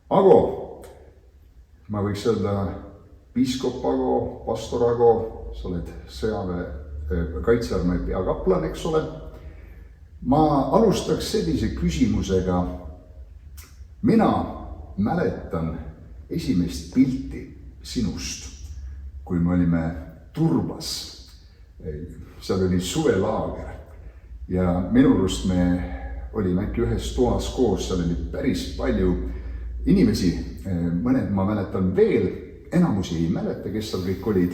Ago, ma võiks öelda piiskop Ago, pastor Ago, sa oled sõjaväe kaitsearmee peakaplan, eks ole. Ma alustaks sellise küsimusega. Mina mäletan esimest pilti sinust, kui me olime Turbas. Seal oli suvelaager ja minu arust me olime äkki ühes toas koos, seal oli päris palju inimesi, mõned ma mäletan veel, enamusi ei mäleta, kes seal kõik olid,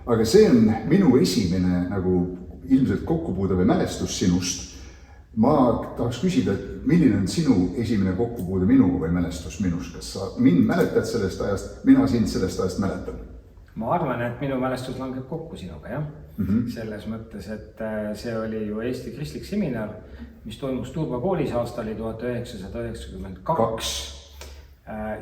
aga see on minu esimene nagu ilmselt kokkupuude või mälestus sinust. Ma tahaks küsida, et milline on sinu esimene kokkupuude minuga või mälestus minust, kas sa mind mäletad sellest ajast, mina sind sellest ajast mäletan? Ma arvan, et minu mälestus langeb kokku sinuga, jah. Selles mõttes, et see oli ju Eesti kristlik seminar, mis toimus Turba koolis aastal 1992.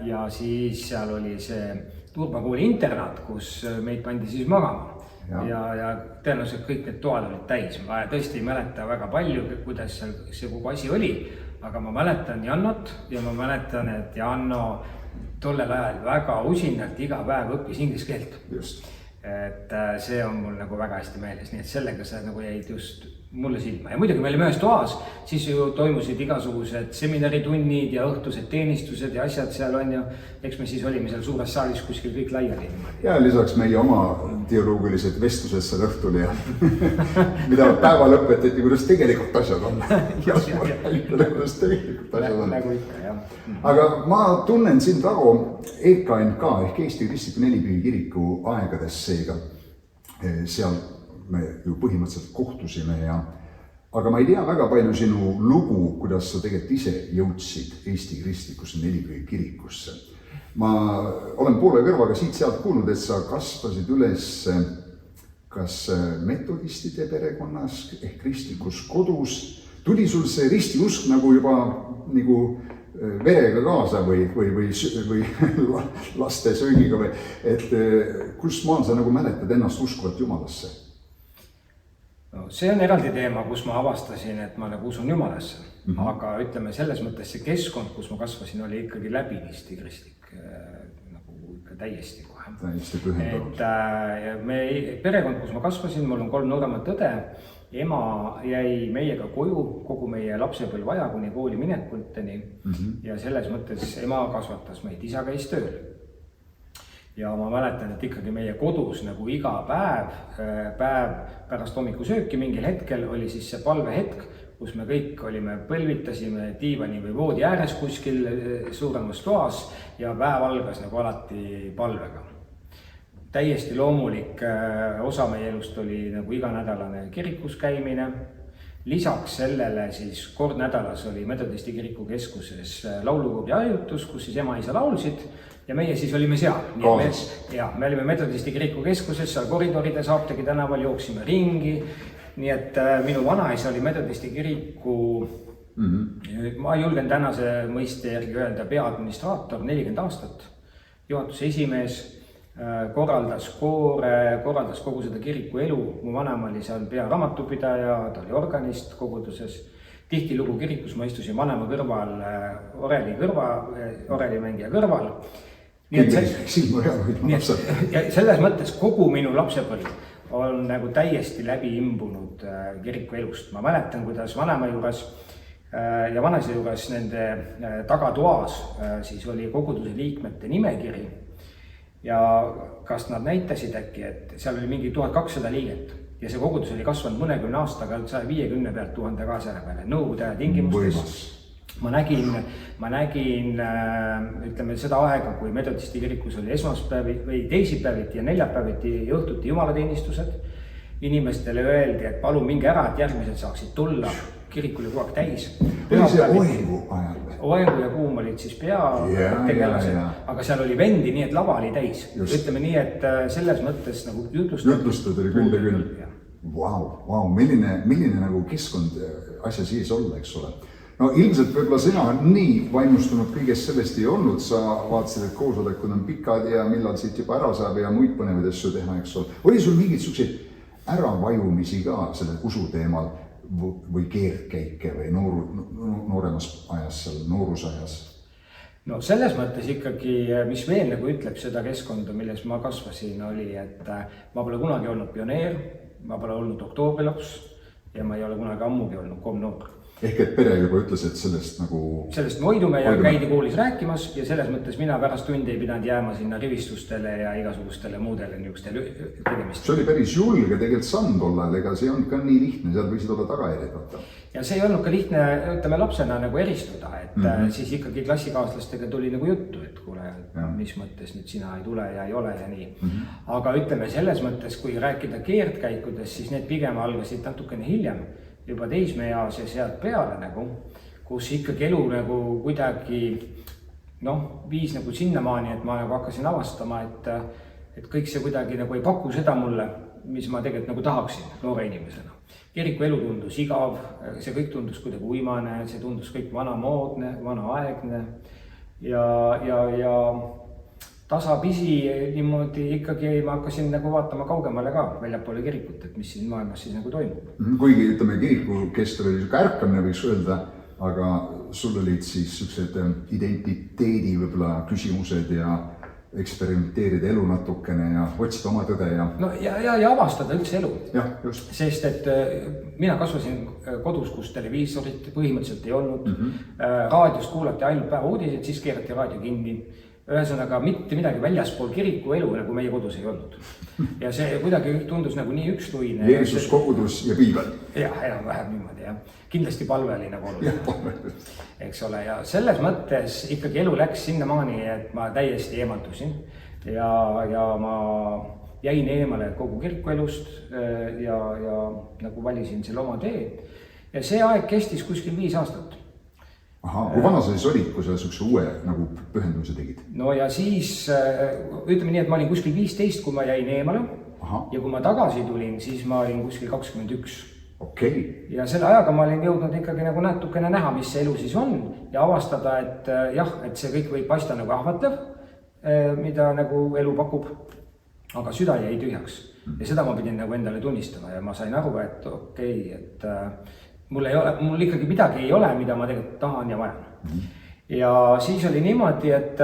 Ja siis seal oli see Turba kooli internaat, kus meid pandi siis magama. Ja tõenäoliselt kõik need toad olid täis. Ma tõesti ei mäleta väga palju, kuidas see kogu asi oli, aga ma mäletan Jannot ja ma mäletan, et Janno tollel ajal väga usinalt iga päev õppis inglise keelt. Just. Et see on mul nagu väga hästi meeles, nii et sellega sa nagu jäid just mulle silma. Ja muidugi me olime ühes toas, siis ju toimusid igasugused seminaritunnid ja õhtused teenistused ja asjad seal on ja eks me siis olime seal suures saalis kuskil kõik laiali. Ja lisaks meie oma teoloogilised vestlused seal õhtul ja mida päeva lõpetati, kuidas tegelikult asjad on. Kuidas tegelikult asjad on. Nagu ikka, jah. Aga ma tunnen sind Ago EKNK ehk Eesti Kristliku Nelipühi kiriku aegades seega. Seal me ju põhimõtteliselt kohtusime aga ma ei tea väga palju sinu lugu, kuidas sa tegelikult ise jõudsid Eesti Kristlikusse Nelipühi kirikusse. Ma olen poole kõrvaga siit-sealt kuulnud, et sa kasvasid üles kas metodistide perekonnas ehk kristlikus kodus. Tuli sul see ristiusk nagu juba nagu verega kaasa või laste söögiga või, et kus maal sa nagu mäletad ennast uskuvat Jumalasse? No, see on eraldi teema, kus ma avastasin, et ma nagu usun Jumalasse. Aga ütleme selles mõttes see keskkond, kus ma kasvasin, oli ikkagi läbinisti kristlik, nagu ikka täiesti kohe. Täiesti pühendanud. Et perekond, kus ma kasvasin, mul on 3 nooremat õde. Ema jäi meiega koju kogu meie lapsepõlvaja kuni kooli minekulteni ja selles mõttes ema kasvatas meid, isa käis tööl. Ja ma mäletan, et ikkagi meie kodus nagu iga päev pärast hommikusööki mingil hetkel oli siis see palvehetk, kus me kõik olime, põlvitasime diivani või voodi ääres kuskil suuremas toas ja päev algas nagu alati palvega. Täiesti loomulik osa meie elust oli nagu iganädalane kirikus käimine. Lisaks sellele siis kord nädalas oli Metodisti kiriku keskuses laulukoori ajutus, kus siis ema isa laulsid ja meie siis olime seal. Me olime Metodisti kiriku keskuses, seal koridorides Apteegi tänaval jooksime ringi. Nii et minu vanaisa oli Metodisti kiriku, ma julgen tänase mõiste järgi öelda peaadministraator 40 aastat, juhatuse esimees, korraldas koore, korraldas kogu seda kiriku elu. Mu vanem oli seal pearaamatupidaja, ta oli organist koguduses. Tihtilugu kirikus ma istusin vanema kõrval, orelimängija kõrval. Selles mõttes kogu minu lapsepõlv on nagu täiesti läbi imbunud kiriku elust. Ma mäletan, kuidas vanema juures ja vanaisa juures nende tagatoas siis oli koguduse liikmete nimekiri. Ja kas nad näitasid äkki, et seal oli mingi 1200 liiget ja see kogudus oli kasvanud mõnekümne aastaga 150 pealt 1200 peale. Nõukogude aja tingimustes. Ma nägin, ütleme seda aega, kui Metodisti kirikus oli esmaspäevi või teisipäeviti ja neljapäeviti õhtuti jumalateenistused. Inimestele öeldi, et palun minge ära, et järgmised saaksid tulla. Kirikul oli kogu aeg täis. Oli see Oengu ajal? Oengu ja Kuum olid siis peategelased, aga seal oli vendi, nii et lava oli täis. Ütleme nii, et selles mõttes nagu jutlustud oli küll ja küll. Vau, milline nagu keskkond asja siis olla, eks ole. No ilmselt võib-olla sina nii vaimustunud kõigest sellest ei olnud, sa vaatasid, et koosolekud on pikad ja millal siit juba ära saab ja muid põnevaid asju teha, eks ole. Oli sul mingid sellised äravajumisi ka selle usu teemal või keerdkäike või nooremas ajas, seal noorusajas? no selles mõttes ikkagi, mis veel nagu ütleb seda keskkonda, milles ma kasvasin, oli, et ma pole kunagi olnud pioneer, ma pole olnud oktoobrilaps ja ma ei ole kunagi ammugi olnud komnoor. Ehk et pere juba ütles, et sellest nagu... Sellest hoidume ja käidi koolis rääkimas ja selles mõttes mina pärast tundi ei pidanud jääma sinna rivistustele ja igasugustele muudele niisugustele tegemistele. See oli päris julge tegelikult samm tollal, ega see ei olnud ka nii lihtne, seal võisid olla tagajärjed võtta. Ja see ei olnud ka lihtne, ütleme, lapsena nagu eristuda, et siis ikkagi klassikaaslastega tuli nagu juttu, et kuule, mis mõttes nüüd sina ei tule ja ei ole ja nii. Aga ütleme selles mõttes, kui rääkida keerdkäikudes, siis need pigem algasid natukene hiljem, juba teismeeas ja sealt peale nagu, kus ikkagi elu nagu kuidagi viis nagu sinnamaani, et ma nagu hakkasin avastama, et kõik see kuidagi nagu ei paku seda mulle, mis ma tegelikult nagu tahaksin noore inimesena. Kiriku elu tundus igav, see kõik tundus kuidagi uimane, see tundus kõik vanamoodne, vanaaegne ja tasapisi niimoodi ikkagi ma hakkasin nagu vaatama kaugemale ka väljapoole kirikut, et mis siin maailmas siis nagu toimub. Kuigi ütleme, kiriku kestel oli siuke ärkamine, võiks öelda, aga sul olid siis sellised identiteedi võib-olla küsimused ja eksperimenteerida elu natukene ja otsida oma tõde ja... No ja avastada üldse elu. Jah, just. Sest et mina kasvasin kodus, kus televiisorit põhimõtteliselt ei olnud. Raadiost kuulati ainult päeva uudised, siis keerati raadio kinni. Ühesõnaga mitte midagi väljaspool kiriku elu nagu meie kodus ei olnud. Ja see kuidagi tundus nagu nii ükstuine. Jeesus, kogudus ja piibel. Jah, enam-vähem niimoodi, jah. Kindlasti palve oli nagu oluline. Eks ole, ja selles mõttes ikkagi elu läks sinnamaani, et ma täiesti eemaldusin ja ma jäin eemale kogu kiriku elust ja nagu valisin selle oma tee. Ja see aeg kestis kuskil 5 aastat. Aha, kui vana sa siis olid, kui sa sükse uue nagu pühendumise tegid? No ja siis ütleme nii, et ma olin kuskil 15, kui ma jäin eemale. Ja kui ma tagasi tulin, siis ma olin kuskil 21. Okei. Ja selle ajaga ma olin jõudnud ikkagi nagu natukene näha, mis see elu siis on ja avastada, et jah, et see kõik võib paista nagu ahvatlev, mida nagu elu pakub, aga süda jäi tühjaks. Ja seda ma pidin nagu endale tunnistama ja ma sain aru, et okei, et mul ikkagi midagi ei ole, mida ma tegelikult tahan ja vajan. Ja siis oli niimoodi, et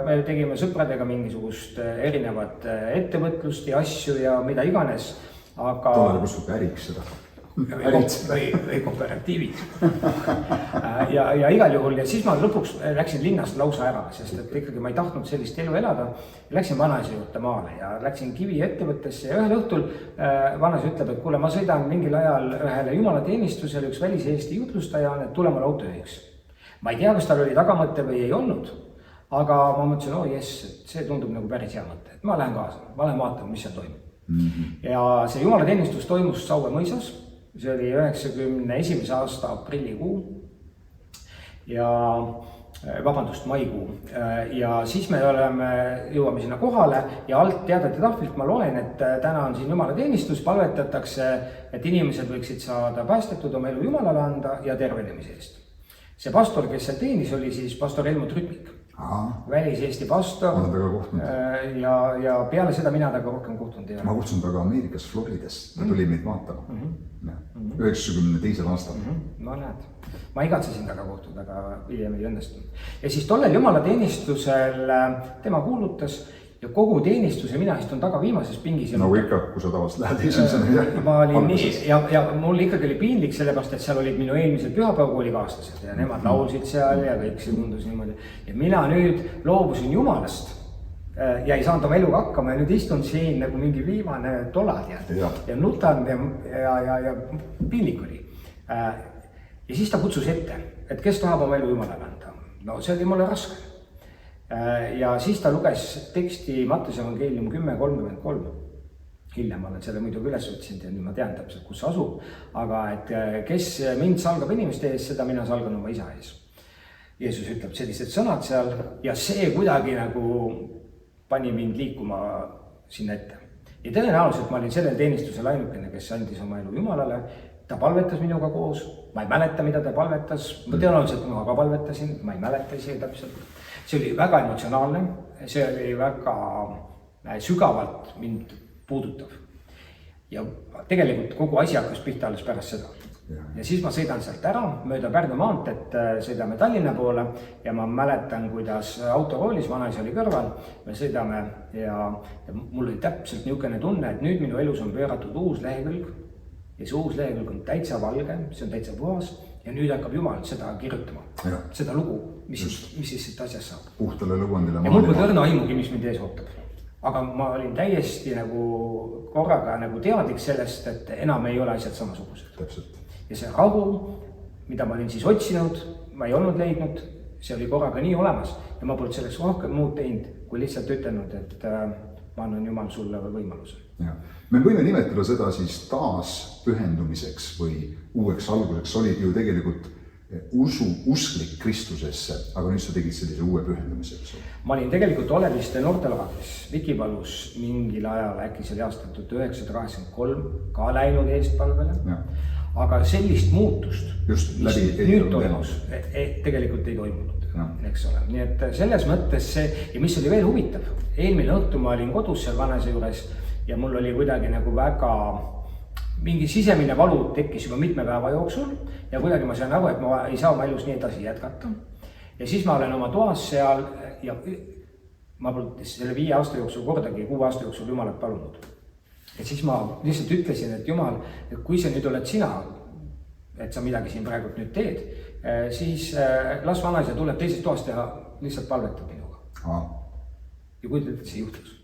me tegime sõpradega mingisugust erinevat ettevõtlust ja asju ja mida iganes, aga... Tollele kustuti äriks seda. Või kooperatiivid. Ja igal juhul, ja siis ma lõpuks läksin linnast lausa ära, sest et ikkagi ma ei tahtnud sellist elu elada. Läksin vanaisa juurde maale ja läksin Kivi ettevõttesse ja ühel õhtul vanaisa ütleb, et kuule, ma sõidan mingil ajal ühele jumalateenistusele, üks välis-Eesti jutlustaja on, et tule mul autojuhiks. Ma ei tea, kas tal oli tagamõte või ei olnud, aga ma mõtlesin, see tundub nagu päris hea mõte, et ma lähen kaasa, ma lähen vaatama, mis seal toimub. Ja see jumalateenistus toimus Saue mõisas. See oli 91. aasta aprillikuu ja maikuu ja siis me jõuame sinna kohale ja alt teadete tahvlilt ma loen, et täna on siin jumalateenistus, palvetatakse, et inimesed võiksid saada päästetud oma elu Jumalale anda ja tervenemise eest. See pastor, kes seal teenis, oli siis pastor Helmut Rütmik. Välis-Eesti pastor ja peale seda mina taga rohkem kohtunud. Ma kohtusin taga Ameerikas, Floridas, ta tuli meid vaatama 92. aastal. No näed, ma igatsesin taga kohtuda, aga hiljem ei õnnestunud. Ja siis tollel jumalateenistusel tema kuulutas ja kogu teenistuse mina istun taga viimases pingis. Nagu ikka, kui sa tavaliselt lähed esimesena. Ma olin nii, ja mul ikkagi oli piinlik sellepärast, et seal olid minu eelmised pühapäevakoolikaaslased ja nemad laulsid seal ja kõik see tundus niimoodi. Ja mina nüüd loobusin Jumalast ja ei saanud oma eluga hakkama ja nüüd istun siin nagu mingi viimane tolad ja nutan ja piinlik oli. Ja siis ta kutsus ette, et kes tahab oma elu Jumalale anda. No see oli mulle raske. Ja siis ta luges teksti Mattuse evangeelium 10:33. Hiljem olen selle muidugi üles otsinud ja nüüd ma tean täpselt, kus asub. Aga et kes mind salgab inimeste ees, seda mina salgan oma isa ees. Jeesus ütleb sellised sõnad seal ja see kuidagi nagu pani mind liikuma sinna ette. Ja tõenäoliselt ma olin sellel teenistusel ainukene, kes andis oma elu Jumalale. Ta palvetas minuga koos, ma ei mäleta, mida ta palvetas. Ma tõenäoliselt ma ka palvetasin, ma ei mäleta isegi täpselt. See oli väga emotsionaalne, see oli väga sügavalt mind puudutav. Ja tegelikult kogu asi hakkas pihta alles pärast seda. Ja siis ma sõidan sealt ära, mööda Pärnu maanteed, sõidame Tallinna poole ja ma mäletan, kuidas autoroolis, vanaisa oli kõrval, me sõidame ja mul oli täpselt niisugune tunne, et nüüd minu elus on pööratud uus lehekülg ja see uus lehekülg on täitsa valge, see on täitsa puhas ja nüüd hakkab Jumal seda kirjutama, seda lugu, mis siis siit asjast saab. Puhtale lugandile. Ja mul pole õrna aimugi, mis mind ees ootab. Aga ma olin täiesti nagu korraga nagu teadlik sellest, et enam ei ole asjad samasugused. Täpselt. Ja see rahu, mida ma olin siis otsinud, ma ei olnud leidnud, see oli korraga nii olemas ja ma polnud selleks rohkem muud teinud, kui lihtsalt ütelnud, et ma annan Jumal sulle võimaluse. Ja. Me võime nimetada seda siis taas pühendumiseks või uueks alguseks, olid ju tegelikult usklik Kristusesse, aga nüüd sa tegid sellise uue pühendumiseks. Ma olin tegelikult Oleviste noortelaagris Vikipalus mingil ajal, äkki see oli aastal 1983, ka läinud eestpalvele. Aga sellist muutust, mis nüüd toimus, tegelikult ei toimunud, eks ole. Nii et selles mõttes see, ja mis oli veel huvitav, eelmine õhtu ma olin kodus seal vanaisa juures ja mul oli kuidagi nagu väga mingi sisemine valu tekkis juba mitme päeva jooksul ja kuidagi ma sain aru, et ma ei saa oma elus nii edasi jätkata. Ja siis ma olen oma toas seal ja ma polnud selle 5 aasta jooksul kordagi 6 aasta jooksul Jumalat palunud. Ja siis ma lihtsalt ütlesin, et Jumal, et kui see nüüd oled sina, et sa midagi siin praegu nüüd teed, siis las vanaisa tuleb teisest toast ja lihtsalt palvetab minuga. Ja kui tead, et see juhtus?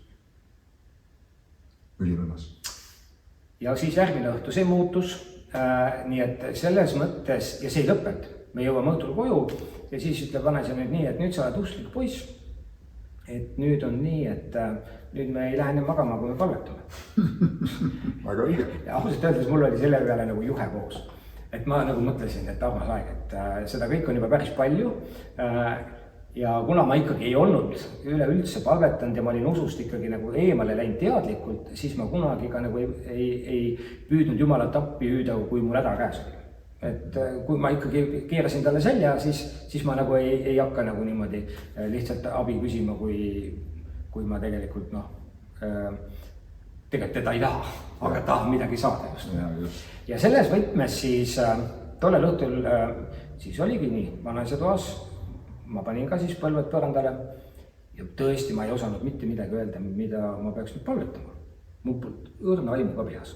Ülivõimas. Ja siis järgmine õhtu see muutus, nii et selles mõttes, ja see ei lõppenud, me jõuame õhtul koju ja siis ütleb vanaisa nüüd nii, et nüüd sa oled usklik poiss, et nüüd on nii, et nüüd me ei lähe enam magama, kui me palvetame. Väga õige. Ja ausalt öeldes mul oli selle peale nagu juhe koos, et ma nagu mõtlesin, et armas aeg, et seda kõik on juba päris palju ja kuna ma ikkagi ei olnud üleüldse palvetanud ja ma olin usust ikkagi nagu eemale läinud teadlikult, siis ma kunagi ka nagu ei püüdnud Jumalat appi hüüda, kui mul häda käes oli. Et kui ma ikkagi keerasin talle selja, siis ma nagu ei hakka nagu niimoodi lihtsalt abi küsima, kui ma tegelikult tegelikult teda ei taha, aga tahan midagi saada just. Ja selles võtmes siis tollel õhtul siis oligi nii, vanaisa toas, ma panin ka siis põlved põrandale ja tõesti ma ei osanud mitte midagi öelda, mida ma peaks nüüd palvetama. Mul polnud õrna aimu ka peas.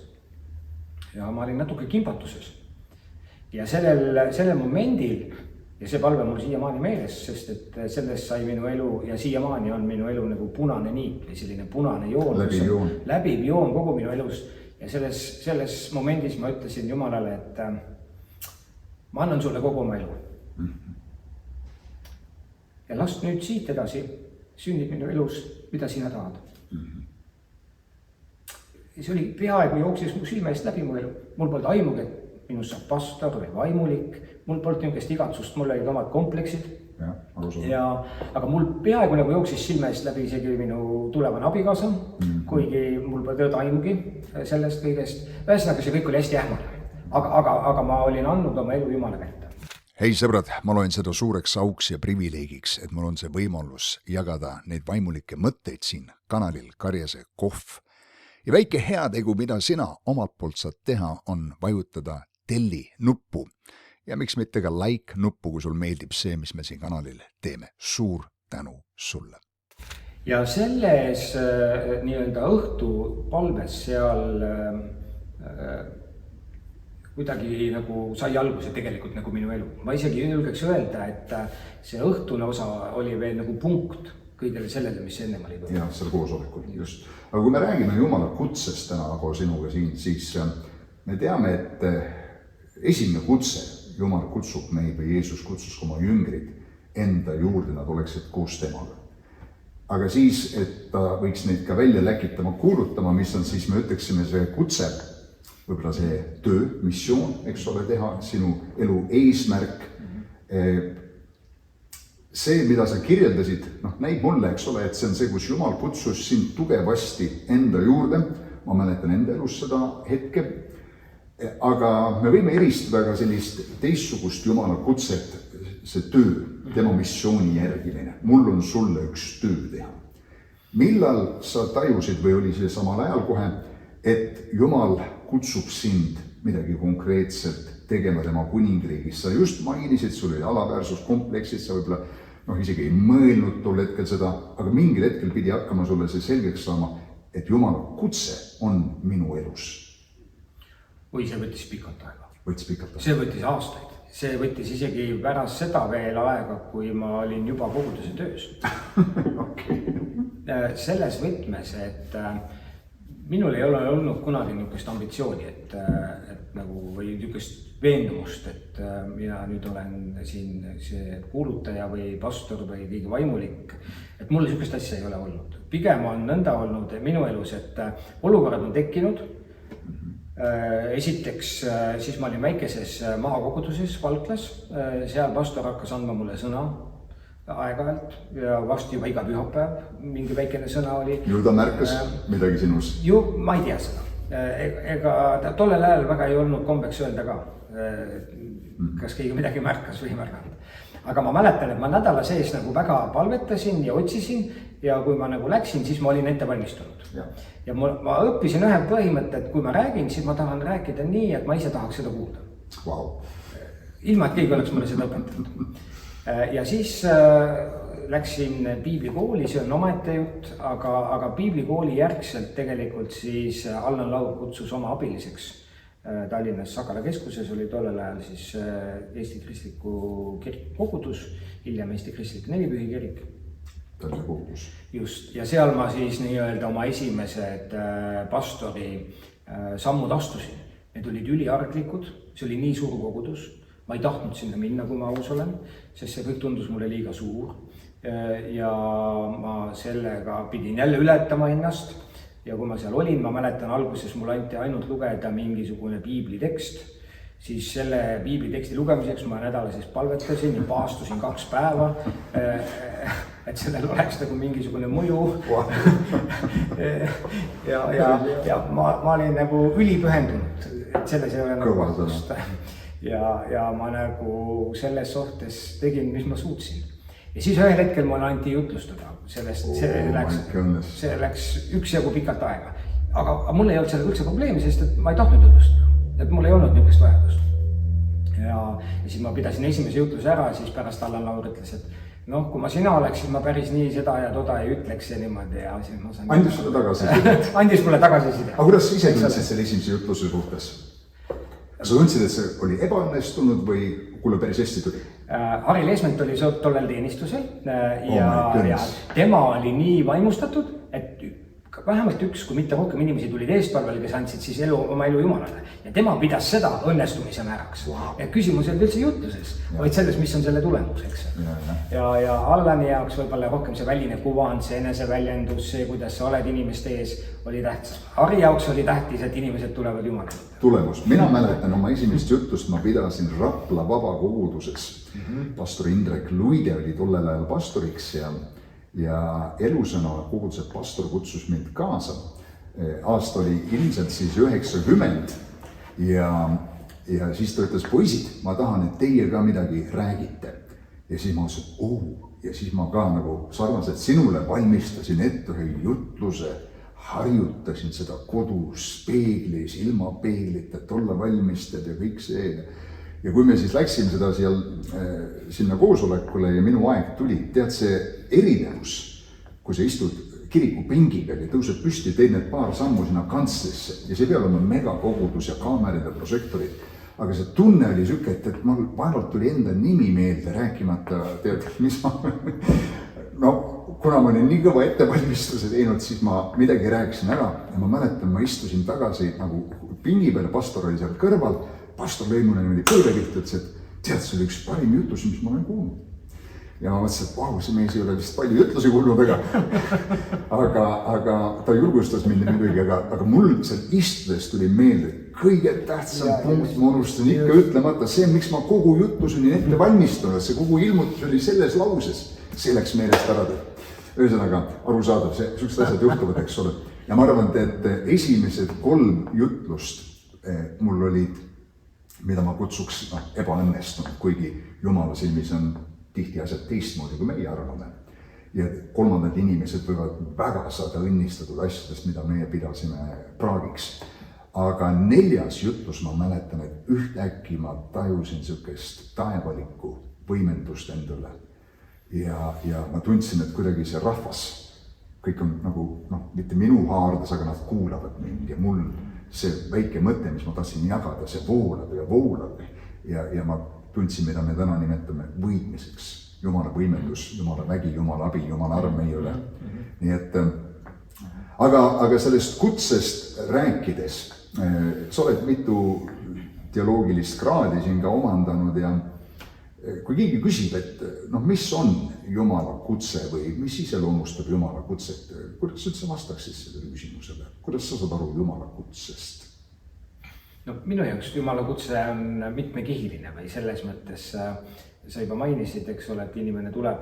Ja ma olin natuke kimbatuses. Ja sellel momendil, ja see palve mul siiamaani meeles, sest et sellest sai minu elu ja siiamaani on minu elu nagu punane niit või selline punane joon. Läbiv joon kogu minu elus. Ja selles momendis ma ütlesin Jumalale, et ma annan sulle kogu oma elu. Ja last nüüd siit edasi sünnib minu elus, mida sina tahad. Ja see oli peaaegu jooksis mu silme eest läbi mu elu. Mul polnud aimugi, et minust saab pastor või vaimulik. Mul polnud niisugust igatsust, mul olid omad kompleksid. Aga mul peaaegu nagu jooksis silme eest läbi isegi minu tulevane abikaasa, kuigi mul polnud aimugi sellest kõigest. Ühesõnaga see kõik oli hästi ähmane. Aga ma olin andnud oma elu Jumala kätte. Hei sõbrad, ma loen seda suureks auks ja privileegiks, et mul on see võimalus jagada neid vaimulikke mõtteid siin kanalil Karjase Kohv. Ja väike heategu, mida sina omalt poolt saad teha, on vajutada telli nuppu. Ja miks mitte ka like nuppu, kui sul meeldib see, mis me siin kanalil teeme. Suur tänu sulle. Ja selles nii-öelda õhtu palves seal kuidagi nagu sai alguse tegelikult nagu minu elu. Ma isegi julgeks öelda, et see õhtune osa oli veel nagu punkt kõigele sellele, mis ennem oli. Ja, selle koosolekul, just. Aga kui me räägime Jumala kutsest täna koos sinuga siin, siis me teame, et esimene kutse, Jumal kutsub meid või Jeesus kutsus oma jüngrid enda juurde, nad oleksid koos temaga. Aga siis, et ta võiks neid ka välja läkitama, kuulutama, mis on siis, me ütleksime see kutse, võib-olla see töö, missioon, eks ole, teha sinu elu eesmärk. See, mida sa kirjeldasid, näib mulle, eks ole, et see on see, kus Jumal kutsus sind tugevasti enda juurde. Ma mäletan enda elus seda hetke. Aga me võime eristada ka sellist teistsugust Jumala kutset, see töö, tema missiooni järgimine. Mul on sulle üks töö teha. Millal sa tajusid või oli see samal ajal kohe, et Jumal kutsub sind midagi konkreetselt tegema tema kuningriigis. Sa just mainisid, sul oli alaväärsuskompleksid, sa võib-olla isegi ei mõelnud tol hetkel seda, aga mingil hetkel pidi hakkama sulle see selgeks saama, et Jumala kutse on minu elus. Või see võttis pikalt aega. See võttis aastaid. See võttis isegi pärast seda veel aega, kui ma olin juba koguduse töös. Selles võtmes, et minul ei ole olnud kunagi niisugust ambitsiooni, et nagu, või niisugust veendumust, et mina nüüd olen siin see kuulutaja või pastor või keegi vaimulik, et mul niisugust asja ei ole olnud. Pigem on nõnda olnud minu elus, et olukorrad on tekkinud. Esiteks, siis ma olin väikeses maakoguduses Valklas, seal pastor hakkas andma mulle sõna aeg-ajalt ja vast juba iga pühapäev mingi väikene sõna oli. Ju ta märkas midagi sinus? Ju, ma ei tea seda. Ega tollel ajal väga ei olnud kombeks öelda ka, kas keegi midagi märkas või ei märganud. Aga ma mäletan, et ma nädala sees nagu väga palvetasin ja otsisin ja kui ma nagu läksin, siis ma olin ette valmistunud. Ja ma õppisin ühe põhimõtte, et kui ma räägin, siis ma tahan rääkida nii, et ma ise tahaks seda kuulda. Wow. Ilma, et keegi oleks mulle seda õpetanud. Ja siis läksin piiblikooli, see on omaette jutt, aga piiblikooli järgselt tegelikult siis Allan Laur kutsus oma abiliseks Tallinnas Sakala keskuses, oli tollel ajal siis Eesti Kristliku Kiriku kogudus, hiljem Eesti Kristlik Nelipühi kirik. Tallinna kogudus. Just, ja seal ma siis nii-öelda oma esimesed pastori sammud astusin. Need olid üliarglikud, see oli nii suur kogudus. Ma ei tahtnud sinna minna, kui ma aus olen, sest see kõik tundus mulle liiga suur. Ja ma sellega pidin jälle ületama ennast. Ja kui ma seal olin, ma mäletan alguses mul anti ainult lugeda mingisugune piiblitekst, siis selle piibliteksti lugemiseks ma nädala sees palvetasin ja paastusin 2 päeva, et sellel oleks nagu mingisugune mõju. Ja ma olin nagu ülipühendunud, et selles ei ole nagu vastust. Ja ma nagu selles suhtes tegin, mis ma suutsin. Ja siis ühel hetkel mulle anti jutlustada sellest, see läks üksjagu pikalt aega. Aga mul ei olnud sellega üldse probleemi, sest et ma ei tahtnud jutlustada, et mul ei olnud niisugust vajadust. Ja siis ma pidasin esimese jutluse ära, siis pärast Allan Laur ütles, et kui ma sina oleksin, ma päris nii seda ja toda ei ütleks ja niimoodi ja siis ma sain... Andis sulle tagasiside? Andis mulle tagasiside. Aga kuidas ise tundsid selle esimese jutluse suhtes? Sa tundsid, et see oli ebaõnnestunud või kuule päris hästi tuli? Harri Leesment oli tollel teenistusel ja tema oli nii vaimustatud, et vähemalt üks, kui mitte rohkem inimesi tulid eestpalvele, kes andsid siis oma elu Jumalale. Ja tema pidas seda õnnestumise määraks. Ja küsimus ei olnud üldse jutluses, vaid selles, mis on selle tulemus, eks. Ja Allani jaoks võib-olla rohkem see väline kuvand, see eneseväljendus, see, kuidas sa oled inimeste ees, oli tähtsam. Harri jaoks oli tähtis, et inimesed tulevad Jumalale. Tulemus. Mina mäletan oma esimest jutlust, ma pidasin Rapla vabakoguduses. Pastor Indrek Luide oli tollel ajal pastoriks ja Elusõna koguduse pastor kutsus mind kaasa. Aasta oli ilmselt siis 90 ja siis ta ütles, poisid, ma tahan, et teie ka midagi räägite. Ja siis ma ütlesin, ja siis ma ka nagu sarnaselt sinule valmistasin ette ühe jutluse, harjutasin seda kodus peeglis, ilma peeglit, et olla valmisted ja kõik see. Ja kui me siis läksime seda sinna koosolekule ja minu aeg tuli, tead see erinevus, kui sa istud kiriku pingi peal ja tõused püsti, teed need paar sammu sinna kantslisse ja see peab olema megakogudus ja kaamerad ja prožektorid. Aga see tunne oli süke, et mul vaevalt tuli enda nimi meelde rääkimata, tead, mis ma... kuna ma olin nii kõva ettevalmistuse teinud, siis ma midagi rääkisin ära ja ma mäletan, ma istusin tagasi nagu pingi peal, pastor oli seal kõrval. Pastor lõi mulle niimoodi põlvekiht, ütles, et tead, see oli üks parim jutlus, mis ma olen kuulnud. Ja ma mõtlesin, et see mees ei ole vist palju jutlusi kuulnud, aga ta julgustas mind midagi, aga mul seal istudes tuli meelde kõige tähtsam punkt, ma unustasin ikka ütlemata, see, miks ma kogu jutlus olin ette valmistunud, see kogu ilmutus oli selles lauses, see läks meelest ära. Ühesõnaga, arusaadav, sellised asjad juhtuvad, eks ole. Ja ma arvan, et esimesed 3 jutlust mul olid, mida ma kutsuks ebaõnnestunud, kuigi Jumala silmis on tihti asjad teistmoodi, kui meie arvame. Ja 3. inimesed võivad väga saada õnnistatud asjadest, mida meie pidasime praagiks. aga 4. jutlus ma mäletan, et ühtäkki ma tajusin sihukest taevalikku võimendust endale. Ja ma tundsin, et kuidagi see rahvas, kõik on nagu, mitte minu haardes, aga nad kuulavad mind ja mul see väike mõte, mis ma tahtsin jagada, see voolab ja voolab. Ja ma tundsin, mida me täna nimetame võidmiseks. Jumala võimendus, Jumala vägi, Jumala abi, Jumala arm meie üle. Nii et, aga sellest kutsest rääkides, sa oled mitu teoloogilist kraadi siin ka omandanud ja kui keegi küsib, et mis on Jumala kutse või mis iseloomustab Jumala kutset, kuidas sa üldse vastaksid sellele küsimusele? Kuidas sa saad aru Jumala kutsest? Minu jaoks Jumala kutse on mitmekihiline või selles mõttes sa juba mainisid, eks ole, et inimene tuleb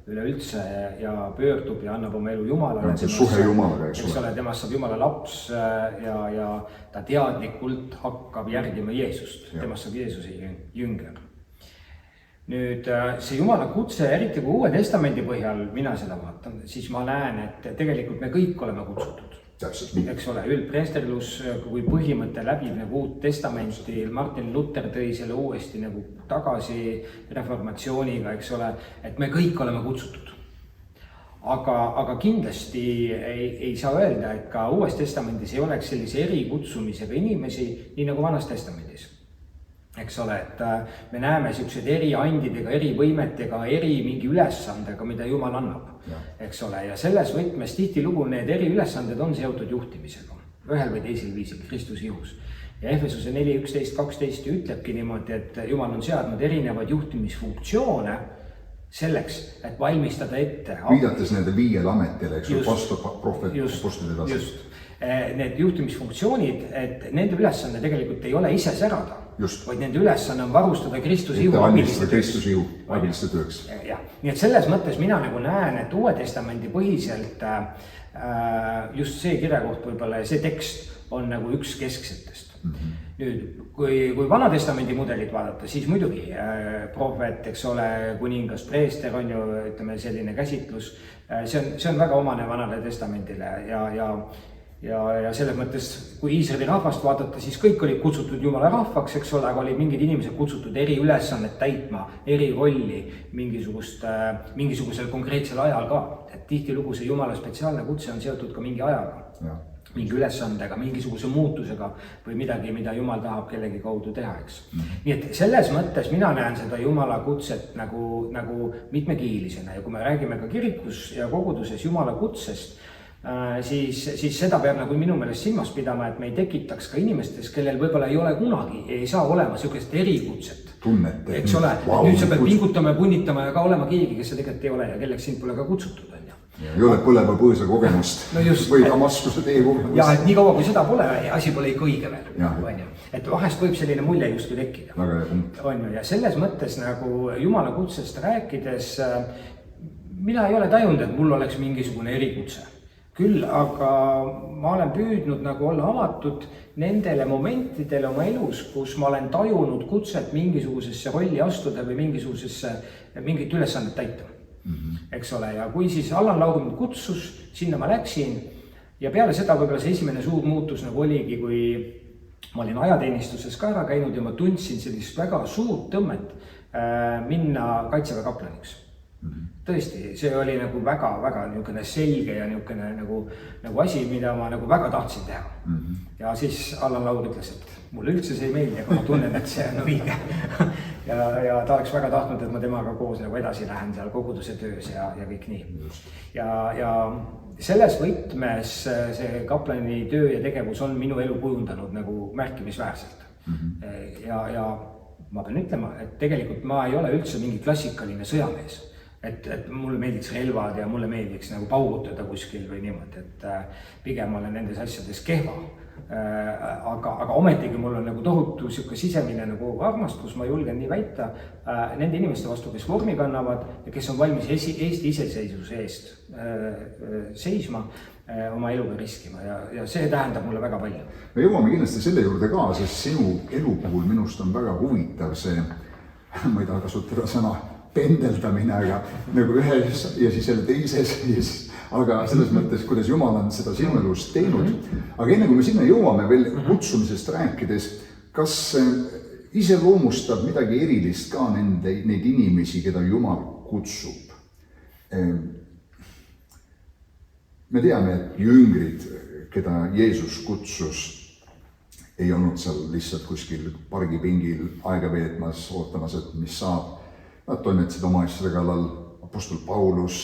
üleüldse ja pöördub ja annab oma elu Jumalale. See suhe Jumalaga, eks ole, temast saab Jumala laps ja ta teadlikult hakkab järgima Jeesust, temast saab Jeesuse jünger. Nüüd see Jumala kutse, eriti kui Uue Testamendi põhjal mina seda vaatan, siis ma näen, et tegelikult me kõik oleme kutsutud. Eks ole, üldpreesterlus kui põhimõte läbib nagu Uut Testamenti, Martin Luther tõi selle uuesti nagu tagasi reformatsiooniga, eks ole, et me kõik oleme kutsutud. Aga kindlasti ei saa öelda, et ka Uues Testamendis ei oleks sellise erikutsumisega inimesi, nii nagu Vanas Testamendis. Eks ole, et me näeme siuksed eri andidega, eri võimetega, eri mingi ülesandega, mida Jumal annab. Eks ole, ja selles võtmes tihtilugu need eri ülesanded on seotud juhtimisega. Ühel või teisel viisil, Kristuse ihus. Ja Efesuse 4:11-12 ütlebki niimoodi, et Jumal on seadnud erinevaid juhtimisfunktsioone selleks, et valmistada ette. Viidates nende 5 ametile, eks ju, pastor, prohvet, apostolid edasi. Just. Need juhtimisfunktsioonid, et nende ülesanne tegelikult ei ole ise särada, vaid nende ülesanne on varustada Kristuse ihu abiliste tööks. Ja, nii et selles mõttes mina nagu näen, et Uue Testamendi põhiselt just see kirjakoht võib-olla ja see tekst on nagu üks kesksetest. Nüüd, kui Vana Testamendi mudelit vaadata, siis muidugi prohvet, eks ole, kuningas, preester on ju, ütleme, selline käsitlus. See on väga omane Vanale Testamendile ja selles mõttes, kui Iisraeli rahvast vaadata, siis kõik olid kutsutud Jumala rahvaks, eks ole, aga olid mingid inimesed kutsutud eri ülesannet täitma, eri rolli mingisugusel konkreetsel ajal ka. Et tihtilugu see Jumala spetsiaalne kutse on seotud ka mingi ajaga, mingi ülesandega, mingisuguse muutusega või midagi, mida Jumal tahab kellegi kaudu teha, eks. Nii et selles mõttes mina näen seda Jumala kutset nagu mitmekihilisena ja kui me räägime ka kirikus ja koguduses Jumala kutsest, siis seda peab nagu minu meelest silmas pidama, et me ei tekitaks ka inimestes, kellel võib-olla ei ole kunagi, ei saa olema sellist erikutset. Tunnete. Eks ole, nüüd sa pead pingutama ja punnitama ja ka olema keegi, kes sa tegelikult ei ole ja kelleks sind pole ka kutsutud, on ju. Ei ole põleva põõsa kogemust või Damaskuse tee kogemust. Ja, et nii kaua kui seda pole, asi pole ikka õige veel. Et vahest võib selline mulje just või tekkida. On ju, ja selles mõttes nagu Jumala kutsest rääkides, mina ei ole tajunud, et mul oleks mingisugune erikutse. Küll, aga ma olen püüdnud nagu olla avatud nendele momentidele oma elus, kus ma olen tajunud kutset mingisugusesse rolli astuda või mingit ülesannet täita. Eks ole, ja kui siis Allan Laur mind kutsus, sinna ma läksin ja peale seda võib-olla see esimene suur muutus nagu oligi, kui ma olin ajateenistuses ka ära käinud ja ma tundsin sellist väga suurt tõmmet minna Kaitseväe kaplaniks. Tõesti, see oli nagu väga niisugune selge ja niisugune nagu asi, mida ma nagu väga tahtsin teha. Ja siis Allan Laur ütles, et mulle üldse see ei meeldi, aga ma tunnen, et see on õige. Ja ta oleks väga tahtnud, et ma temaga koos nagu edasi lähen seal koguduse töös ja kõik nii. Ja selles võtmes see kaplani töö ja tegevus on minu elu kujundanud nagu märkimisväärselt. Ja ma pean ütlema, et tegelikult ma ei ole üldse mingi klassikaline sõjamees. Et mulle meeldiks relvad ja mulle meeldiks nagu paugutada kuskil või niimoodi, et pigem olen nendes asjades kehva. Aga ometigi mul on nagu tohutu siuke sisemine nagu armastus, ma julgen nii väita, nende inimeste vastu, kes vormi kannavad ja kes on valmis Eesti iseseisvuse eest seisma, oma eluga riskima ja see tähendab mulle väga palju. Me jõuame kindlasti selle juurde ka, sest sinu elu puhul minust on väga huvitav see, ma ei taha kasutada sõna pendeldamine, aga nagu ühes ja siis jälle teises, aga selles mõttes, kuidas Jumal on seda sinu elus teinud. Aga enne kui me sinna jõuame veel kutsumisest rääkides, kas iseloomustab midagi erilist ka neid inimesi, keda Jumal kutsub? Me teame, et jüngrid, keda Jeesus kutsus, ei olnud seal lihtsalt kuskil pargipingil aega veetmas, ootamas, et mis saab. Nad toimetasid oma asjade kallal, apostol Paulus,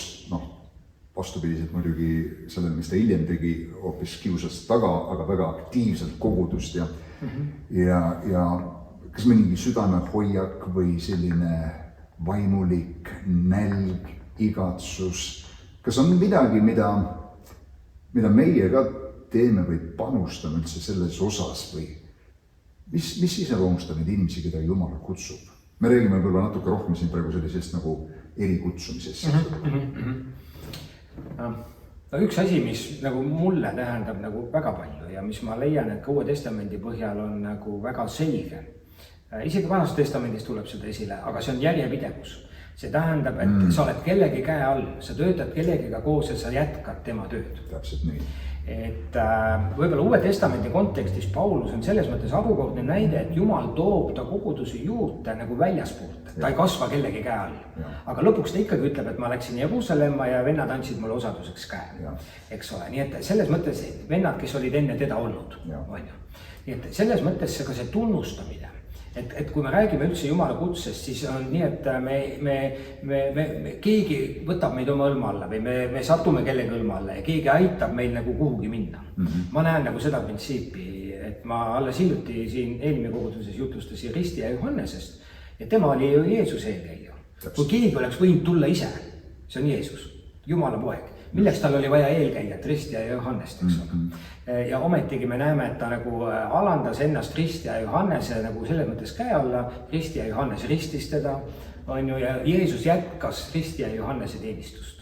vastupidiselt muidugi sellele, mis ta hiljem tegi, hoopis kiusas taga, aga väga aktiivselt kogudust ja kas mõnigi südamehoiak või selline vaimulik nälg, igatsus, kas on midagi, mida meie ka teeme või panustame üldse selles osas või mis iseloomustab neid inimesi, keda Jumal kutsub? Me räägime võib-olla natuke rohkem siin praegu sellisest nagu erikutsumisest. Üks asi, mis nagu mulle tähendab nagu väga palju ja mis ma leian, et ka Uue Testamendi põhjal on nagu väga selge. Isegi Vanast Testamendis tuleb seda esile, aga see on järjepidevus. See tähendab, et sa oled kellegi käe all, sa töötad kellegiga koos ja sa jätkad tema tööd. Täpselt nii. Et võib-olla Uue Testamendi kontekstis Paulus on selles mõttes harukordne näide, et Jumal toob ta kogudusi juurde nagu väljaspoolt. Ta ei kasva kellegi käe all. Aga lõpuks ta ikkagi ütleb, et ma läksin Jeruusalemma ja vennad andsid mulle osaduseks käe. Eks ole, nii et selles mõttes vennad, kes olid enne teda olnud. Nii et selles mõttes ka see tunnustamine. Et kui me räägime üldse Jumala kutsest, siis on nii, et keegi võtab meid oma õlma alla või me satume kellegi õlma alla ja keegi aitab meil nagu kuhugi minna. Ma näen nagu seda printsiipi, et ma alles hiljuti siin eelmine koguduses jutlustasin Risti ja Johannesest ja tema oli ju Jeesuse eelkäija. Kui keegi oleks võinud tulla ise, see on Jeesus, Jumala poeg. Milleks tal oli vaja eelkäijat, Risti ja Johannest, eks ole. Ja ometigi me näeme, et ta nagu alandas ennast Risti ja Johannese nagu selles mõttes käe alla, Risti ja Johannes ristis teda, on ju, ja Jeesus jätkas Risti ja Johannese teenistust.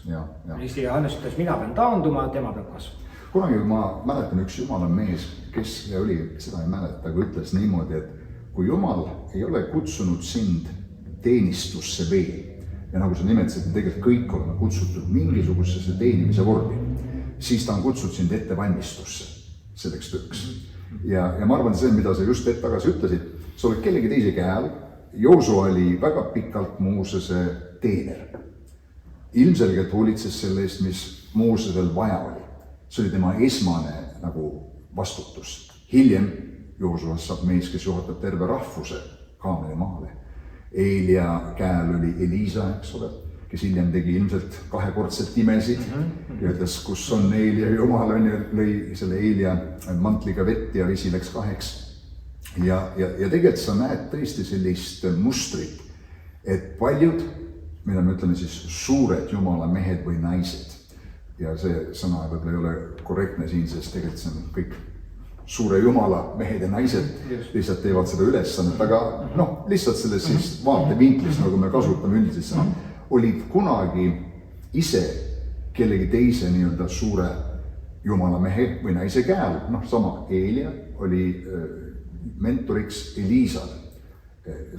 Risti ja Johannes ütles, mina pean taanduma, tema peab kasvama. Kunagi ma mäletan üks Jumala mees, kes oli, seda ei mäleta, aga ütles niimoodi, et kui Jumal ei ole kutsunud sind teenistusse veel, ja nagu sa nimetasid, tegelikult kõik oleme kutsutud mingisugusesse teenimise vormi, siis ta on kutsunud sind ettevalmistusse selleks tööks. Ja ma arvan, see, mida sa just hetk tagasi ütlesid, sa oled kellegi teise käe all. Joosua oli väga pikalt Moosese teener. Ilmselgelt hoolitses selle eest, mis Moosesel vaja oli. See oli tema esmane nagu vastutus. Hiljem Joosuas saab mees, kes juhatab terve rahvuse Kaanani maale. Eelia käel oli Elisa, eks ole, kes hiljem tegi ilmselt kahekordselt imesid ja ütles, kus on Eelia Jumal, on ja lõi selle Eelia mantliga vett ja vesi läks 2. Ja tegelikult sa näed tõesti sellist mustrit, et paljud, mida me ütleme siis suured Jumala mehed või naised, ja see sõna võib-olla ei ole korrektne siin, sest tegelikult see on kõik suure Jumala mehed ja naised lihtsalt teevad seda ülesannet, aga lihtsalt selles siis vaatevinklis, nagu me kasutame üldiselt, olid kunagi ise kellegi teise nii-öelda suure Jumala mehe või naise käel. Sama Eelia oli mentoriks Elisal.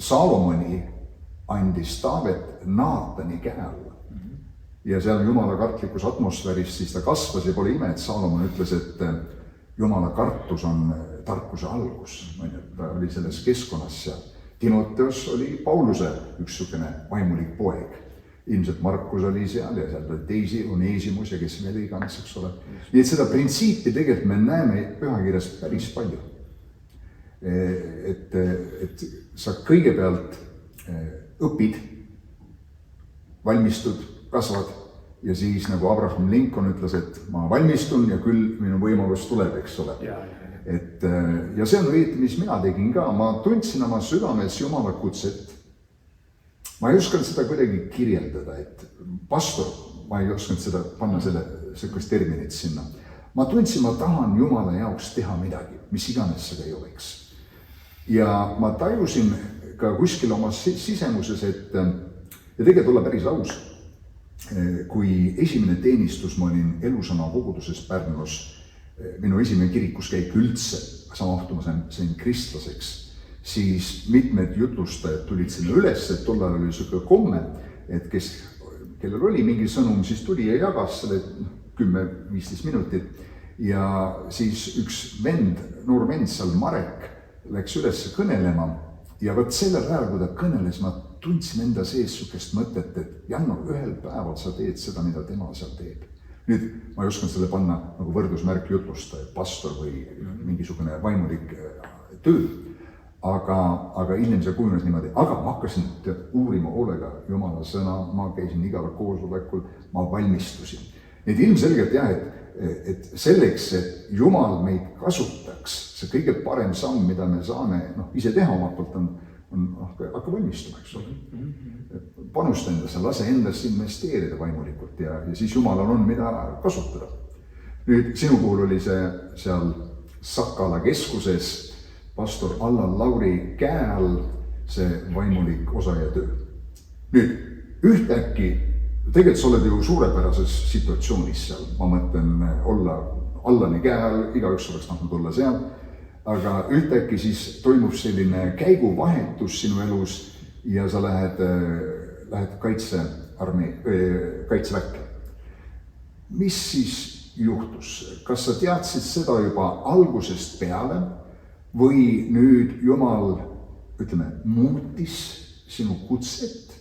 Salomoni andis Taavet Naatani käe alla. Ja seal Jumala kartlikus atmosfääris siis ta kasvas ja pole ime, et Salomon ütles, et Jumala kartus on tarkuse algus, ta oli selles keskkonnas seal. Timoteos oli Pauluse üks sükene vaimulik poeg. Ilmselt Markus oli seal ja seal oli teisi, Onesimus ja kes veel iganes, eks ole. Nii et seda printsiipi tegelikult me näeme pühakirjas päris palju. Et sa kõigepealt õpid, valmistud, kasvad ja siis nagu Abraham Lincoln ütles, et ma valmistun ja küll minu võimalus tuleb, eks ole. Ja see on õieti, mis mina tegin ka. Ma tundsin oma südames Jumala kutset. Ma ei osanud seda kuidagi kirjeldada, et pastor, ma ei osanud seda panna sellist terminit sinna. Ma tundsin, ma tahan Jumala jaoks teha midagi, mis iganes seda ei oleks. Ja ma tajusin ka kuskil oma sisemuses, et ja tegelikult olla päris aus. Kui esimene teenistus ma olin Elusana koguduses Pärnus, minu esimene kirikuskäik üldse, sama õhtu ma sain kristlaseks, siis mitmed jutlustajad tulid sinna üles, et tollal oli selline komme, et kellel oli mingi sõnum, siis tuli ja jagas selle 10-15 minutit ja siis üks vend, noor vend seal, Marek, läks üles kõnelema ja vot sellel ajal, kui ta kõneles, ma tundsin enda sees sukest mõtet, et Janno, ühel päeval sa teed seda, mida tema seal teeb. Nüüd ma ei oskan selle panna nagu võrdusmärk jutlustaja, pastor või mingisugune vaimulik töö, aga hiljem see kujunes niimoodi, aga ma hakkasin uurima hoolega Jumala sõna, ma käisin igal koosolekul, ma valmistusin. Nii ilmselgelt jah, et selleks, et Jumal meid kasutaks, see kõige parem samm, mida me saame ise teha omalt poolt on hakka valmistuma, eks ole. Panusta endasse, lase endasse investeerida vaimulikult ja siis Jumalal on mida kasutada. Nüüd sinu puhul oli see seal Sakala keskuses pastor Allan Lauri käe all see vaimulik osa ja töö. Nüüd ühtäkki, tegelikult sa oled ju suurepärases situatsioonis seal, ma mõtlen olla Allani käe all, igaüks oleks tahtnud olla seal, aga ühtäkki siis toimub selline käiguvahetus sinu elus ja sa lähed kaitseväkke. Mis siis juhtus? Kas sa teadsid seda juba algusest peale või nüüd Jumal, ütleme, muutis sinu kutset?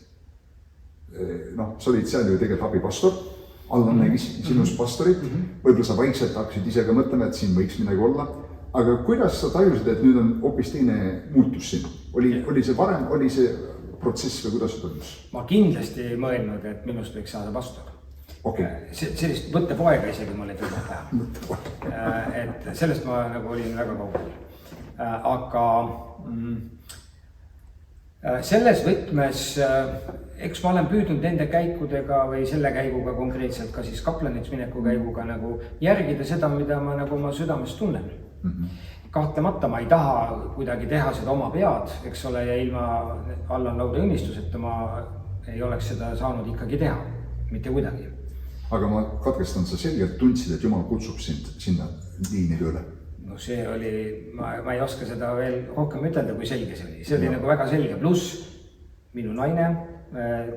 Sa olid seal ju tegelikult abipastor, Allan nägi sinus pastorit, võib-olla sa vaikselt hakkasid ise ka mõtlema, et siin võiks midagi olla, aga kuidas sa tajusid, et nüüd on hoopis teine muutus siin? Oli see varem, oli see protsess või kuidas see toimus? Ma kindlasti ei mõelnud, et minust võiks saada pastor. Okay. Sellist võttepoega isegi ma olin tulnud teha. Et sellest ma nagu olin väga kaugel. Aga selles võtmes, eks ma olen püüdnud nende käikudega või selle käiguga konkreetselt ka siis kaplaniks mineku käiguga nagu järgida seda, mida ma nagu oma südames tunnen. Kahtlemata ma ei taha kuidagi teha seda oma pead, eks ole, ja ilma Allan Lauri õnnistuseta ma ei oleks seda saanud ikkagi teha, mitte kuidagi. Aga ma katkestan, sa selgelt tundsid, et Jumal kutsub sind sinna liini tööle. No see oli, ma ei oska seda veel rohkem ütelda, kui selge see oli. See oli nagu väga selge, pluss minu naine,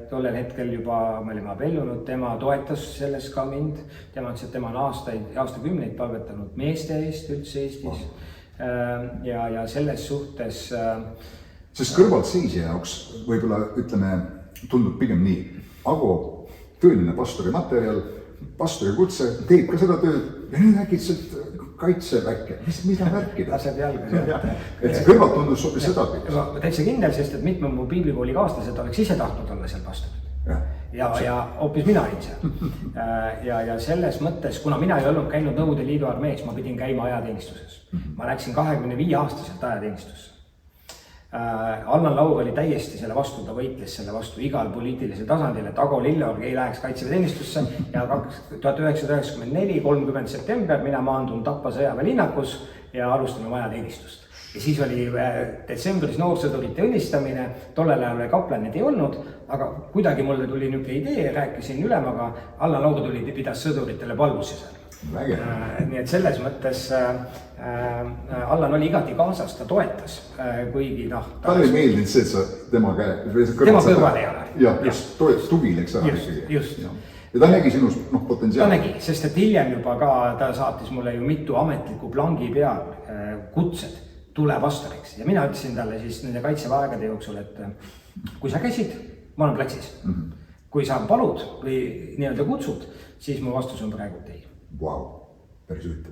tollel hetkel juba me olime abiellunud, tema toetas selles ka mind. Tema ütles, et tema on aastakümneid palvetanud meeste eest üldse Eestis. Ja selles suhtes... Sest kõrvaltseisja jaoks võib-olla, ütleme, tundub pigem nii. Ago, tõeline pastori materjal, pastori kutse, teeb ka seda tööd ja nüüd äkitselt kaitseväkke. Mida märkida? Laseb jalga sealt. Et see kõrvalt tundus sobi seda. Ma täitsa kindel, sest et mitme mu piiblikooli kaaslased oleks ise tahtnud olla seal pastorid. Ja hoopis mina olin seal. Ja selles mõttes, kuna mina ei olnud käinud Nõukogude Liidu armees, ma pidin käima ajateenistuses. Ma läksin 25-aastaselt ajateenistusse. Allan Laur oli täiesti selle vastu, ta võitles selle vastu igal poliitilisel tasandil, et Ago Lilleorg ei läheks kaitseväeteenistusse ja 1994, 30. september, mina maandun Tapa sõjaväelinnakus ja alustan oma ajateenistust. Ja siis oli detsembris noorsõdurite õnnistamine, tollel ajal kaplanid ei olnud, aga kuidagi mulle tuli niisugune idee, rääkisin ülemaga, Allan Laur tuli, pidas sõduritele palvusi seal. Nii et selles mõttes Allan oli igati kaasas, ta toetas, kuigi ta ei meeldinud see, et sa tema käe... Tema kõrval ei ole. Jah, just, tugileks ära. Just. Ja ta nägi sinus potentsiaali. Ta nägi, sest et hiljem juba ka ta saatis mulle ju mitu ametliku plangi peal kutsed tule pastoriks. Ja mina ütlesin talle siis nende kaitseväeaegade jooksul, et kui sa käisid, ma olen platsis. Kui sa palud või nii-öelda kutsud, siis mu vastus on praegu tei. Vau, päris huvitav.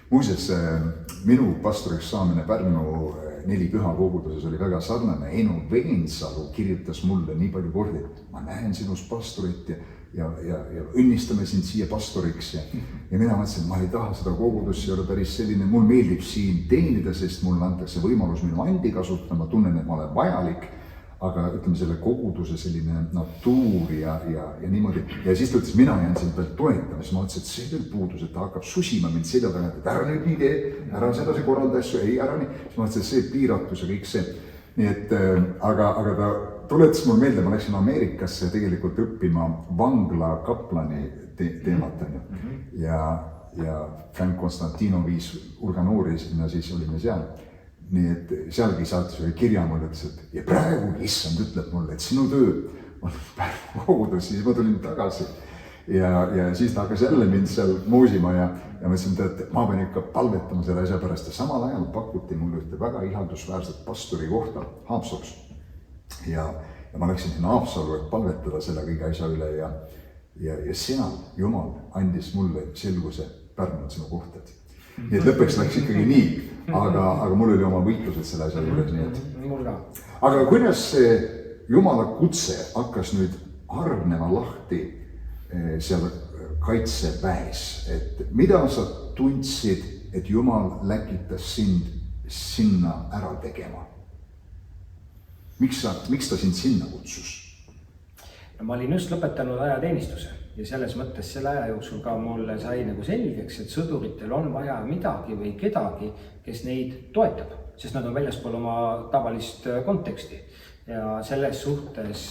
Muuseas, minu pastoriks saamine Pärnu 4 pühakoguduses oli väga sarnane. Eino Veensalu kirjutas mulle nii palju kordi, et ma näen sinus pastorit ja õnnistame sind siia pastoriks. Ja mina mõtlesin, et ma ei taha seda kogudust, see ei ole päris selline, mul meeldib siin teenida, sest mulle antakse võimalus minu andi kasutada, ma tunnen, et ma olen vajalik. Aga ütleme selle koguduse selline natuur ja niimoodi. Ja siis ta ütles, mina jään sind veel toetama, siis ma ütlesin, et see veel puudus, et ta hakkab susima mind selja taga, et ära nüüd nii tee, ära sedasi korralda asju, ei ära nii. Siis ma ütlesin, et see piiratus ja kõik see. Nii et, aga ta tuletas mul meelde, ma läksin Ameerikasse tegelikult õppima vangla kaplani teemat. Ja Frank Konstantino viis hulga noori sinna, siis olime seal. Nii et sealgi saatis ühe kirja mulle, et ja praegu issand ütleb mulle, et sinu töö on kogudus, siis ma tulin tagasi. ja siis ta hakkas jälle mind seal moosima ja mõtlesin, et ma pean ikka palvetama selle asja pärast ja samal ajal pakuti mulle ühte väga ihaldusväärset pastori kohta Haapsalus. Ja ma läksin sinna Haapsalu, et palvetada selle kõige asja üle ja seal Jumal andis mulle selguse, Pärnu on sinu koht, et nii et lõpuks läks ikkagi nii, aga mul oli oma võitlused selle asja juures, nii et. Aga kuidas see Jumala kutse hakkas nüüd hargnema lahti seal kaitseväes, et mida sa tundsid, et Jumal läkitas sind sinna ära tegema? Miks ta sind sinna kutsus? No, ma olin just lõpetanud ajateenistuse ja selles mõttes selle aja jooksul ka mulle sai nagu selgeks, et sõduritel on vaja midagi või kedagi, kes neid toetab, sest nad on väljaspool oma tavalist konteksti. Ja selles suhtes,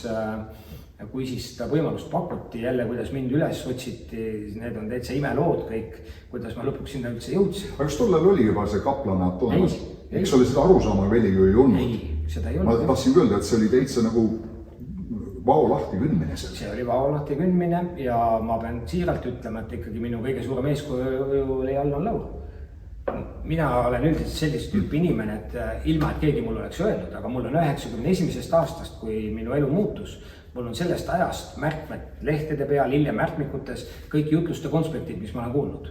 kui siis seda võimalust pakuti jälle, kuidas mind üles otsiti, need on täitsa imelood kõik, kuidas ma lõpuks sinna üldse jõudsin. Aga kas tollal oli juba see kaplanaat olemas? Eks oli seda arusaama veel ju ei olnud? Ei, seda ei olnud. Ma tahtsin öelda, et see oli täitsa nagu vao lahti kündmine seal. See oli vao lahti kündmine ja ma pean siiralt ütlema, et ikkagi minu kõige suurem eeskuju oli Allan Laur. Mina olen üldiselt sellist tüüpi inimene, et ilma, et keegi mul oleks öelnud, aga mul on 91. aastast, kui minu elu muutus, mul on sellest ajast märkmed lehtede peal, hiljem märkmikutes, kõik jutluste konspektid, mis ma olen kuulnud.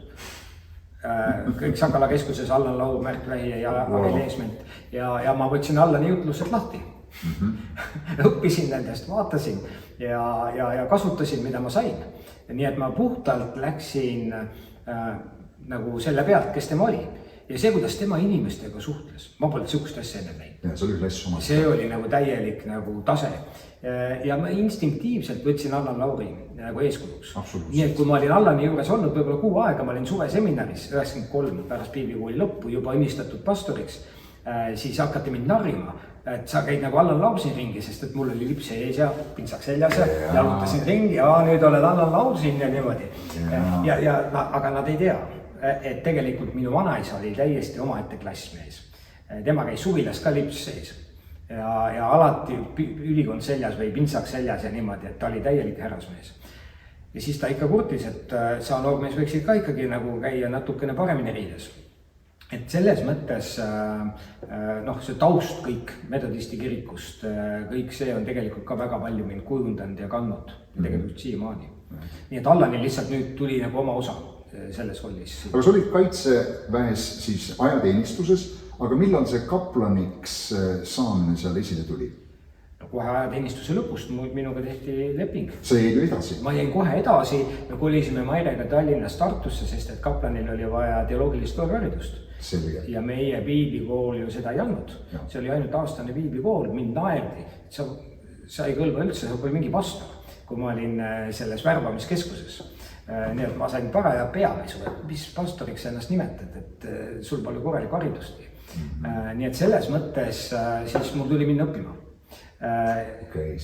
Kõik Sakala keskuses Allan Laur, Märt Vähi ja Agel Eesment ja ma võtsin Allani jutlused lahti. Õppisin nendest, vaatasin ja kasutasin, mida ma sain. Nii et ma puhtalt läksin nagu selle pealt, kes tema oli. Ja see, kuidas tema inimestega suhtles, ma polnud sihukest asja enne näinud. See oli nagu täielik nagu tase. Ja ma instinktiivselt võtsin Allan Lauri nagu eeskujuks. Nii et kui ma olin Allani juures olnud võib-olla 6 aega, ma olin suveseminaris 93 pärast piiblikooli lõppu juba õnnistatud pastoriks, siis hakati mind narrima, et sa käid nagu Allan Laur siin ringi, sest et mul oli lips ees ja pintsak seljas ja jalutasin ringi ja nüüd oled Allan Laur siin ja niimoodi. Aga nad ei tea, et tegelikult minu vanaisa oli täiesti omaette klassmees. Tema käis suvilas ka lips sees ja alati ülikond seljas või pintsak seljas ja niimoodi, et ta oli täielik härrasmees. Ja siis ta ikka kurtis, et sa noormees võiksid ka ikkagi nagu käia natukene paremini riides. Et selles mõttes see taust kõik metodisti kirikust, kõik see on tegelikult ka väga palju mind kujundanud ja kandnud ja tegelikult siiamaani. Nii et Allanil lihtsalt nüüd tuli nagu oma osa selles rollis. Aga sa olid kaitseväes siis ajateenistuses, aga millal see kaplaniks saamine seal esile tuli? Kohe ajateenistuse lõpust minuga tehti leping. Sa jäid ju edasi? Ma jäin kohe edasi, me kolisime Mairega Tallinnast Tartusse, sest et kaplanil oli vaja teoloogilist kõrgharidust. Ja meie piiblikool ju seda ei andnud. See oli ainult aastane piiblikool, mind naerdi. Sa ei kõlba üldse, sa pole mingi pastor, kui ma olin selles värbamiskeskuses. Nii et ma sain paraja peavisu, et mis pastoriks ennast nimetad, et sul pole korralik haridust. Nii et selles mõttes siis mul tuli minna õppima.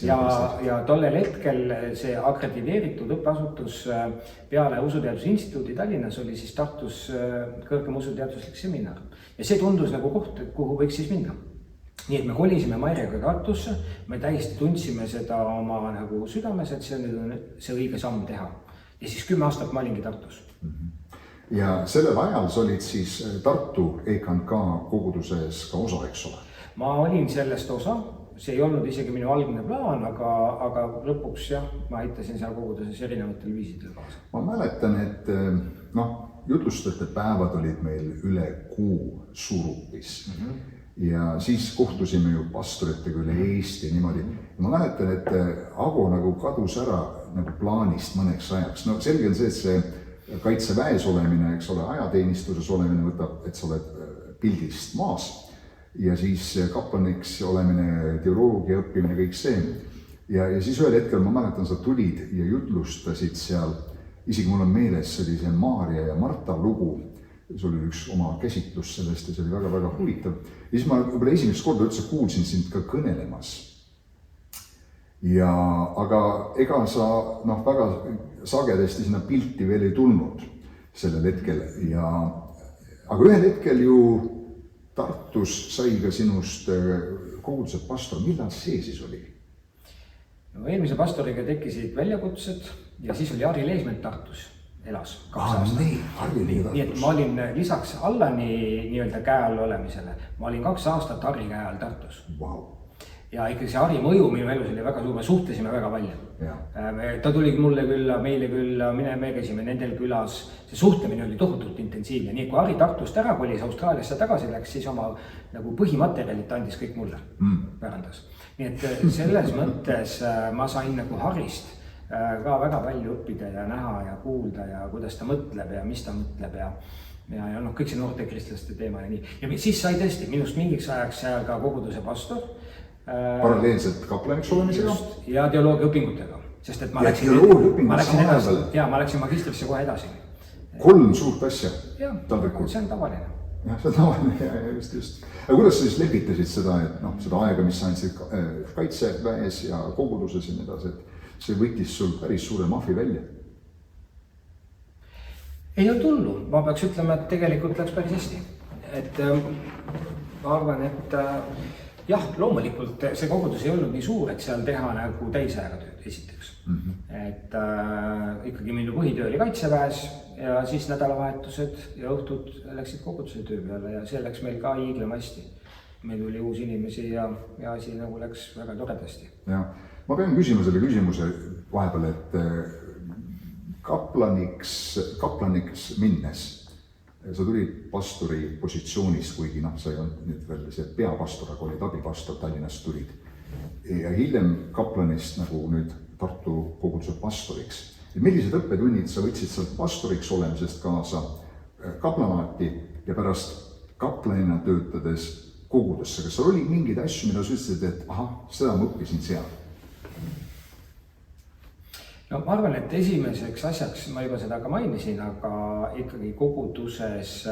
Ja tollel hetkel see akrediteeritud õppeasutus peale Usuteaduse Instituudi Tallinnas oli siis Tartus kõrgem usuteaduslik seminar. Ja see tundus nagu koht, kuhu võiks siis minna. Nii et me kolisime Mairega Tartusse, me täiesti tundsime seda oma nagu südames, et see on see õige samm teha. Ja siis 10 aastat ma olingi Tartus. Ja sellel ajal sa olid siis Tartu EKNK koguduses ka osa, eks ole? Ma olin sellest osa, see ei olnud isegi minu algne plaan, aga lõpuks jah, ma aitasin seal koguduses erinevatel viisidel kaasa. Ma mäletan, et jutlustajate päevad olid meil üle kuu Surupis. Ja siis kohtusime ju pastoritega üle Eesti niimoodi. Ma mäletan, et Ago nagu kadus ära nagu plaanist mõneks ajaks. No selge on see, et see kaitseväes olemine, eks ole, ajateenistuses olemine võtab, et sa oled pildist maas. Ja siis kaplaniks olemine, teoloogia õppimine, kõik see. Ja siis ühel hetkel ma mäletan, sa tulid ja jutlustasid seal, isegi mul on meeles, see oli see Maarja ja Marta lugu, see oli üks oma käsitlus sellest ja see oli väga-väga huvitav. Ja siis ma võib-olla esimest korda üldse kuulsin sind ka kõnelemas. Aga ega sa väga sagedasti sinna pilti veel ei tulnud sellel hetkel. Aga ühel hetkel ju Tartus sai ka sinust koguduse pastor. Millal see siis oli? No, eelmise pastoriga tekkisid väljakutsed ja siis oli Harri Leesment Tartus, elas 2 aastat. Nii et ma olin lisaks Allani nii-öelda käe all olemisele, ma olin 2 aastat Harri käe all Tartus. Wow. Ja ikkagi see Harri mõju minu elus oli väga suur, me suhtlesime väga palju. Ta tuli mulle külla, meile külla, me käisime nendel külas, see suhtlemine oli tohutult intensiivne, nii kui Harri Tartust ära kolis, Austraaliasse tagasi läks, siis oma nagu põhimaterjalit andis kõik mulle, pärandas. Nii et selles mõttes ma sain nagu Harrist ka väga palju õppida ja näha ja kuulda ja kuidas ta mõtleb ja mis ta mõtleb ja kõik see noorte kristlaste teema ja nii. Ja siis sai tõesti minust mingiks ajaks seal ka koguduse pastor. Paralleelselt kaplaniks olemisega? Ja teoloogia õpingutega, sest et ma läksin edasi, ma läksin magistrisse kohe edasi. 3 suurt asja? Jah, see on tavaline. Jah, see on tavaline, just. Aga kuidas sa siis lepitasid seda, et seda aega, mis sa andsid kaitseväes ja koguduses ja nii edasi, et see võttis sul päris suure mahvi välja? Ei olnud hullu, ma peaks ütlema, et tegelikult läks päris hästi. Et ma arvan, et jah, loomulikult see kogudus ei olnud nii suur, et seal teha nagu täisajaga tööd esiteks. Et ikkagi minu põhitöö oli kaitseväes ja siis nädalavahetused ja õhtud läksid koguduse töö peale ja see läks meil ka hiiglema hästi. Meil oli uus inimesi ja asi nagu läks väga toredasti. Ja, ma pean küsima selle küsimuse vahepeal, et kaplaniks minnes sa tulid pastori positsioonist, kuigi sa ei olnud nüüd veel see peapastor, aga olid abipastor, Tallinnast tulid. Ja hiljem kaplanist nagu nüüd Tartu koguduse pastoriks. Millised õppetunnid sa võtsid sealt pastoriks olemisest kaasa kaplanaati ja pärast kaplanina töötades kogudusse? Kas sul oli mingeid asju, mida sa ütlesid, et seda ma õppisin seal? No ma arvan, et esimeseks asjaks, ma juba seda ka mainisin, aga ikkagi koguduses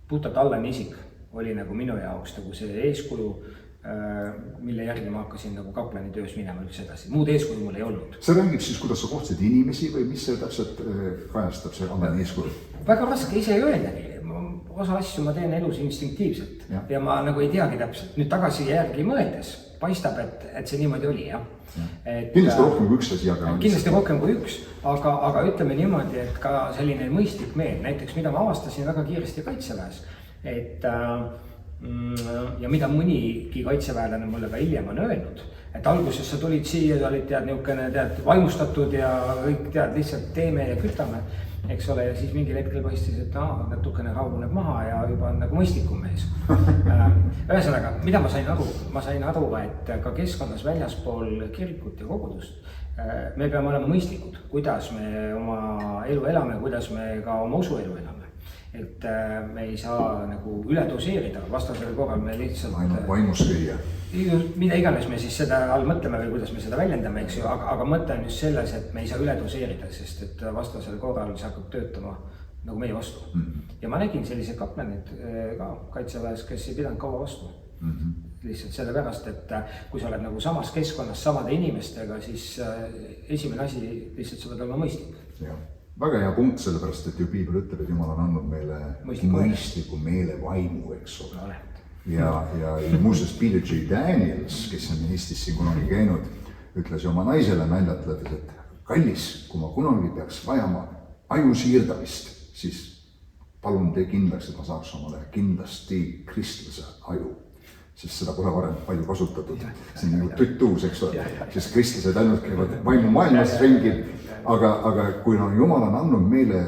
puhtalt Allani isik oli nagu minu jaoks nagu see eeskuju, mille järgi ma hakkasin nagu kaplani töös minema üldse edasi. Muud eeskuju mul ei olnud. See räägib siis, kuidas sa kohtsid inimesi või mis see täpselt kajastab see Allani eeskuju? Väga raske ise öeldagi. Osa asju ma teen elus instinktiivselt ja ma nagu ei teagi täpselt. Nüüd tagasi järgi mõeldes paistab, et see niimoodi oli, jah. Kindlasti rohkem kui üks asi, aga... Kindlasti rohkem kui üks, aga ütleme niimoodi, et ka selline mõistlik meel, näiteks mida ma avastasin väga kiiresti kaitseväes, ja mida mõnigi kaitseväelane mulle ka hiljem on öelnud, et alguses sa tulid siia, sa olid vaimustatud ja kõik lihtsalt teeme ja kütame, eks ole, ja siis mingil hetkel paistis, et natukene rahuneb maha ja juba on nagu mõistlikum mees. Ühesõnaga, mida ma sain aru? Ma sain aru, et ka keskkonnas väljaspool kirikut ja kogudust me peame olema mõistlikud, kuidas me oma elu elame, kuidas me ka oma usuelu elame. Et me ei saa nagu üle doseerida, vastasel korral me lihtsalt... Ainult vaimus käia. Mida iganes me siis seda all mõtleme või kuidas me seda väljendame, eks ju, aga mõte on just selles, et me ei saa üle doseerida, sest et vastasel korral see hakkab töötama nagu meie vastu. Ja ma nägin sellise kaplanid ka kaitseväes, kes ei pidanud kaua vastu. Lihtsalt sellepärast, et kui sa oled nagu samas keskkonnas samade inimestega, siis esimene asi lihtsalt sa pead olema mõistlik. Jah. Väga hea punkt, sellepärast, et ju Piibel ütleb, et Jumal on andnud meile mõistliku meele vaimu, eks ole. Ja muuseas Peter J. Daniels, kes on Eestis siin kunagi käinud, ütles oma naisele naljatlades, et kallis, kui ma kunagi peaks vajama aju siirdamist, siis palun tee kindlaks, et ma saaks omale kindlasti kristlase aju. Sest seda pole varem palju kasutatud. See on nagu tüttuus, eks ole, sest kristlased ainult käivad vaimu maailmas ringi. Aga kui Jumal on andnud meile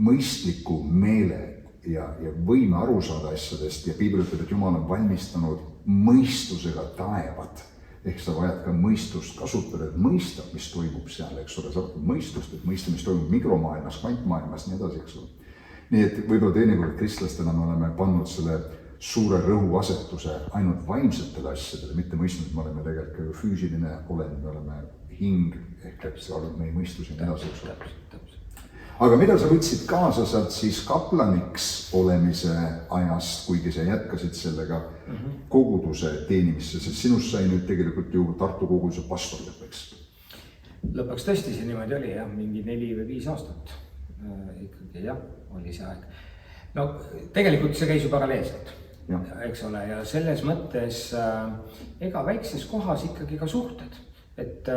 mõistliku meele ja võime aru saada asjadest ja Piibel ütleb, et Jumal on valmistanud mõistusega taevad. Ehk sa vajad ka mõistust kasutada, et mõista, mis toimub seal, eks ole, sa võtad mõistust, et mõista, mis toimub mikromaailmas, kvantmaailmas, nii edasi, eks ole. Nii et võib-olla teinekord kristlastena me oleme pannud selle suure rõhuasetuse ainult vaimsetele asjadele, mitte mõistnud, et me oleme tegelikult füüsiline olend, me oleme hing, ehk see oleb meie mõistus ja edasi, eks ole. Aga mida sa võtsid kaasa sealt siis kaplaniks olemise ajast, kuigi sa jätkasid sellega koguduse teenimisse, sest sinust sai nüüd tegelikult ju Tartu koguduse pastor lõppeks? Lõppeks tõesti see niimoodi oli, jah, mingi 4 või 5 aastat ikkagi, jah, oli see aeg. No tegelikult see käis ju paralleelselt, eks ole, ja selles mõttes ega väikses kohas ikkagi ka suhted. et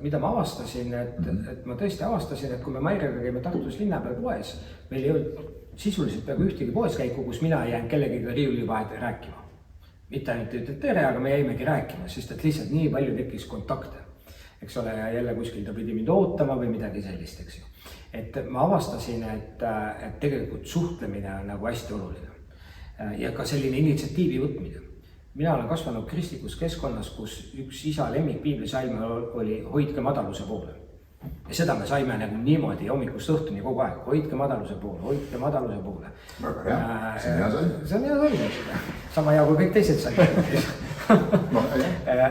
mida ma avastasin, et ma tõesti avastasin, et kui me Mairega käime Tartus linna peal poes, meil ei olnud sisuliselt peaaegu ühtegi poeskäiku, kus mina ei jäänud kellegiga riiuli vahet rääkima. Mitte ainult ei ütelnud tere, aga me jäimegi rääkima, sest et lihtsalt nii palju tekkis kontakte. Eks ole, ja jälle kuskil ta pidi mind ootama või midagi sellist, eks ju. Et ma avastasin, et tegelikult suhtlemine on nagu hästi oluline. Ja ka selline initsiatiivi võtmine. Mina olen kasvanud kristlikus keskkonnas, kus üks isa lemmik piiblisalme oli hoidke madaluse poole. Ja seda me saime nagu niimoodi hommikust õhtuni kogu aeg, hoidke madaluse poole, hoidke madaluse poole. Väga hea, see on hea salm. See on hea salm, sama hea kui kõik teised salmid.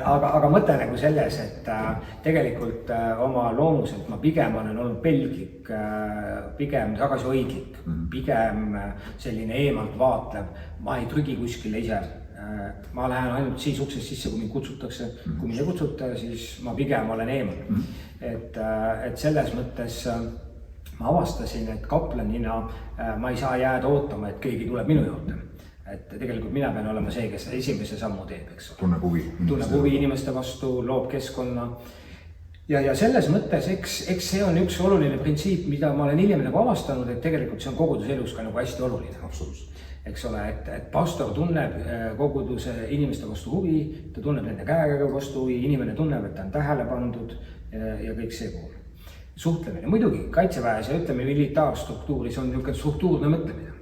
Aga mõte nagu selles, et tegelikult oma loomuselt ma pigem olen olnud pelglik, pigem tagasihoidlik, pigem selline eemalt vaatlev, ma ei trügi kuskile ise. Ma lähen ainult siis uksest sisse, kui mind kutsutakse, kui mind ei kutsuta, siis ma pigem olen eemal. Et selles mõttes ma avastasin, et kaplanina ma ei saa jääda ootama, et keegi tuleb minu juurde. Et tegelikult mina pean olema see, kes esimese sammu teeb, eks. Tunneb huvi inimeste vastu, loob keskkonna. Ja selles mõttes, eks see on üks oluline printsiip, mida ma olen hiljem nagu avastanud, et tegelikult see on koguduselus ka nagu hästi oluline. Absoluutselt. Eks ole, et pastor tunneb koguduse inimeste vastu huvi, ta tunneb nende käega vastu huvi, inimene tunneb, et ta on tähele pandud ja kõik see pool. Suhtlemine, muidugi kaitseväes ja ütleme militaarstruktuuris on niisugune struktuurne mõtlemine,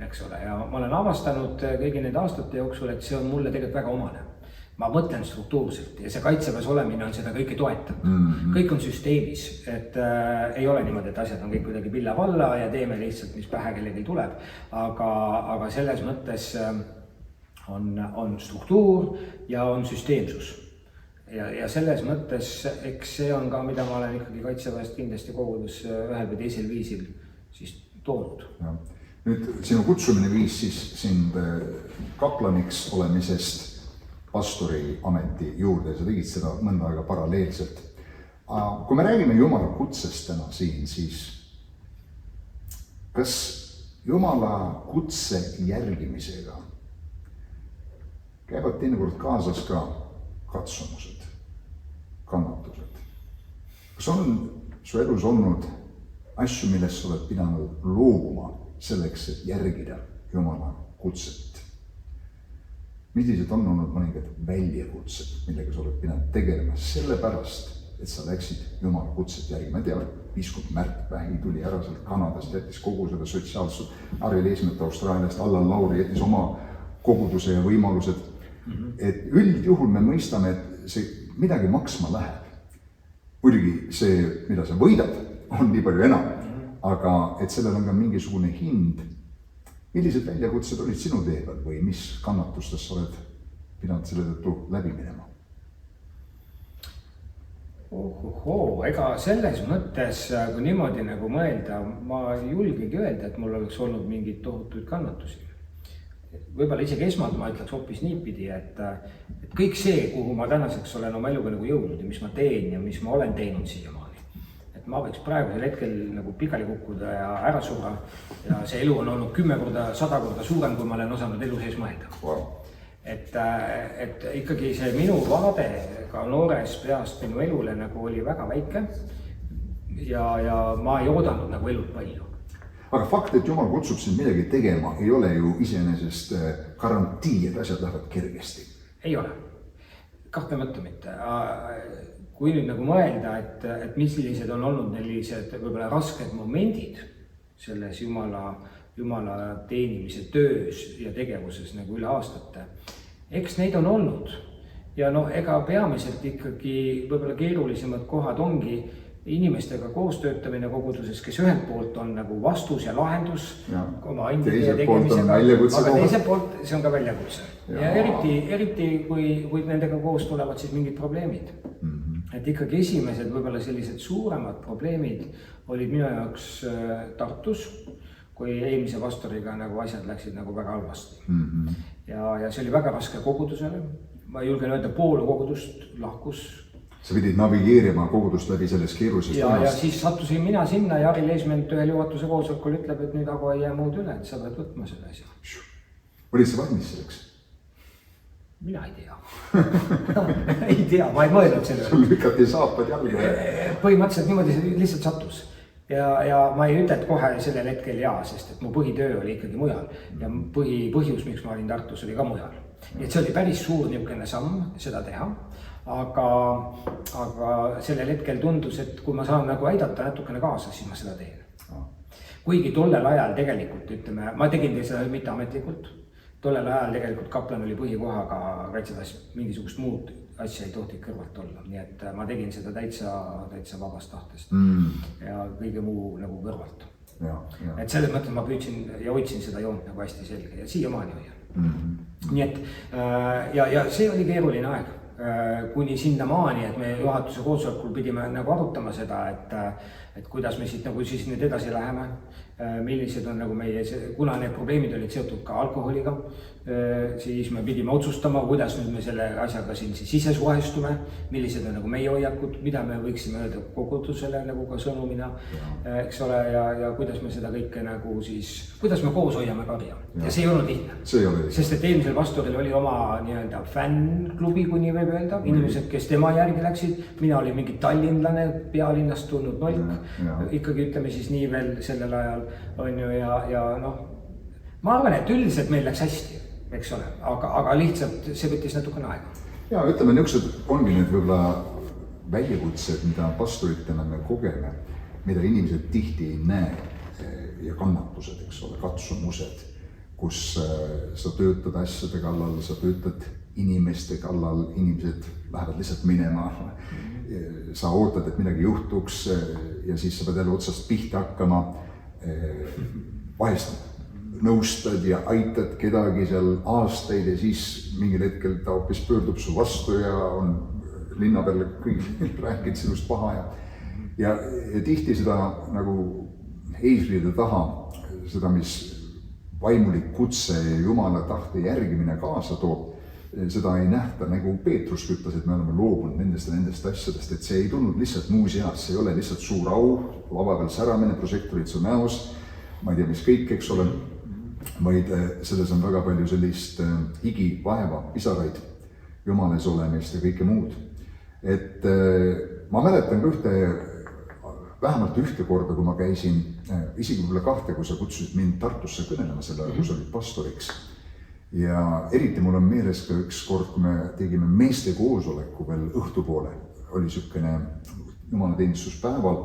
eks ole, ja ma olen avastanud kõigi need aastate jooksul, et see on mulle tegelikult väga omane. Ma mõtlen struktuurselt ja see kaitseväes olemine on seda kõike toetanud. Kõik on süsteemis, et ei ole niimoodi, et asjad on kõik kuidagi pilla-valla ja teeme lihtsalt, mis pähe kellelgi tuleb. Aga selles mõttes on struktuur ja on süsteemsus. Ja selles mõttes, eks see on ka, mida ma olen ikkagi kaitseväest kindlasti kogudus ühel või teisel viisil siis toonud. Ja. Nüüd sinu kutsumine viis siis sind kaplaniks olemisest pastori ameti juurde ja sa tegid seda mõnda aega paralleelselt. Kui me räägime Jumala kutsest täna siin, siis kas Jumala kutse järgimisega käivad teinekord kaasas ka katsumused, kannatused? Kas on su elus olnud asju, millest sa oled pidanud loobuma selleks, et järgida Jumala kutset? Millised on olnud mõningad väljakutsed, millega sa oled pidanud tegelema sellepärast, et sa läksid Jumala kutset järgima? Ma tean, et piiskop Märt Vähi tuli ära sealt Kanadast, jättis kogu seda sotsiaalsust, Harri Leesmet Austraaliast, Allan Lauri jättis oma koguduse ja võimalused. Et üldjuhul me mõistame, et see midagi maksma läheb. Muidugi see, mida sa võidad, on nii palju enam, aga et sellel on ka mingisugune hind. Millised väljakutsed olid sinu tee peal või mis kannatustes sa oled pidanud selle tõttu läbi minema? Ega selles mõttes, kui niimoodi nagu mõelda, ma ei julgegi öelda, et mul oleks olnud mingeid tohutuid kannatusi. Võib-olla isegi esmalt ma ütleks hoopis niipidi, et kõik see, kuhu ma tänaseks olen oma eluga nagu jõudnud ja mis ma teen ja mis ma olen teinud siiamaani. Ma võiks praegusel hetkel nagu pikali kukkuda ja ära surra ja see elu on olnud 10 korda, 100 korda suurem, kui ma olen osanud elu sees mõelda. Wow. Et ikkagi see minu vaade ka noores peast minu elule nagu oli väga väike ja ma ei oodanud nagu elult palju. Aga fakt, et Jumal kutsub sind midagi tegema, ei ole ju iseenesest garantii, et asjad lähevad kergesti. Ei ole. Kahtlemata mitte. Kui nüüd nagu mõelda, et millised on olnud sellised võib-olla rasked momendid selles Jumala teenimise töös ja tegevuses nagu üle aastate, eks neid on olnud. Ja ega peamiselt ikkagi võib-olla keerulisemad kohad ongi inimestega koostöötamine koguduses, kes ühelt poolt on nagu vastus ja lahendus oma indide tegemisega, aga teiselt poolt see on ka väljakutse. Ja eriti kui nendega koos tulevad siis mingid probleemid. Et ikkagi esimesed võib-olla sellised suuremad probleemid olid minu jaoks Tartus, kui eelmise pastoriga nagu asjad läksid nagu väga halvasti. Ja see oli väga raske kogudusele. Ma julgen öelda, pool kogudust lahkus. Sa pidid navigeerima kogudust läbi selles keerulisest ja siis sattusin mina sinna ja Harri Leesment ühel juhatuse koosolekul ütleb, et nüüd ei jää muud üle, et sa pead võtma selle asja. Olid sa valmis selleks? mina ei tea ei tea, ma ei mõelnud selle. sul lükati saapad jalga. Põhimõtteliselt niimoodi see lihtsalt sattus. Ja ma ei ütle, et kohe sellel hetkel jaa, sest et mu põhitöö oli ikkagi mujal. Ja põhjus, miks ma olin Tartus, oli ka mujal. Et see oli päris suur niisugune samm seda teha. Aga sellel hetkel tundus, et kui ma saan nagu aidata natukene kaasa, siis ma seda teen. Kuigi tollel ajal tegelikult, ütleme, ma tegin seda mitte ametlikult. Tollel ajal tegelikult kaplan oli põhikohaga kaitseväes, mingisugust muud asja ei tohti kõrvalt olla. Nii et ma tegin seda täitsa vabast tahtest ja kõige muu nagu kõrvalt. Et selles mõttes ma püüdsin ja hoidsin seda joont nagu hästi selge ja siiamaani hoian. Nii et ja see oli keeruline aeg. Kuni sinnamaani, et me juhatuse koosolekul pidime nagu arutama seda, et kuidas me siit nagu siis nüüd edasi läheme, millised on nagu meie, kuna need probleemid olid seotud ka alkoholiga, siis me pidime otsustama, kuidas nüüd me selle asjaga siin sise suhestume, millised on nagu meie hoiakud, mida me võiksime öelda kogudusele nagu ka sõnumina, eks ole, ja kuidas me seda kõike nagu siis, kuidas me koos hoiame karja. Ja see ei olnud lihtne. Sest et eelmisel pastoril oli oma nii-öelda fännklubi, kuni võib öelda, inimesed, kes tema järgi läksid, mina olin mingi tallinlane, pealinnast tulnud nolk, ikkagi ütleme siis nii veel sellel ajal on ju ja noh, ma arvan, et üldiselt meil läks hästi, eks ole, aga lihtsalt see võttis natukene aega. Ja ütleme, niisugused ongi need võib-olla väljakutsed, mida pastoritena me kogeme, mida inimesed tihti ei näe ja kannatused, eks ole, katsumused, kus sa töötad asjade kallal, sa töötad inimeste kallal, inimesed lähevad lihtsalt minema, sa ootad, et midagi juhtuks ja siis sa pead jälle otsast pihta hakkama, vahest nõustad ja aitad kedagi seal aastaid ja siis mingil hetkel ta hoopis pöördub su vastu ja on linna peal kõik räägid sinust paha ja tihti seda nagu eesriide taha, seda, mis vaimulik kutse ja Jumala tahte järgimine kaasa toob, seda ei nähta, nagu Peetrus ütles, et me oleme loobunud nendest ja nendest asjadest, et see ei tulnud lihtsalt muuseas, see ei ole lihtsalt suur au, lava peal säramine, prožektorid su näos, ma ei tea, mis kõik, eks ole, vaid selles on väga palju sellist higi, vaeva, pisaraid, Jumales olemist ja kõike muud. Et ma mäletan ka vähemalt ühte korda, kui ma käisin, isegi võib-olla kahte, kui sa kutsusid mind Tartusse kõnelema selle ajal, kui sa olid pastoriks. Ja eriti mul on meeles ka üks kord, kui me tegime meeste koosoleku veel õhtupoole, oli niisugune jumalateenistuspäeval,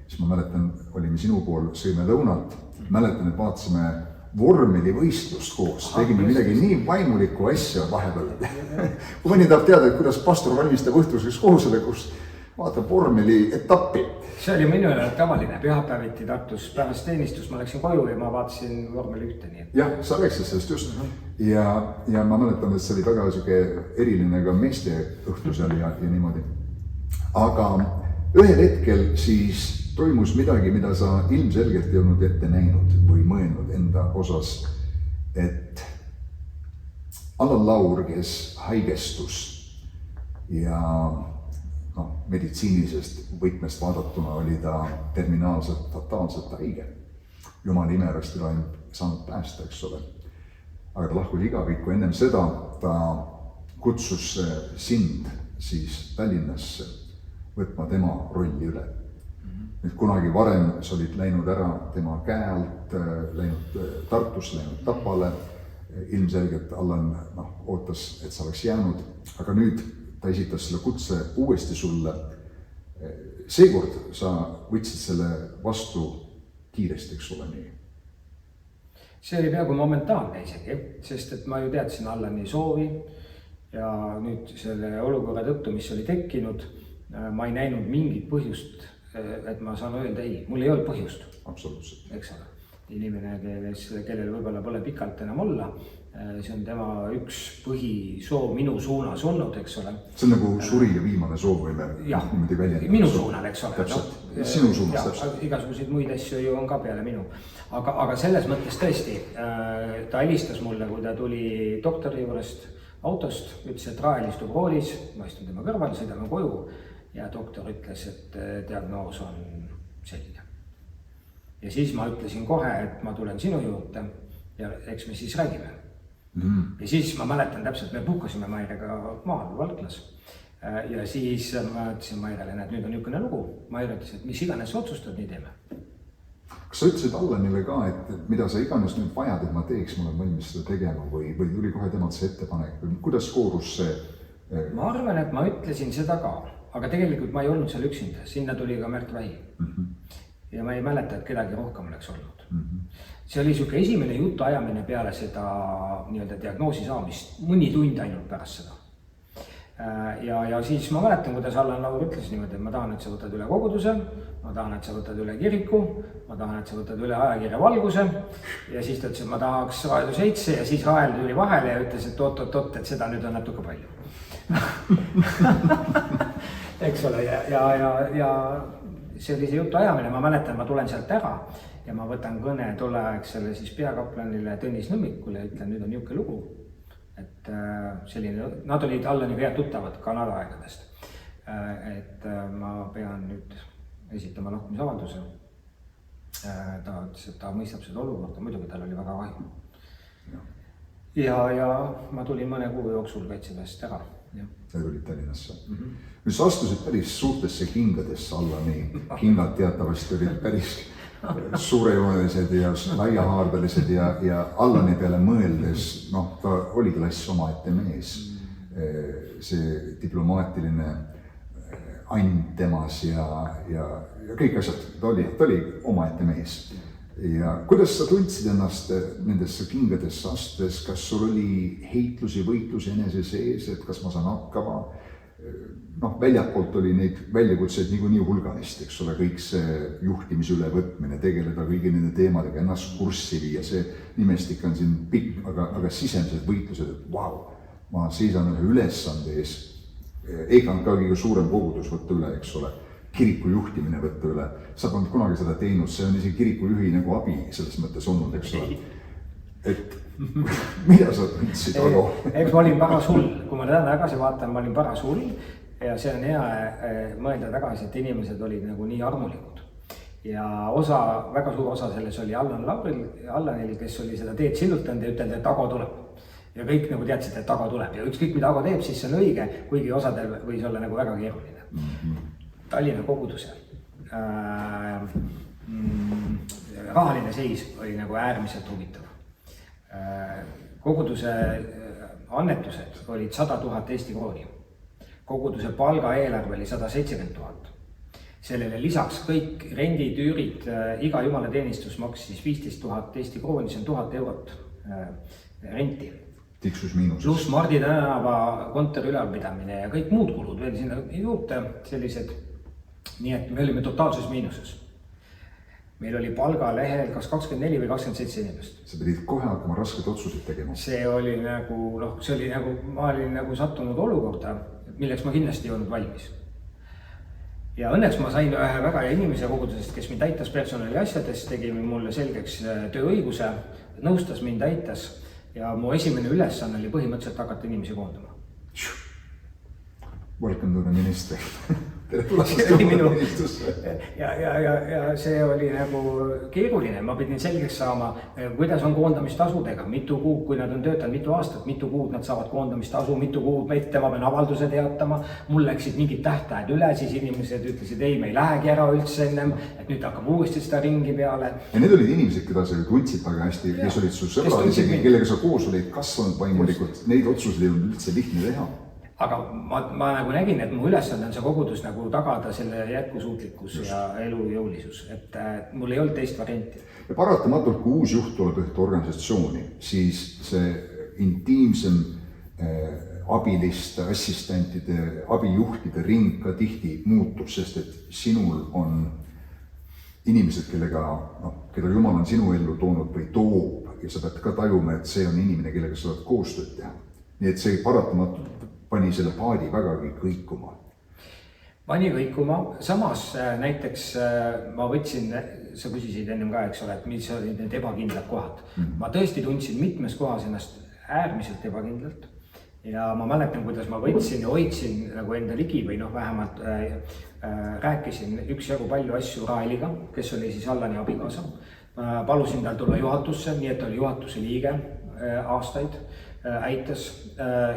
siis ma mäletan, olime sinu pool, sõime lõunat, mäletan, et vaatasime vormelivõistlust koos, tegime midagi nii vaimulikku asja vahepeal. Kui mõni tahab teada, et kuidas pastor valmistab õhtuseks koosolekust, vaatab vormeli etappi. See oli minu jaoks tavaline, pühapäeviti Tartus pärast teenistus, ma läksin koju ja ma vaatasin vormel 1. Jah, sa rääkisid sellest just. Ja ma mäletan, et see oli väga eriline ka meeste õhtu seal ja niimoodi. Aga ühel hetkel siis toimus midagi, mida sa ilmselgelt ei olnud ette näinud või mõelnud enda osas, et Allan Laur, kes haigestus ja meditsiinilisest võtmest vaadatuna oli ta terminaalselt, fataalselt haige. Jumala imerast ei saanud päästa, eks ole. Aga ta lahkus igavikku. Ennem seda ta kutsus sind siis Tallinnasse võtma tema rolli üle. Nüüd kunagi varem sa olid läinud ära tema käe alt, läinud Tartusse, läinud Tapale. Ilmselgelt Allan ootas, et sa oleks jäänud, aga nüüd ta esitas selle kutse uuesti sulle. Seekord sa võtsid selle vastu kiiresti, eks ole nii? See oli peaaegu momentaalne isegi, sest et ma ju teadsin Allani soovi ja nüüd selle olukorra tõttu, mis oli tekkinud, ma ei näinud mingit põhjust, et ma saan öelda ei, mul ei olnud põhjust. Absoluutselt. Eks ole, inimene, kellel võib-olla pole pikalt enam olla, see on tema üks põhisoov minu suunas olnud, eks ole. See on nagu suri ja viimane soov võime niimoodi välja. Minu suunal, eks ole. Sinu suunas täpselt. Igasuguseid muid asju ju on ka peale minu. Aga selles mõttes tõesti, ta helistas mulle, kui ta tuli doktori juurest autost, ütles, et Rael istub roolis, ma istun tema kõrval, sõidame koju ja doktor ütles, et diagnoos on selline. Ja siis ma ütlesin kohe, et ma tulen sinu juurde ja eks me siis räägime. Ja siis ma mäletan täpselt, me puhkasime Mairega maal Valklas. Ja siis ma ütlesin Mairele, et nüüd on niisugune lugu. Maire ütles, et mis iganes otsustad, nii teeme. Kas sa ütlesid Allanile ka, et mida sa iganes nüüd vajad, et ma teeks, ma olen valmis seda tegema või tuli kohe temalt see ettepanek või kuidas koorus see? Ma arvan, et ma ütlesin seda ka, aga tegelikult ma ei olnud seal üksinda, sinna tuli ka Märt Vähi. Ja ma ei mäleta, et kedagi rohkem oleks olnud. See oli niisugune esimene jutu ajamine peale seda nii-öelda diagnoosi saamist, mõni tund ainult pärast seda. Ja siis ma mäletan, kuidas Allan Laur ütles niimoodi, et ma tahan, et sa võtad üle koguduse, ma tahan, et sa võtad üle kiriku, ma tahan, et sa võtad üle ajakirja Valguse ja siis ta ütles, et ma tahaks Raadio 7 ja siis Rael tuli vahele ja ütles, et oot, et seda nüüd on natuke palju. Eks ole, ja see oli see jutu ajamine, ma mäletan, ma tulen sealt ära ja ma võtan kõne tolleaegsele siis peakaplanile Tõnis Nõmmikule ja ütlen, nüüd on niisugune lugu. Et selline, nad olid Allaniga head tuttavad Kanada aegadest. Et ma pean nüüd esitama lahkumisavalduse. Ta ütles, et ta mõistab seda olukorda, muidugi tal oli väga kahju. Ja ma tulin mõne kuu jooksul Kaitseväest ära. Sa tulid Tallinnasse. Nüüd sa astusid päris suurtesse kingadesse Allani. Kingad teatavasti olid päris suurejoonelised ja laiahaardelised ja Allani peale mõeldes, ta oli klass omaette mees. See diplomaatiline and temas ja kõik asjad, ta oli omaette mees. Ja kuidas sa tundsid ennast nendesse kingadesse astudes, kas sul oli heitlusi, võitlusi enese sees, et kas ma saan hakkama? Väljapoolt oli neid väljakutseid niikuinii hulganist, eks ole, kõik see juhtimise ülevõtmine, tegeleda kõigi nende teemadega, ennast kurssi viia, see nimestik on siin pikk, aga sisemised võitlused, et vau, ma seisan ühe ülesande ees, EKANK ka kõige suurem kogudus võtta üle, eks ole, kiriku juhtimine võtta üle, sa polnud kunagi seda teinud, see on isegi kiriku juhi nagu abi selles mõttes olnud, eks ole, et mida sa tundsid, Alo? Eks ma olin paras hull, kui ma täna tagasi vaatan, ma olin paras hull ja see on hea mõelda tagasi, et inimesed olid nagu nii armulikud. Ja väga suur osa selles oli Allanil, kes oli seda teed sillutanud ja ütelda, et Ago tuleb. Ja kõik nagu teadsid, et Ago tuleb ja ükskõik mida Ago teeb, siis see on õige, kuigi osadel võis olla nagu väga keeruline. Tallinna koguduse rahaline seis oli nagu äärmiselt huvitav. Koguduse annetused olid 100 000 Eesti krooni. Koguduse palgaeelarve oli 170 000. Sellele lisaks kõik rendid, üürid, iga jumalateenistus maksis 15 000 Eesti krooni, see on 1000 eurot renti. Tiksus miinuses. Pluss Mardi tänava kontori ülalpidamine ja kõik muud kulud veel sinna juurde sellised. Nii et me olime totaalses miinuses. Meil oli palgalehel kas 24 või 27 inimest. Sa pidid kohe hakkama raskeid otsuseid tegema. See oli nagu, ma olin nagu sattunud olukorda, milleks ma kindlasti ei olnud valmis. Ja õnneks ma sain ühe väga hea inimese kogudusest, kes mind aitas personali asjades, tegi mulle selgeks tööõiguse, nõustas mind, aitas ja mu esimene ülesanne oli põhimõtteliselt hakata inimesi koondama. Welcome to the minister. Ja see oli nagu keeruline, ma pidin selgeks saama, kuidas on koondamistasudega, mitu kuud, kui nad on töötanud mitu aastat, mitu kuud nad saavad koondamistasu, mitu kuud ette ma pean avalduse teatama, mul läksid mingid tähtajad üle, siis inimesed ütlesid, ei, me ei lähegi ära üldse ennem, et nüüd hakkab uuesti seda ringi peale. Ja need olid inimesed, keda sa tundsid väga hästi, kes olid su sõbrad, isegi kellega sa koos olid kasvanud vaimulikult, neid otsuseid ei olnud üldse lihtne teha. Aga ma nagu nägin, et mu ülesande on see kogudus nagu tagada selle jätkusuutlikkus ja elujõulisus, et mul ei olnud teist varianti. Ja paratamatult, kui uus juht tuleb ühte organisatsiooni, siis see intiimsem abiliste, assistentide, abijuhtide ring ka tihti muutub, sest et sinul on inimesed, keda Jumal on sinu ellu toonud või toob ja sa pead ka tajuma, et see on inimene, kellega sa saad koostööd teha. Nii et see paratamatult pani selle paadi vägagi kõikuma. Pani kõikuma, samas näiteks ma võtsin, sa küsisid ennem ka, eks ole, et mis olid need ebakindlad kohad. Ma tõesti tundsin mitmes kohas ennast äärmiselt ebakindlalt ja ma mäletan, kuidas ma võtsin ja hoidsin nagu enda ligi või vähemalt rääkisin üksjagu palju asju Raeliga, kes oli siis Allani abikaasa. Palusin tal tulla juhatusse, nii et oli juhatuse liige. aastaid aitas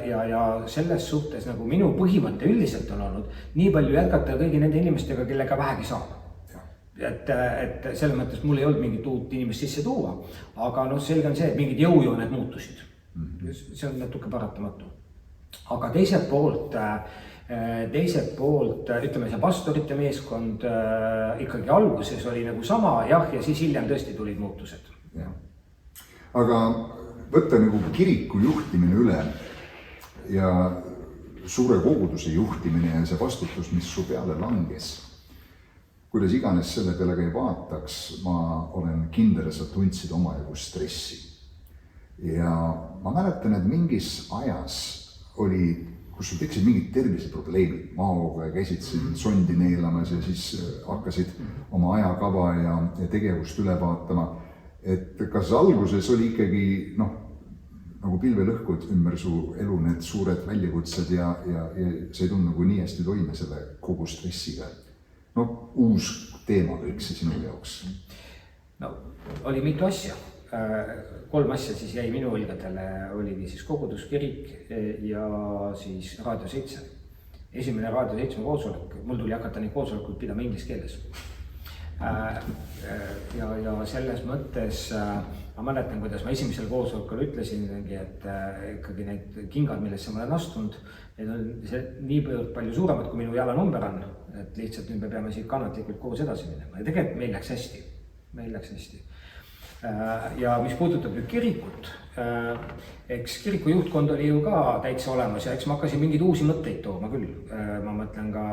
ja selles suhtes nagu minu põhimõte üldiselt on olnud nii palju jätkata kõigi nende inimestega, kellega vähegi saab. Et selles mõttes mul ei olnud mingit uut inimest sisse tuua, aga selge on see, et mingid jõujooned muutusid. See on natuke paratamatu. Aga teiselt poolt, ütleme see pastorite meeskond ikkagi alguses oli nagu sama ja siis hiljem tõesti tulid muutused. Aga võtta nagu kiriku juhtimine üle ja suure koguduse juhtimine ja see vastutus, mis su peale langes. Kuidas iganes selle peale ka ei vaataks, ma olen kindel, et sa tundsid omajagu stressi. Ja ma mäletan, et mingis ajas oli, kus sul tekkisid mingid terviseprobleemid, maoga ja käisid siin sondi neelamas ja siis hakkasid oma ajakava ja tegevust üle vaatama. Et kas alguses oli ikkagi nagu pilvelõhkud ümber su elu need suured väljakutsed ja sa ei tulnud nagu nii hästi toime selle kogu stressiga? Uus teema kõik see sinu jaoks. Oli mitu asja. 3 asja siis jäi minu õlgadele, oligi siis koguduskirik ja siis Raadio 7. Esimene Raadio 7 koosolek, mul tuli hakata neid koosolekuid pidama inglise keeles. Ja selles mõttes ma mäletan, kuidas ma esimesel koosolekul ütlesin, et ikkagi need kingad, millesse ma olen astunud, need on nii palju suuremad, kui minu jalanumber on, et lihtsalt nüüd me peame siit kannatlikult koos edasi minema ja tegelikult meil läks hästi. Ja mis puudutab nüüd kirikut, eks kiriku juhtkond oli ju ka täitsa olemas ja eks ma hakkasin mingeid uusi mõtteid tooma küll. Ma mõtlen ka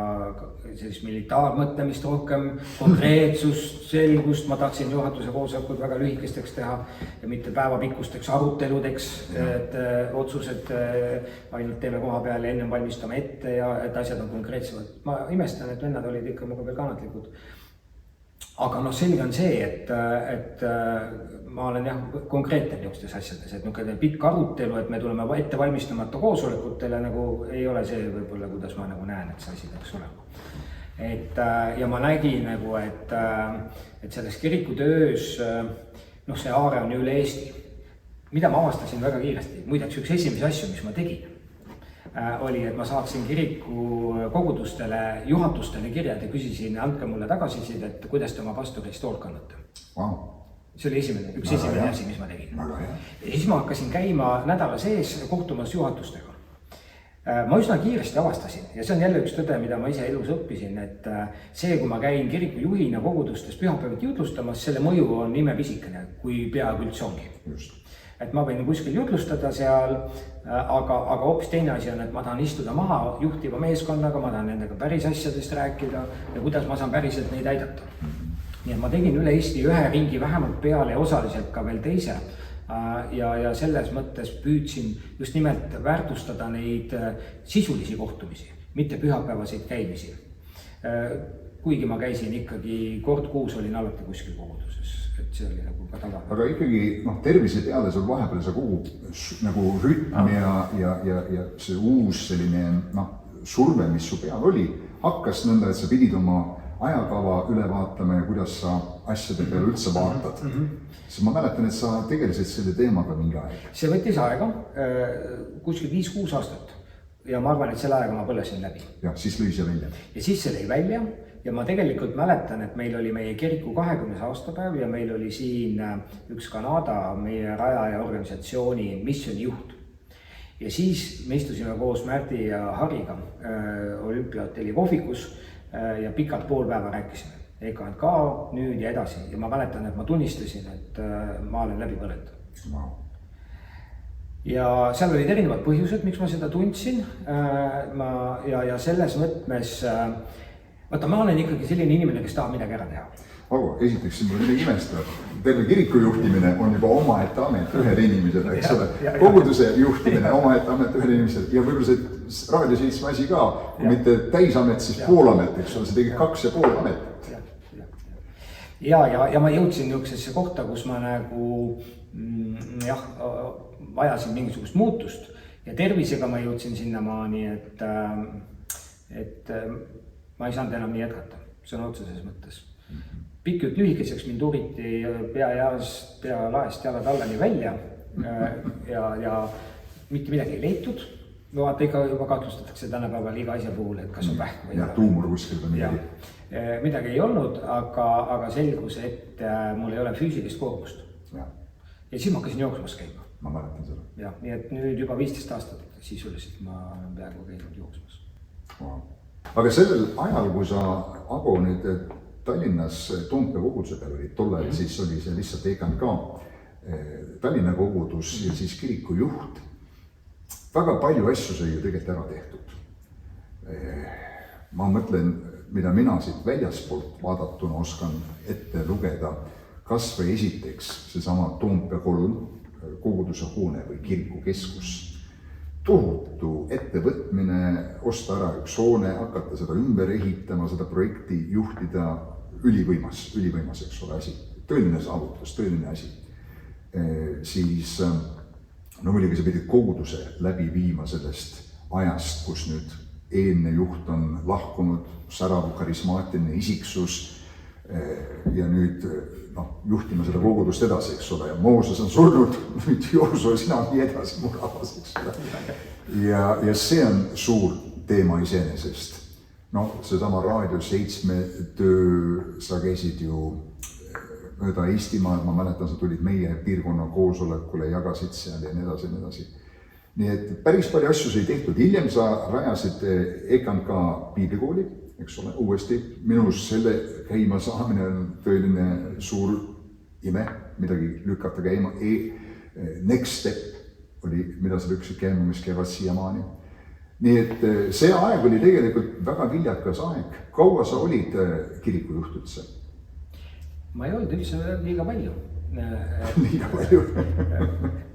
sellist militaarmõtlemist rohkem, konkreetsust, selgust, ma tahtsin juhatuse koosolekud väga lühikesteks teha ja mitte päevapikkusteks aruteludeks, et otsused ainult teeme koha peal ja ennem valmistame ette ja et asjad on konkreetsemad. Ma imestan, et vennad olid ikka muga veel kannatlikud. Aga selge on see, et ma olen konkreetne niisugustes asjades, et niisugune pikk arutelu, et me tuleme ette valmistamata koosolekutele, nagu ei ole see võib-olla, kuidas ma nagu näen, et see asi peaks olema. Ja ma nägin nagu, et selles kirikutöös, see aare on üle Eesti. Mida ma avastasin väga kiiresti, muideks üks esimesi asju, mis ma tegin, oli, et ma saatsin kiriku kogudustele, juhatustele kirjad ja küsisin, andke mulle tagasisidet, et kuidas te oma pastorist hoolt kannate. Wow. See oli üks esimene asi, mis ma tegin. Ja siis ma hakkasin käima nädala sees kohtumas juhatustega. Ma üsna kiiresti avastasin ja see on jälle üks tõde, mida ma ise elus õppisin, et see, kui ma käin kiriku juhina kogudustes pühapäeviti jutlustamas, selle mõju on imepisikene, kui peaaegu üldse ongi. Just. Et ma võin kuskil jutlustada seal, aga hoopis teine asi on, et ma tahan istuda maha juhtiva meeskonnaga, ma tahan nendega päris asjadest rääkida ja kuidas ma saan päriselt neid aidata. Nii et ma tegin üle Eesti ühe ringi vähemalt peale ja osaliselt ka veel teise ja selles mõttes püüdsin just nimelt väärtustada neid sisulisi kohtumisi, mitte pühapäevaseid käimisi. Kuigi ma käisin ikkagi kord kuus olin alati kuskil koguduses, et see oli nagu ka tava. Aga ikkagi tervise peale sul vahepeal see kogu nagu rütm ja see uus selline surve, mis su peal oli, hakkas nõnda, et sa pidid oma ajakava üle vaatama ja kuidas sa asjade peale üldse vaatad. Siis ma mäletan, et sa tegelesid selle teemaga mingi aeg. See võttis aega, kuskil 5-6 aastat ja ma arvan, et selle aega ma põlesin läbi. Ja siis lõi see välja. Ja siis see lõi välja ja ma tegelikult mäletan, et meil oli meie kiriku 20. aastapäev ja meil oli siin üks Kanada meie rajaja organisatsiooni missioonijuht. Ja siis me istusime koos Märdi ja Hariga Olümpiahotelli kohvikus ja pikalt pool päeva rääkisime. EKNK nüüd ja edasi. Ja ma mäletan, et ma tunnistasin, et ma olen läbi põlenud. Wow. Ja seal olid erinevad põhjused, miks ma seda tundsin. Ja selles mõtmes, ma olen ikkagi selline inimene, kes tahab midagi ära teha. Aga esiteks, mul midagi imestab. Terve kiriku juhtimine on juba omaette amet ühel inimesel, eks ole. Koguduse juhtimine omaette amet ühel inimesel ja võib-olla see Raadio 7 asi ka, kui mitte täisamet, siis poolamet, eks ole, see tegi 2,5 ametit. Ja ma jõudsin niisugusesse kohta, kus ma nagu vajasin mingisugust muutust ja tervisega ma jõudsin sinnamaani, et ma ei saanud enam nii jätkata, sõna otseses mõttes. Pikk jutt lühikeseks mind uuriti pealaest jalad allani välja ja mitte midagi ei leitud. Vaata, ikka juba kahtlustatakse tänapäeval iga asja puhul, et kas on vähk või... Ja tuumur kuskil või midagi. Midagi ei olnud, aga selgus, et mul ei ole füüsilist koormust. Ja siis ma hakkasin jooksmas käima. Ma mäletan seda. Ja, nii et nüüd juba 15 aastat sisuliselt ma olen peaaegu käinud jooksmas. Wow. Aga sellel ajal, kui sa, Ago, nüüd Tallinnas Toompea koguduse peal oli, tollal siis oli see lihtsalt EKNK, Tallinna kogudus ja siis kiriku juht. Väga palju asju sai ju tegelikult ära tehtud. Ma mõtlen, mida mina siit väljaspoolt vaadatuna oskan ette lugeda, kas või esiteks seesama Toompea 3 koguduse hoone või kiriku keskus. Tohutu ettevõtmine, osta ära üks hoone, hakata seda ümber ehitama, seda projekti juhtida, ülivõimas, eks ole, asi. Tõeline saavutus, tõeline asi. Siis no muidugi sa pidid koguduse läbi viima sellest ajast, kus nüüd eelne juht on lahkunud, särav karismaatiline isiksus ja nüüd juhtima seda kogudust edasi, eks ole, ja Mooses on surnud, nüüd Joosua, sina nii edasi murabas, eks ole. Ja see on suur teema iseenesest. No seesama Raadio 7 töö, sa käisid ju mööda Eestimaal, ma mäletan, sa tulid meie piirkonna koosolekule, jagasid seal ja nii edasi, nii edasi. Nii et päris palju asju sai tehtud. Hiljem sa rajasid EKNK piiblikooli, eks ole, uuesti. Minus selle käima saamine on tõeline suur ime, midagi lükata käima. Next Step oli, mida sa lüksid käima, mis käivad siiamaani. Nii et see aeg oli tegelikult väga viljakas aeg. Kaua sa olid kirikujuht üldse? Ma ei olnud üldse liiga palju. Liiga palju?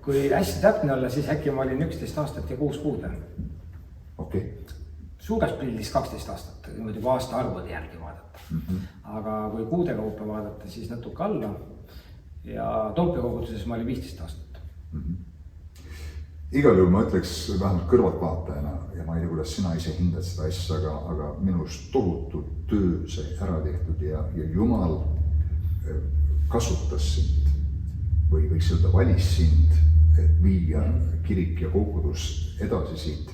Kui hästi täpne olla, siis äkki ma olin 11 aastat ja 6 kuud. Okay. Suures pildis 12 aastat, niimoodi kui aasta arvude järgi vaadata. Aga kui kuude kaupa vaadata, siis natuke alla. Ja Toompea koguduses ma olin 15 aastat. Igal juhul ma ütleks vähemalt kõrvaltvaatajana ja ma ei tea, kuidas sina ise hindad seda asja, aga minust tohutu töö sai ära tehtud ja Jumal kasutas sind või võiks öelda valis sind, et viia kirik ja kogudus edasi siit.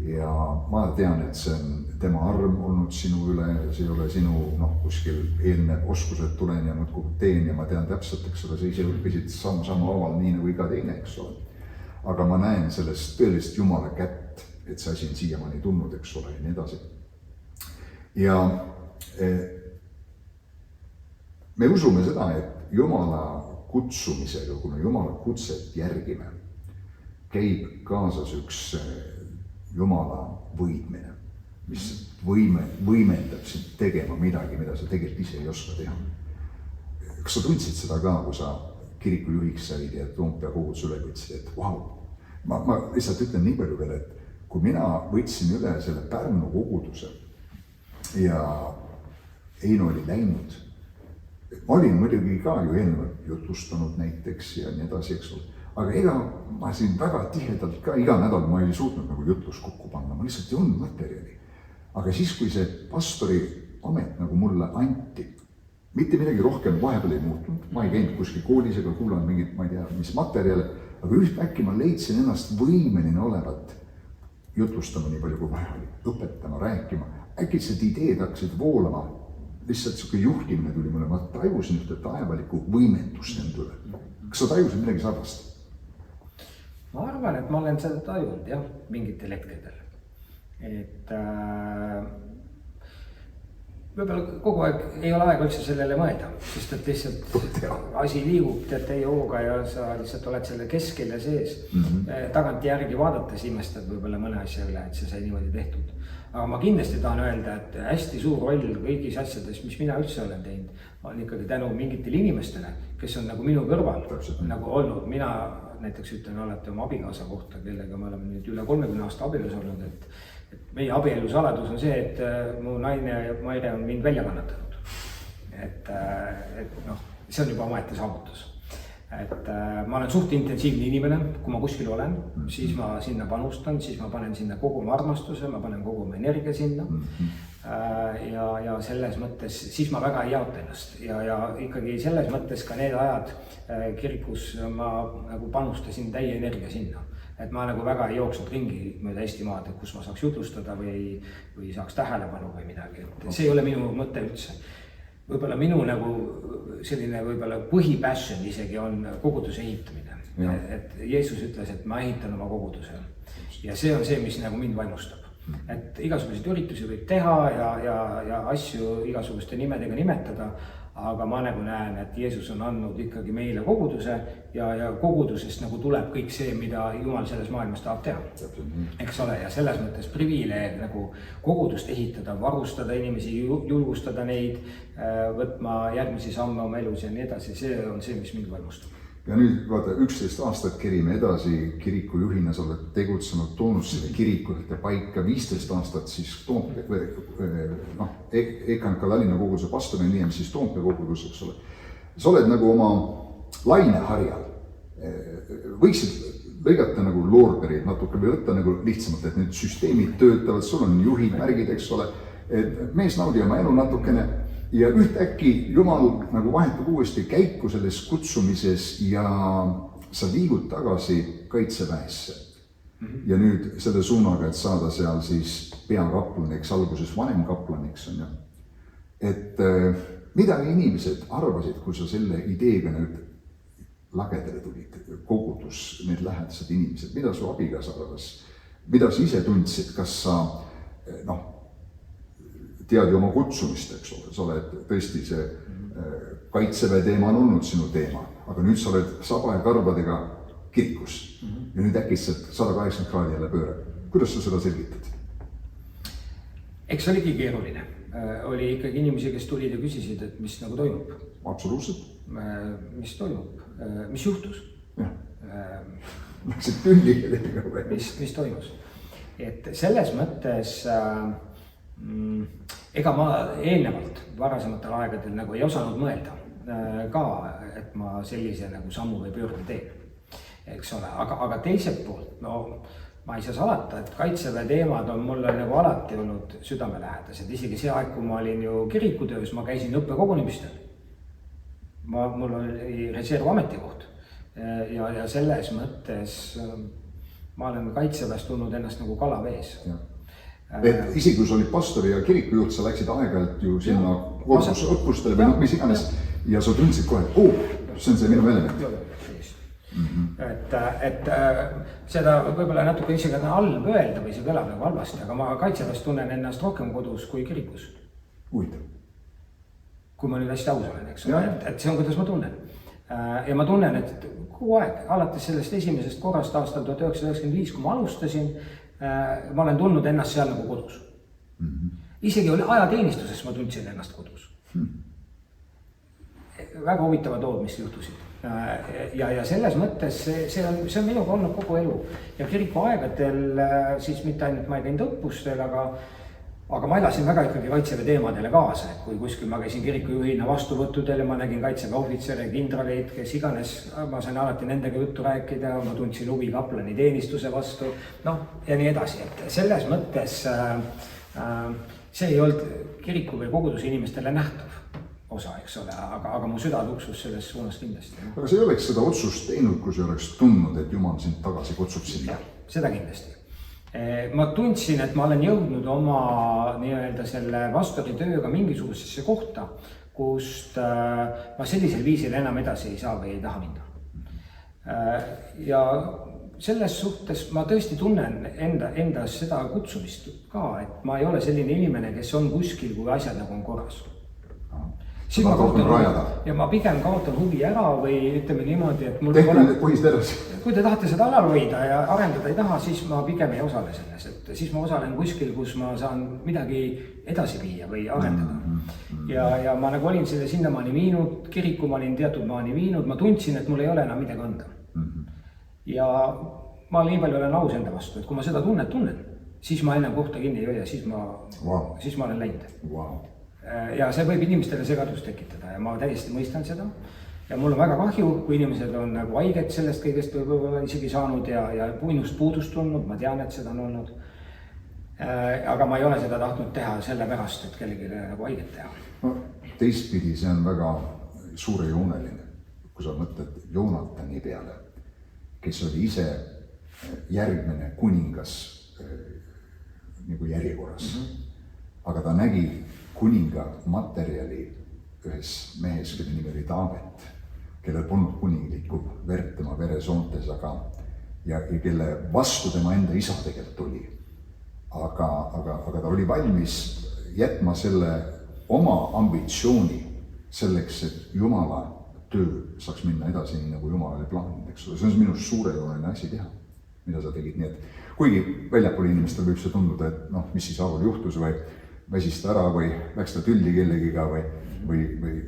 Ja ma tean, et see on tema arm olnud sinu üle, see ei ole sinu kuskil eelne oskused tulen ja muudkui teen ja ma tean täpselt, eks ole, sa ise õppisid sama aval nii nagu iga teine, eks ole. Aga ma näen sellest tõelist Jumala kätt, et see asi on siiamaani tulnud, eks ole, ja nii edasi. Ja me usume seda, et Jumala kutsumisega, kui me Jumala kutset järgime, käib kaasas üks Jumala võidmine, mis võimendab sind tegema midagi, mida sa tegelikult ise ei oska teha. Kas sa tundsid seda ka, kui sa kiriku juhiks said ja Toompea koguduse üle võtsid, et vau, ma lihtsalt ütlen nii palju veel, et kui mina võtsin üle selle Pärnu koguduse ja Eino oli läinud, ma olin muidugi ka ju eelnevalt jutustanud näiteks ja nii edasi, eks ole. Aga ega ma siin väga tihedalt ka iga nädal ma ei suutnud nagu jutlus kokku panna, ma lihtsalt ei olnud materjali. Aga siis, kui see pastori amet nagu mulle anti, mitte midagi rohkem vahepeal ei muutunud, ma ei käinud kuskil koolis ega kuulan mingit, ma ei tea, mis materjale, aga ühtäkki ma leidsin ennast võimeline olevat jutlustama nii palju kui vaja oli, õpetama, rääkima. Äkitselt ideed hakkasid voolama, lihtsalt selline juhtimine tuli mulle, ma tajusin ühte taevalikku võimendust endale. Kas sa tajusid midagi sarnast? Ma arvan, et ma olen seda tajunud, jah, mingitel hetkedel. Et võib-olla kogu aeg ei ole aega üldse sellele mõelda, sest et lihtsalt asi liigub teie hooga ja sa lihtsalt oled selle keskel ja sees. Tagant järgi vaadates imestad võib-olla mõne asja üle, et see sai niimoodi tehtud. Aga ma kindlasti tahan öelda, et hästi suur roll kõigis asjades, mis mina üldse olen teinud, on ikkagi tänu mingitele inimestele, kes on nagu minu kõrval nagu olnud. Mina näiteks ütlen alati oma abikaasa kohta, kellega me oleme nüüd üle 30 aasta abielus olnud, et meie abielu saladus on see, et mu naine Maire on mind välja kannatanud. Et see on juba omaette saavutus. Et ma olen suht intensiivne inimene, kui ma kuskil olen, siis ma sinna panustan, siis ma panen sinna kogu oma armastuse, ma panen kogu oma energia sinna. ja selles mõttes siis ma väga ei jaota ennast ja ikkagi selles mõttes ka need ajad kirikus ma nagu panustasin täie energia sinna. Et ma nagu väga ei jooksnud ringi mööda Eestimaad, et kus ma saaks jutlustada või saaks tähelepanu või midagi. Et see ei ole minu mõte üldse. Võib-olla minu nagu selline võib-olla põhipassion isegi on koguduse ehitamine. Et Jeesus ütles, et ma ehitan oma koguduse. Ja see on see, mis nagu mind vaimustab. Et igasuguseid üritusi võib teha ja asju igasuguste nimedega nimetada, aga ma nagu näen, et Jeesus on andnud ikkagi meile koguduse ja kogudusest nagu tuleb kõik see, mida Jumal selles maailmas tahab teha. Eks ole, ja selles mõttes privileeg nagu kogudust ehitada, varustada inimesi, julgustada neid, võtma järgmisi samme oma elus ja nii edasi, see on see, mis mind vaimustab. Ja nüüd vaata, 11 aastat kerime edasi, kirikujuhina sa oled tegutsenud, toonud selle kirikute paika, 15 aastat siis EKNK Tallinna koguduse pastorina, nii on siis Toompea kogudus, eks ole. Sa oled nagu oma laineharjal, võiksid lõigata nagu loorberid natuke või võtta nagu lihtsamalt, et need süsteemid töötavad, sul on juhid, märgid, eks ole, et mees naudi oma elu natukene. Ja ühtäkki Jumal nagu vahetab uuesti käiku selles kutsumises ja sa liigud tagasi Kaitseväesse. Ja nüüd selle suunaga, et saada seal siis peakaplaniks, alguses vanemkaplaniks on ju. Et mida inimesed arvasid, kui sa selle ideega nüüd lagedale tulid, kogudus, need lähedased inimesed, mida su abikaasa arvas, mida sa ise tundsid, kas sa tead ju oma kutsumist, eks ole, sa oled tõesti see Kaitseväe teema on olnud sinu teema, aga nüüd sa oled saba ja karbadega kirikus ja nüüd äkitselt 180 kraadi jälle pööre. Kuidas sa seda selgitad? Eks oligi keeruline. Oli ikkagi inimesi, kes tulid ja küsisid, et mis nagu toimub. Absoluutselt. Mis toimub? Mis juhtus? Läksid tülli teiega või? Mis toimus? Et selles mõttes ega ma eelnevalt varasematel aegadel nagu ei osanud mõelda ka, et ma sellise nagu sammu või pöörde teen, eks ole, aga teiselt poolt, ma ei saa salata, et Kaitseväe teemad on mulle nagu alati olnud südamelähedased, isegi see aeg, kui ma olin ju kirikutöös, ma käisin õppekogunemistel. Mul oli reservametikoht ja selles mõttes ma olen Kaitseväest tulnud ennast nagu kala vees. Et isegi kui sa olid pastori ja kirikujuht, sa läksid aeg-ajalt ju sinna õppustele või mis iganes ja sa tundsid kohe, et see on see minu element. Et seda võib-olla natuke isegi halb öelda või see kõlab nagu halvasti, aga ma Kaitseväest tunnen ennast rohkem kodus kui kirikus. Huvitav. Kui ma nüüd hästi aus olen, eks ole, et see on, kuidas ma tunnen. Ja ma tunnen, et kogu aeg, alates sellest esimesest korrast aastal 1995, kui ma alustasin, ma olen tundnud ennast seal nagu kodus. Isegi oli ajateenistuses, ma tundsin ennast kodus. Väga huvitavad lood, mis juhtusid. Ja selles mõttes see on minuga olnud kogu elu. Ja kiriku aegadel siis mitte ainult ma ei käinud õppustel, aga ma elasin väga ikkagi Kaitseväe teemadele kaasa, et kui kuskil ma käisin kirikujuhina vastuvõttudel ja ma nägin Kaitseväe ohvitsere, kindraleid, kes iganes, ma sain alati nendega juttu rääkida, ma tundsin huvi kaplani teenistuse vastu, ja nii edasi, et selles mõttes see ei olnud kiriku või koguduse inimestele nähtav osa, eks ole, aga mu süda tuksus selles suunas kindlasti. Aga sa ei oleks seda otsust teinud, kui sa oleks tundnud, et Jumal sind tagasi kutsub sinna? Seda kindlasti. Ma tundsin, et ma olen jõudnud oma nii-öelda selle pastori tööga mingisugusesse kohta, kust ma sellisel viisil enam edasi ei saa või ei taha minna. Ja selles suhtes ma tõesti tunnen endas seda kutsumist ka, et ma ei ole selline inimene, kes on kuskil, kui asjad nagu on korras. Ja ma pigem kaotan huvi ära või ütleme niimoodi, et mul kui te tahate seda alal hoida ja arendada ei taha, siis ma pigem ei osale selles, et siis ma osalen kuskil, kus ma saan midagi edasi viia või arendada. Ja ma nagu olin selle sinnamaani viinud, kiriku ma olin teatud maani viinud, ma tundsin, et mul ei ole enam midagi anda. Ja ma nii palju olen aus enda vastu, et kui ma seda tunnen, siis ma enam kohta kinni ei hoia, siis ma olen läinud. Ja see võib inimestele segadust tekitada ja ma täiesti mõistan seda. Ja mul on väga kahju, kui inimesed on nagu haiged sellest kõigest võib-olla isegi saanud ja minust puudust tulnud, ma tean, et seda on olnud. aga ma ei ole seda tahtnud teha sellepärast, et kellelegi nagu haiget teha. No, teistpidi see on väga suurejooneline, kui sa mõtled Joonatani peale, kes oli ise järgmine kuningas nagu järjekorras. Aga ta nägi kuninga materjali ühes mehes, kelle nimi oli Taavet, kellel polnud kuninglikku verd tema veresoontes, ja kelle vastu tema enda isa tegelikult oli. Aga ta oli valmis jätma selle oma ambitsiooni selleks, et Jumala töö saaks minna edasi nii, nagu Jumal oli plaaninud, eks ole. See on minu suurejooneline asi teha, mida sa tegid. Nii et kuigi väljapool inimestel võib see tunduda, et noh, mis siis Aaval juhtus või väsis ta ära või läks ta tülli kellegiga või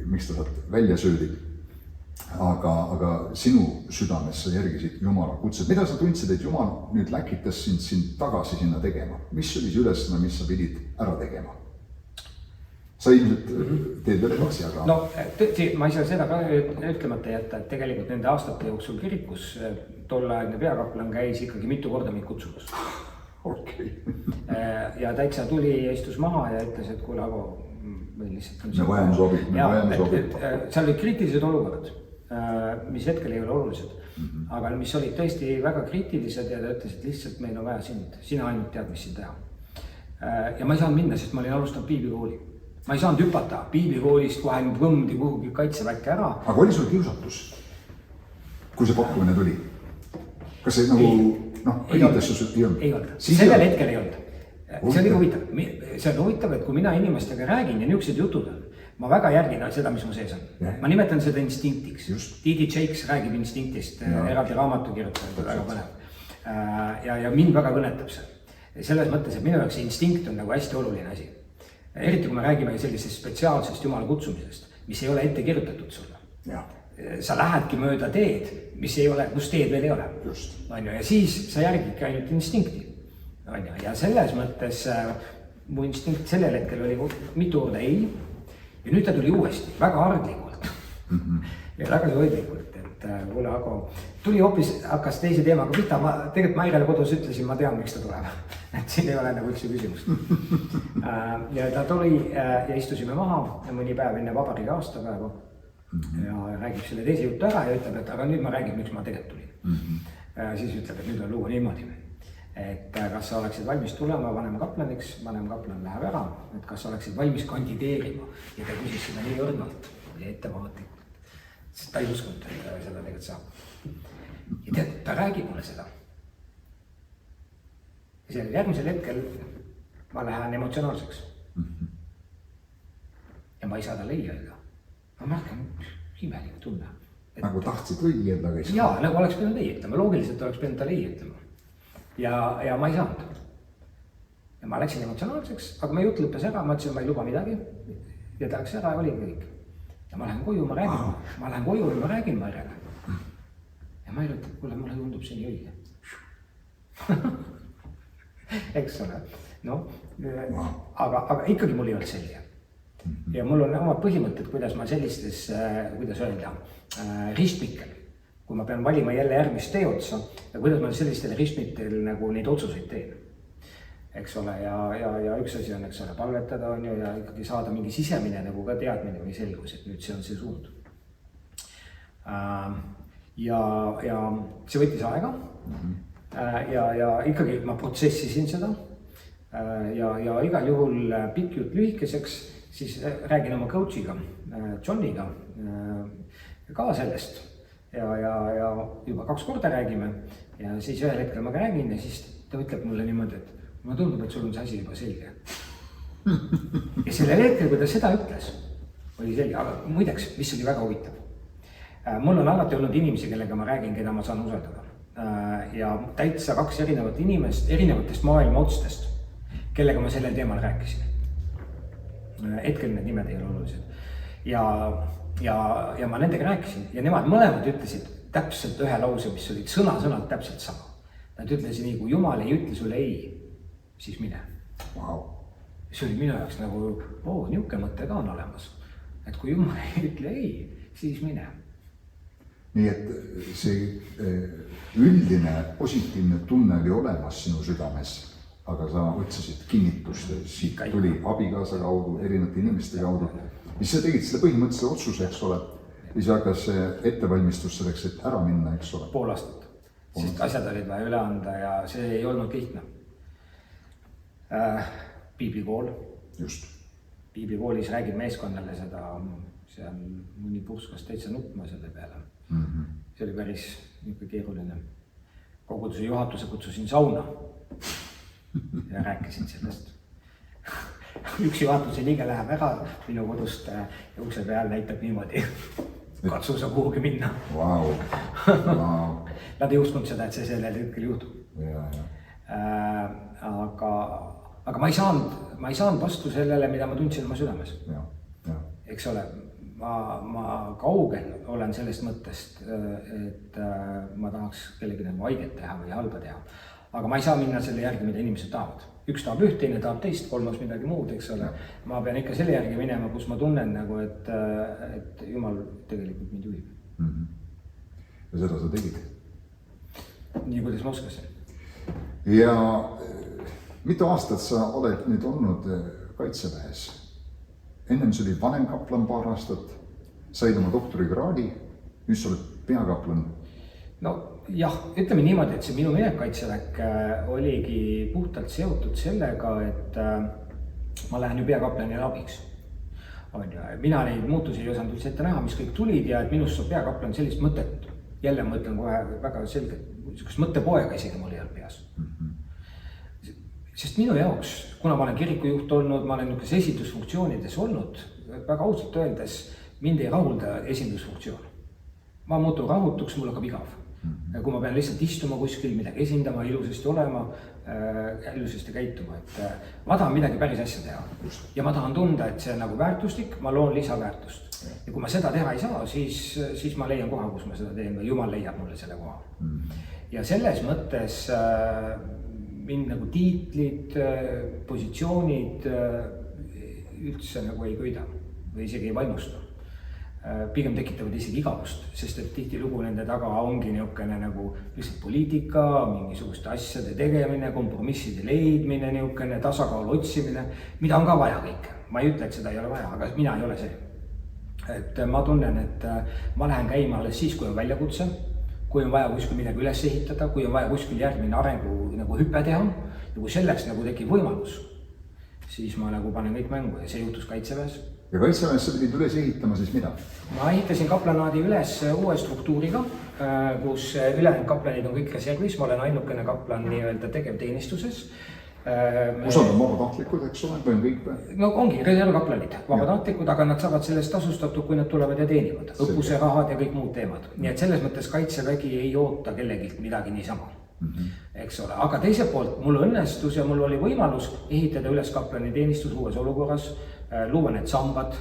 miks ta sealt välja söödi. Aga sinu südames sa järgisid Jumala kutset. Mida sa tundsid, et Jumal nüüd läkitas sind tagasi sinna tegema? Mis oli see ülesanne, mis sa pidid ära tegema? Sa ilmselt teed veel edasi, aga... No, ma ei saa seda ka ütlemata jätta, et tegelikult nende aastate jooksul kirikus tolleaegne peakaplan käis ikkagi mitu korda mind kutsumas. Okay. Ja täitsa tuli ja istus maha ja ütles, et kuule, aga meil lihtsalt on... Me vajame sobi. Seal olid kriitilised olukorrad, mis hetkel ei ole olulised, aga mis olid tõesti väga kriitilised ja ta ütles, et lihtsalt meil on vaja sind, sina ainult tead, mis siin teha. Ja ma ei saanud minna, sest ma olin alustanud piiblikooli. Ma ei saanud hüpata piiblikoolist, kohe võmdi kuhugi kaitseväkke ära. Aga oli sul kiusatus, kui see pakkumine tuli? Kas see nagu, ei olnud. Sellel hetkel ei olnud. See oli huvitav. See on huvitav, et kui mina inimestega räägin ja niisugused jutud on, ma väga järgin seda, mis mu sees on. Ma nimetan seda instinktiks. D.D. Jakes räägib instinktist, eraldi raamatu kirjutanud, väga põnev. Ja mind väga kõnetab see. Selles mõttes, et minu jaoks instinkt on nagu hästi oluline asi. Eriti kui me räägime sellisest spetsiaalsest Jumala kutsumisest, mis ei ole ette kirjutatud sulle. Sa lähedki mööda teed, kus teed veel ei ole. Ja siis sa järgidki ainult instinkti. Ja selles mõttes mu instinkt sellel hetkel oli mitu korda ei. Ja nüüd ta tuli uuesti, väga hardlikult. Ja tagasihoidlikult, et kuule, aga tuli hoopis, hakkas teise teemaga pihta. Tegelikult Mairele kodus ütlesin, ma tean, miks ta tuleb. Et siin ei ole nagu üldse küsimust. Ja ta tuli ja istusime maha mõni päev enne vabariigi aastapäeva ja räägib selle teise jutu ära ja ütleb, et aga nüüd ma räägin, miks ma tegelikult tulin. Siis ütleb, et nüüd on lugu niimoodi, et kas sa oleksid valmis tulema vanem kaplaniks, vanem kaplan läheb ära, et kas sa oleksid valmis kandideerima ja ta küsis seda nii õrnalt ja ettevaatlikult, sest ta ei uskunud, et seda tegelikult saab. Ja tead, ta räägib mulle seda. Ja järgmisel hetkel ma lähen emotsionaalseks. Ja ma ei saa talle ei öelda. Ma märkan imelik tunne. Nagu tahtsid või öelda? Jaa, nagu oleks pidanud ei ütlema. Loogiliselt oleks pidanud talle ei ütlema. Ja ma ei saanud. Ja ma läksin emotsionaalseks, aga ma jutt lõppes ära, ma ütlesin, ma ei luba midagi. Ja ta läks ära ja oli kõik. Ja ma lähen koju, ma räägin. Ma lähen koju ja ma räägin Mairele. Ja Maire ütleb, kuule, mulle tundub see nii õige. Eks ole, aga ikkagi mul ei olnud selge. Ja mul on omad põhimõtted, kuidas ma sellistes, kuidas öelda, ristmikel, kui ma pean valima jälle järgmist tee otsa ja kuidas ma sellistel ristmitel nagu neid otsuseid teen. Eks ole, ja üks asi on, eks ole, palvetada on ju ja ikkagi saada mingi sisemine nagu ka teadmine või selgus, et nüüd see on see suund. Ja see võttis aega. Ja ikkagi ma protsessisin seda ja igal juhul pikk jutt lühikeseks, siis räägin oma coachiga, Johniga ka sellest ja juba 2 korda räägime ja siis ühel hetkel ma räägin ja siis ta ütleb mulle niimoodi, et mulle tundub, et sul on see asi juba selge. Ja sellel hetkel, kui ta seda ütles, oli selge, aga muideks, mis oli väga huvitav. Mul on alati olnud inimesi, kellega ma räägin, keda ma saan usaldada. Ja täitsa 2 erinevat inimest, erinevatest maailma otstest, kellega ma sellel teemal rääkisin. Hetkel need nimed ei ole olulised. Ja ma nendega rääkisin ja nemad mõlemad ütlesid täpselt ühe lause, mis olid sõna-sõnalt täpselt sama. Nad ütlesid nii, kui Jumal ei ütle sulle ei, siis mine. Wow. See oli minu jaoks nagu, niuke mõte ka on olemas. Et kui Jumal ei ütle ei, siis mine. Nii et see üldine positiivne tunne oli olemas sinu südames, aga sa otsisid kinnitust, siit tuli abikaasa kaudu, erinevate inimeste kaudu. Siis sa tegid selle põhimõttelise otsuse, eks ole, ja siis hakkas ettevalmistus selleks, et ära minna, eks ole. Pool aastat, sest asjad olid vaja üle anda ja see ei olnud lihtne. Piiblikool. Just. Piiblikoolis räägib meeskonnale seda, seal mõni purskas täitsa nutma selle peale. See oli päris keeruline. Koguduse juhatuse kutsusin sauna ja rääkisin sellest. Üks juhatuse liige läheb ära minu kodust ja ukse peal näitab niimoodi. Katsu sa kuhugi minna. Wow. Nad ei uskunud seda, et see sellel hetkel juhtub. Aga ma ei saanud vastu sellele, mida ma tundsin oma südames. Eks ole, ma kaugel olen sellest mõttest, et ma tahaks kellegi haiget teha või halba teha. Aga ma ei saa minna selle järgi, mida inimesed tahavad. Üks tahab üht, teine tahab teist, kolmas midagi muud, eks ole. Ma pean ikka selle järgi minema, kus ma tunnen, et Jumal tegelikult mind juhib. Ja seda sa tegid? Nii, kuidas ma oskasin. Ja mitu aastat sa oled nüüd olnud Kaitseväes? Ennem see oli vanemkaplan paar aastat, said oma doktorikraadi, nüüd sa oled peakaplan. No jah, ütleme niimoodi, et see minu minek Kaitseväek oligi puhtalt seotud sellega, et ma lähen ju peakaplanile abiks. Mina neid muutusi ei osanud üldse ette näha, mis kõik tulid ja et minust saab peakaplan sellist mõtet. Jälle mõtlen kohe väga selgelt, niisugust mõttepoega isegi mul ei olnud peas. Sest minu jaoks, kuna ma olen kirikujuht olnud, ma olen niisuguse esindusfunktsioonides olnud, väga ausalt öeldes mind ei rahulda esindusfunktsioon. Ma muutun rahutuks, mul hakkab igav. Kui ma pean lihtsalt istuma kuskil, midagi esindama, ilusasti olema, ilusasti käituma. Ma tahan midagi päris asja teha. Ja ma tahan tunda, et see on nagu väärtuslik, ma loon lisaväärtust. Ja kui ma seda teha ei saa, siis ma leian koha, kus ma seda teen või Jumal leiab mulle selle koha. Ja selles mõttes mind nagu tiitlid, positsioonid üldse nagu ei köida või isegi ei vaimusta. Pigem tekitavad isegi igavust, sest et tihtilugu nende taga ongi niisugune nagu lihtsalt poliitika, mingisuguste asjade tegemine, kompromisside leidmine, niisugune tasakaalu otsimine, mida on ka vaja kõike. Ma ei ütle, et seda ei ole vaja, aga mina ei ole see. Et ma tunnen, et ma lähen käima alles siis, kui on väljakutse, kui on vaja kuskil midagi üles ehitada, kui on vaja kuskil järgmine arengu nagu hüppe teha ja kui selleks nagu tekib võimalus, siis ma nagu panen kõik mängu ja see juhtus Kaitseväes. Ja Kaitseväes sa pidid üles ehitama siis mida? Ma ehitasin kaplanaadi üles uue struktuuriga, kus ülejäänud kaplanid on kõik reservis, ma olen ainukene kaplan nii-öelda tegevteenistuses. Osad on vabatahtlikud, eks ole, või on kõik? No ongi reservkaplanid, vabatahtlikud, aga nad saavad sellest tasustatud, kui nad tulevad ja teenivad. Õppuse rahad ja kõik muud teemad. Nii et selles mõttes Kaitsevägi ei oota kellegilt midagi niisama. Eks ole, aga teiselt poolt mul õnnestus ja mul oli võimalus ehitada üles kaplani teenistus uues olukorras, luua need sambad.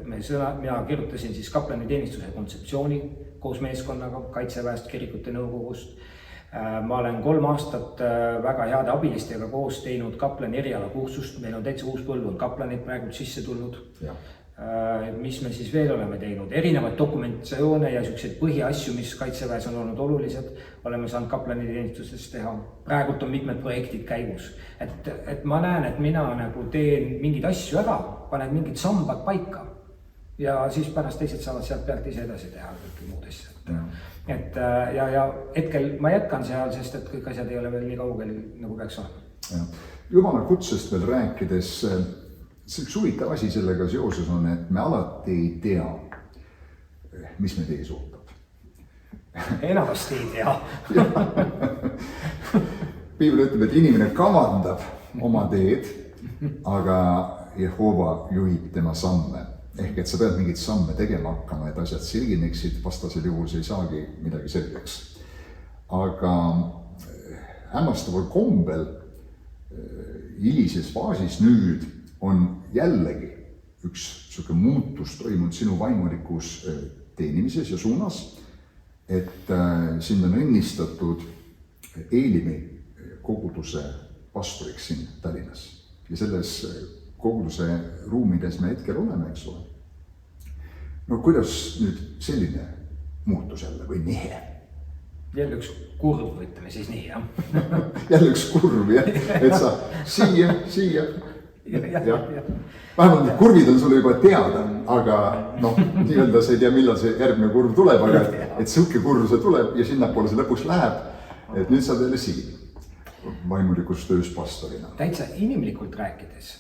Mina kirjutasin siis kaplani teenistuse kontseptsiooni koos meeskonnaga Kaitseväest, kirikute nõukogust. Ma olen 3 aastat väga heade abilistega koos teinud kaplani erialakursust, meil on täitsa uus põlv on kaplanid praegu sisse tulnud. Mis me siis veel oleme teinud, erinevaid dokumentatsioone ja selliseid põhiasju, mis Kaitseväes on olnud olulised, oleme saanud kaplani teenistuses teha. Praegult on mitmed projektid käigus, et ma näen, et mina nagu teen mingeid asju ära, panen mingid sambad paika ja siis pärast teised saavad sealt pealt ise edasi teha kõiki muud asja. Ja hetkel ma jätkan seal, sest et kõik asjad ei ole veel nii kaugel, nagu peaks olema. Jumala kutsest veel rääkides, see üks huvitav asi sellega seoses on, et me alati ei tea, mis meid ees ootab. Enamasti ei tea. Piibel ütleb, et inimene kavandab oma teed, aga Jehova juhib tema samme. Ehk et sa pead mingid samme tegema hakkama, et asjad selgineksid, vastasel juhul see ei saagi midagi selgeks. Aga hämmastaval kombel hilises faasis nüüd on jällegi üks selline muutus toimunud sinu vaimulikus teenimises ja suunas, et sind on õnnistatud Eelimi koguduse pastoriks siin Tallinnas ja selles koguduse ruumides me hetkel oleme, eks ole. No kuidas nüüd selline muutus jälle või nihe? jälle üks kurv, ütleme siis nii, jah. Jälle üks kurv, jah, et sa siia. Vähemalt need kurvid on sulle juba teada, aga noh, nii-öelda sa ei tea, millal see järgmine kurv tuleb, aga et siuke kurv see tuleb ja sinnapoole see lõpuks läheb, et nüüd sa teile siin vaimulikus töös pastorina. Täitsa inimlikult rääkides,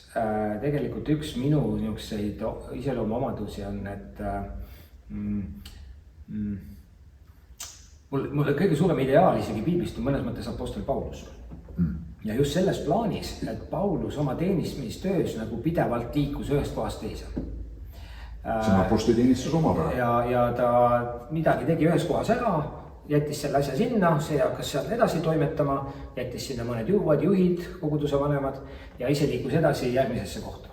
tegelikult üks minu niisuguseid iseloomuomadusi on, et mulle kõige suurem ideaal isegi piiblist on mõnes mõttes apostel Paulus. Ja just selles plaanis, et Paulus oma teenistamistöös nagu pidevalt liikus ühest kohast teise. See on apostli teenistus oma pära. Ja ta midagi tegi ühes kohas ära, jättis selle asja sinna, see hakkas sealt edasi toimetama, jättis sinna mõned juhid, koguduse vanemad ja ise liikus edasi järgmisesse kohta.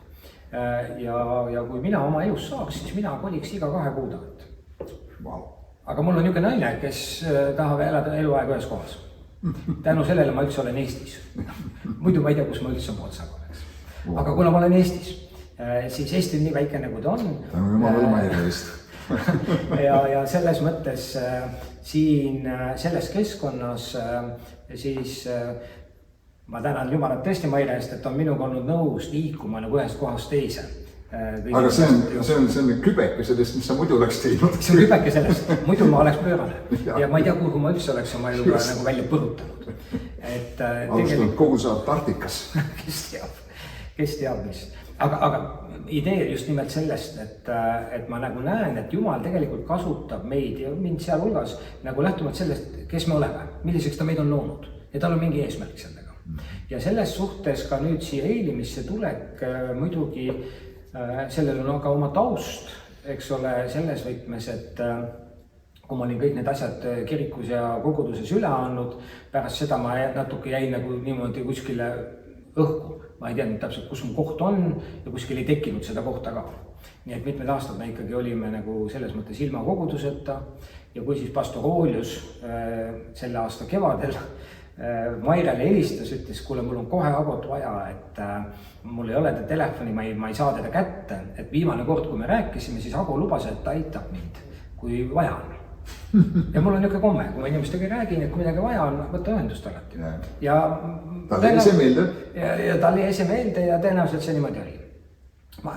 Ja kui mina oma elus saaks, siis mina koliks iga 2 kuu tagant. Wow. Aga mul on niisugune naine, kes tahab elada eluaega ühes kohas. Tänu sellele ma üldse olen Eestis. Muidu ma ei tea, kus ma üldse otsaga oleks. Aga kuna ma olen Eestis, siis Eesti on nii väike nagu ta on. Tänu jumalale Maire eest. Ja selles mõttes siin selles keskkonnas siis ma tänan Jumalat tõesti Maire eest, et on minuga olnud nõus liikuma nagu ühest kohast teise. Aga see on kübeke sellest, mis sa muidu oleks teinud. See on kübeke sellest, muidu ma oleks pöörane ja ma ei tea, kuhu ma üldse oleks oma eluga nagu välja põrutanud. Alustanud kogu saab Tartikas. Kes teab mis. Aga idee just nimelt sellest, et ma nagu näen, et Jumal tegelikult kasutab meid ja mind seal hulgas nagu lähtumalt sellest, kes me oleme, milliseks ta meid on loonud ja tal on mingi eesmärk sellega. Ja selles suhtes ka nüüd siia Eelimisse tulek muidugi sellel on ka oma taust, eks ole, selles võtmes, et kui ma olin kõik need asjad kirikus ja koguduses üle andnud, pärast seda ma natuke jäin nagu niimoodi kuskile õhku. Ma ei teadnud täpselt, kus mu koht on ja kuskil ei tekkinud seda kohta ka. Nii et mitmed aastad me ikkagi olime nagu selles mõttes ilma koguduseta ja kui siis pastor Oolius selle aasta kevadel Mairele helistas, ütles, kuule, mul on kohe Agot vaja, et mul ei ole ta telefoni, ma ei saa teda kätte, et viimane kord, kui me rääkisime, siis Ago lubas, et ta aitab mind, kui vaja on. Ja mul on niisugune komme, kui ma inimestega räägin, et kui midagi vaja on, võtta ühendust alati. Ja talle ise meelde. Ja talle ise meelde ja tõenäoliselt see niimoodi oli.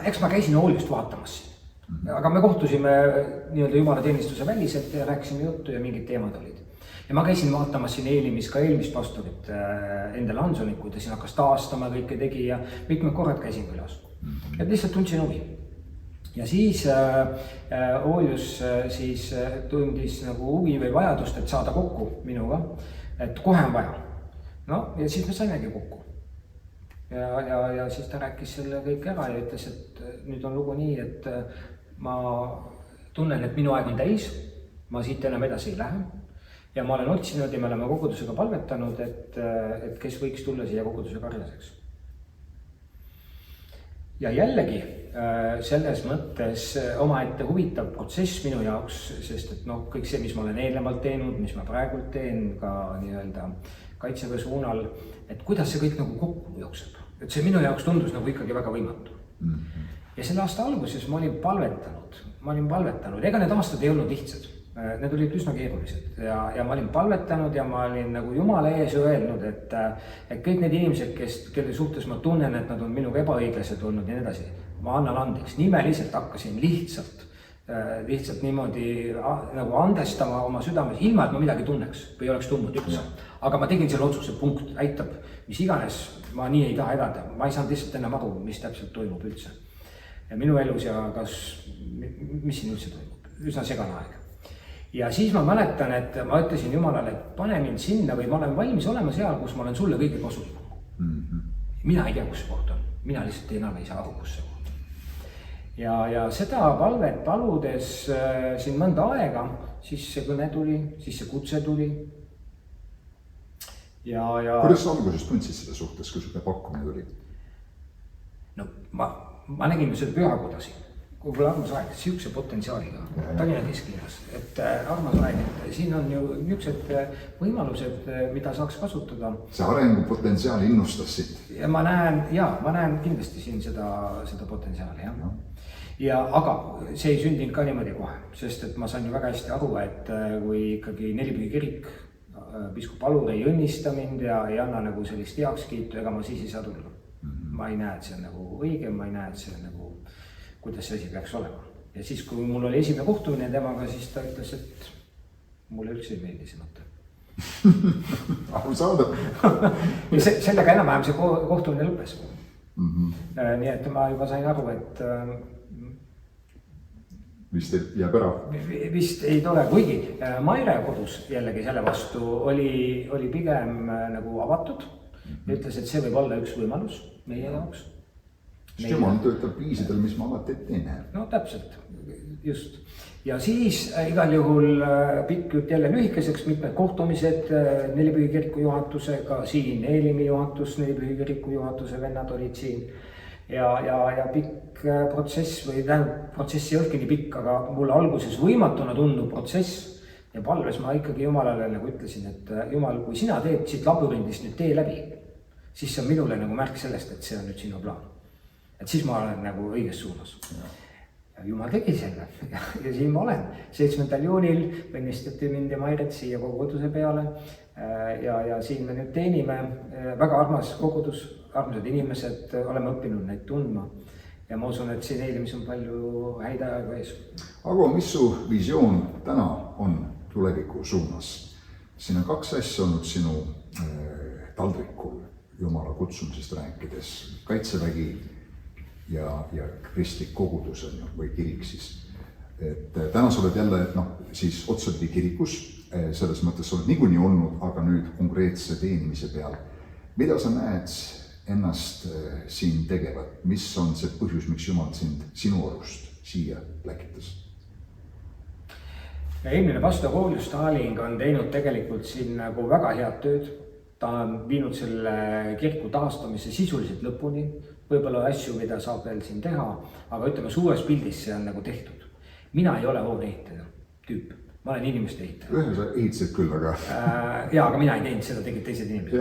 Eks ma käisin Ooliust vaatamas siin. Aga me kohtusime nii-öelda jumalateenistuse väliselt ja rääkisime juttu ja mingid teemad olid. Ja ma käisin vaatamas siin Eelimis ka eelmist pastorit Endel Hansonit, kui ta siin hakkas taastama kõike tegi ja mitmed korrad käisin külas. Et lihtsalt tundsin huvi. Ja siis Oolius siis tundis nagu huvi või vajadust, et saada kokku minuga, et kohe on vaja. No ja siis me saimegi kokku. Ja siis ta rääkis selle kõik ära ja ütles, et nüüd on lugu nii, et ma tunnen, et minu aeg on täis, ma siit enam edasi ei lähe. Ja ma olen otsinud ja me oleme kogudusega palvetanud, et kes võiks tulla siia koguduse karjaseks. Ja jällegi selles mõttes omaette huvitav protsess minu jaoks, sest et noh, kõik see, mis ma olen eelnevalt teinud, mis ma praegult teen ka nii-öelda kaitseväe suunal, et kuidas see kõik nagu kokku jookseb. Et see minu jaoks tundus nagu ikkagi väga võimatu. Ja selle aasta alguses ma olin palvetanud, ega need aastad ei olnud lihtsad. Need olid üsna keerulised ja ma olin palvetanud ja ma olin nagu Jumala ees öelnud, et kõik need inimesed, kelle suhtes ma tunnen, et nad on minuga ebaõiglased olnud ja nii edasi, ma annan andeks. Nimeliselt hakkasin lihtsalt niimoodi nagu andestama oma südames, ilma et ma midagi tunneks või oleks tundnud üldse. Aga ma tegin selle otsuse, punkt, aitab, mis iganes, ma nii ei taha elada. Ma ei saanud lihtsalt enam aru, mis täpselt toimub üldse. Ja minu elus ja mis siin üldse toimub, üsna segane aeg. Ja siis ma mäletan, et ma ütlesin Jumalale, et pane mind sinna või ma olen valmis olema seal, kus ma olen sulle kõige kasulik. Mina ei tea, kus see koht on. Mina lihtsalt enam ei saa aru, kus see koht on. Ja seda palvet paludes siin mõnda aega, siis see kõne tuli, siis see kutse tuli. Kuidas sa alguses tundsid seda suhtes, kui seda pakkumine tuli? No ma nägin seda pühakoda siin. Kui armas aeg, siukse potentsiaaliga, Tallinna kesklinnas, et armas aeg, et siin on ju niisugused võimalused, mida saaks kasutada. See arengupotentsiaal innustas siit. Ja ma näen kindlasti siin seda potentsiaali, jah. Aga see ei sündinud ka niimoodi kohe, sest et ma sain ju väga hästi aru, et kui ikkagi Nelipühi kirik piiskop Alur ei õnnista mind ja ei anna nagu sellist heakskiitu, ega ma siis ei saa tulla. Ma ei näe, et see on nagu õige, ma ei näe, et see on nagu, kuidas see asi peaks olema. Ja siis, kui mul oli esimene kohtumine temaga, siis ta ütles, et mulle üldse ei meeldi see mõte. Arusaadav. Sellega enam-vähem see kohtumine lõppes. Nii et ma juba sain aru, et vist jääb ära. Vist ei tule, kuigi Maire kodus jällegi selle vastu oli pigem nagu avatud. Ütles, et see võib olla üks võimalus meie jaoks. Jumal töötab viisidel, mis ma alati ette ei näe. No täpselt, just. Ja siis igal juhul pikk jutt jälle lühikeseks, mitmed kohtumised Nelipühi kiriku juhatusega, siin Eelimi juhatus, Nelipühi kiriku juhatuse vennad olid siin. Ja pikk protsess või tähendab protsessi õhki nii pikk, aga mulle alguses võimatuna tundub protsess ja palves ma ikkagi Jumalale nagu ütlesin, et Jumal, kui sina teed siit labürindist nüüd tee läbi, siis see on minule nagu märk sellest, et see on nüüd sinu plaan. Et siis ma olen nagu õiges suunas. Ja Jumal tegi selle ja siin ma olen. 7. juunil õnnistati mind ja Mairet siia koguduse peale ja siin me nüüd teenime. Väga armas kogudus, armsad inimesed, oleme õppinud neid tundma ja ma usun, et siin Eelimis on palju häid aega ees. Aga mis su visioon täna on tuleviku suunas? Siin on 2 asja olnud sinu taldrikul Jumala kutsumisest rääkides. Kaitsevägi ja kristlik kogudus on või kirik siis. Et täna sa oled jälle, siis otsapidi kirikus, selles mõttes sa oled niikuinii olnud, aga nüüd konkreetse teenimise peal. Mida sa näed ennast siin tegevat? Mis on see põhjus, miks Jumal sind sinu arust siia läkitas? Eelmine pastor Oolju Staling on teinud tegelikult siin nagu väga head tööd. Ta on viinud selle kiriku taastamise sisuliselt lõpuni. Võib-olla asju, mida saab veel siin teha, aga ütleme suures pildis see on nagu tehtud. Mina ei ole hooneehitaja tüüp, ma olen inimeste ehitaja. Ühe sa ehitasid küll, aga... aga mina ei teinud seda, tegid teised inimesed.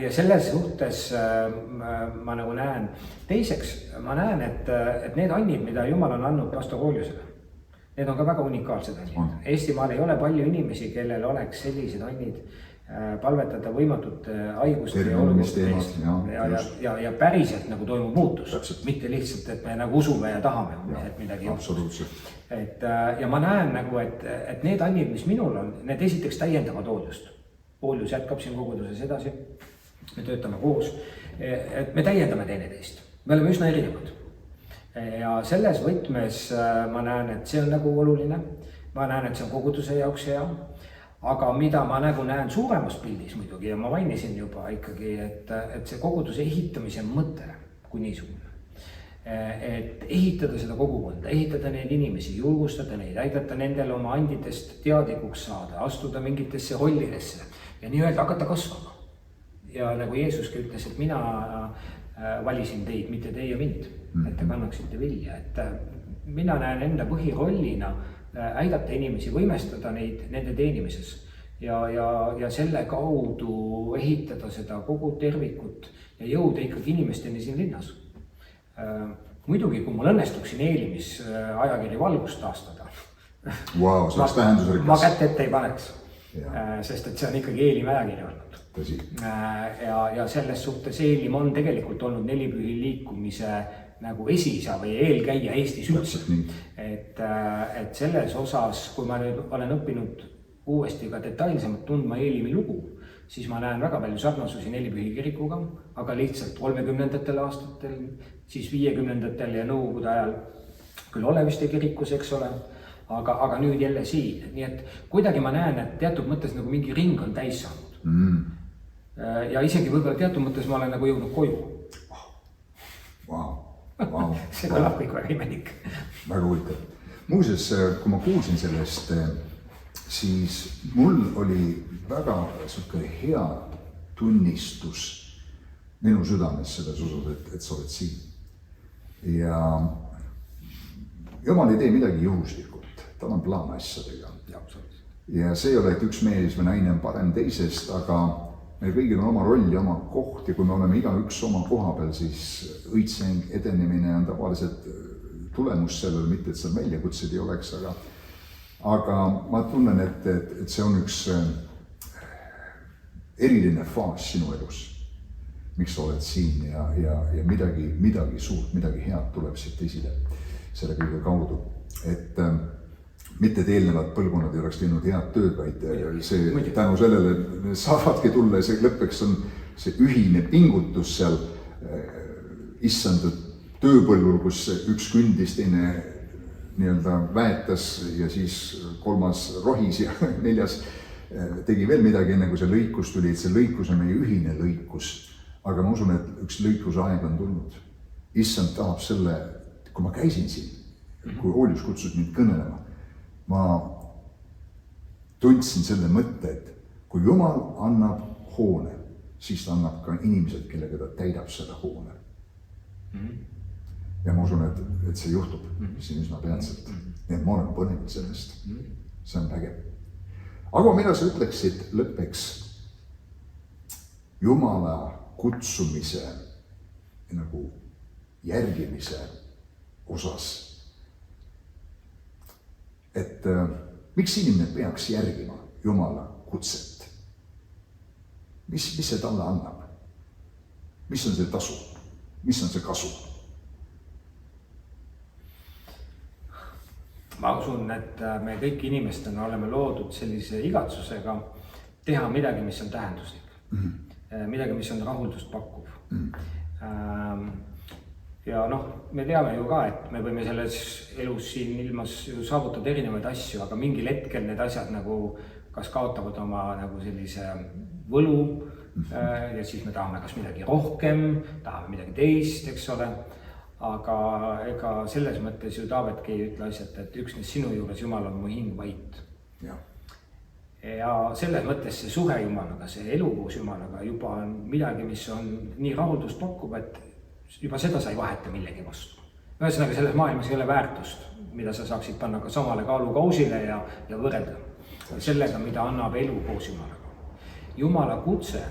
Ja selles suhtes ma nagu näen. Teiseks, ma näen, et need annid, mida Jumal on andnud pastor Ooljusele, need on ka väga unikaalsed annid. Eestimaal ei ole palju inimesi, kellel oleks sellised annid palvetada võimatute haiguste ja olukorda eest. Ja päriselt nagu toimub muutus. Mitte lihtsalt, et me nagu usume ja tahame, et midagi absoluutselt. Ja ma näen nagu, et need annid, mis minul on, need esiteks täiendavad Ooljust. Ooljus jätkab siin koguduses edasi. Me töötame koos. Et me täiendame teineteist. Me oleme üsna erinevad. Ja selles võtmes ma näen, et see on nagu oluline. Ma näen, et see on koguduse jaoks hea. Aga mida ma nagu näen suuremas pildis muidugi ja ma mainisin juba ikkagi, et see koguduse ehitamise mõte kui niisugune. Et ehitada seda kogukonda, ehitada neid inimesi, julgustada neid, aidata nendel oma andidest teadlikuks saada, astuda mingitesse hollidesse ja nii-öelda hakata kasvama. Ja nagu Jeesuski ütles, et mina valisin teid, mitte teie mind, et te kannaksite vilja. Et mina näen enda põhirollina aidata inimesi, võimestada neid nende teenimises ja selle kaudu ehitada seda kogu tervikut ja jõuda ikkagi inimesteni siin linnas. Muidugi, kui mul õnnestuks siin Eelimis ajakiri Valgust taastada, wow, see oleks tähendusrikas. Ma kätt ette ei paneks, sest et see on ikkagi Eelimi ajakiri olnud. Tõsi. Ja selles suhtes Eelim on tegelikult olnud Nelipühi liikumise nagu esiisa või eelkäija Eestis üldse. Et selles osas, kui ma nüüd olen õppinud uuesti ka detailsemalt tundma Eelimi lugu, siis ma näen väga palju sarnasusi Nelipühi kirikuga, aga lihtsalt 30. aastatel, siis 50. ja Nõukogude ajal küll Oleviste kirikus, eks ole, aga nüüd jälle siin. Nii et kuidagi ma näen, et teatud mõttes nagu mingi ring on täis saanud. Ja isegi võib-olla teatud mõttes ma olen nagu jõudnud koju. Wow. See kõlab kõik väga imelik. Väga huvitav. Muuseas, kui ma kuulsin sellest, siis mul oli väga hea tunnistus minu südames selles usus, et sa oled siin. Ja Jumal ei tee midagi juhuslikult, tal on plaan asjadega. Ja see ei ole, et üks mees või naine on parem teisest, aga meil kõigil on oma roll ja oma koht ja kui me oleme igaüks oma koha peal, siis õitseng, edenemine on tavaliselt tulemus sellele, mitte et seal väljakutseid ei oleks, aga ma tunnen, et see on üks eriline faas sinu elus. Miks sa oled siin ja midagi suurt, midagi head tuleb siit esile selle kõige kaudu. Et mitte et eelnevad põlvkonnad ei oleks teinud head tööd, vaid see tänu sellele saavadki tulla ja see lõppeks on see ühine pingutus seal issand tööpõllul, kus üks kündis, teine nii-öelda väetas ja siis kolmas rohis ja neljas tegi veel midagi enne kui see lõikus tuli, et see lõikus on meie ühine lõikus. Aga ma usun, et üks lõikuse aeg on tulnud. Issand tahab selle, kui ma käisin siin, kui Hoolius kutsus mind kõnelema, ma tundsin selle mõtte, et kui Jumal annab hoone, siis ta annab ka inimesed, kellega ta täidab selle hoone. Ja ma usun, et see juhtub siin üsna peatselt. Nii et ma olen põnenud sellest. See on vägev. Aga mida sa ütleksid lõppeks Jumala kutsumise nagu järgimise osas? Et miks inimene peaks järgima Jumala kutset? Mis see talle annab? Mis on see tasu? Mis on see kasu? Ma usun, et me kõik inimestena oleme loodud sellise igatsusega teha midagi, mis on tähenduslik. Midagi, mis on rahuldust pakkuv. Ja me teame ju ka, et me võime selles elus siin ilmas saavutada erinevaid asju, aga mingil hetkel need asjad nagu kas kaotavad oma nagu sellise võlu ja siis me tahame kas midagi rohkem, tahame midagi teist, eks ole. Aga ega selles mõttes ju Taavetki ei ütle asjad, et üksnes sinu juures Jumal on mu hing vait. Ja selles mõttes see suhe Jumalaga, see elu koos Jumalaga juba on midagi, mis on nii rahuldust pakkuv, et juba seda sa ei vaheta millegi vastu. Ühesõnaga selles maailmas ei ole väärtust, mida sa saaksid panna ka samale kaalukausile ja võrrelda sellega, mida annab elu koos Jumalaga. Jumala kutse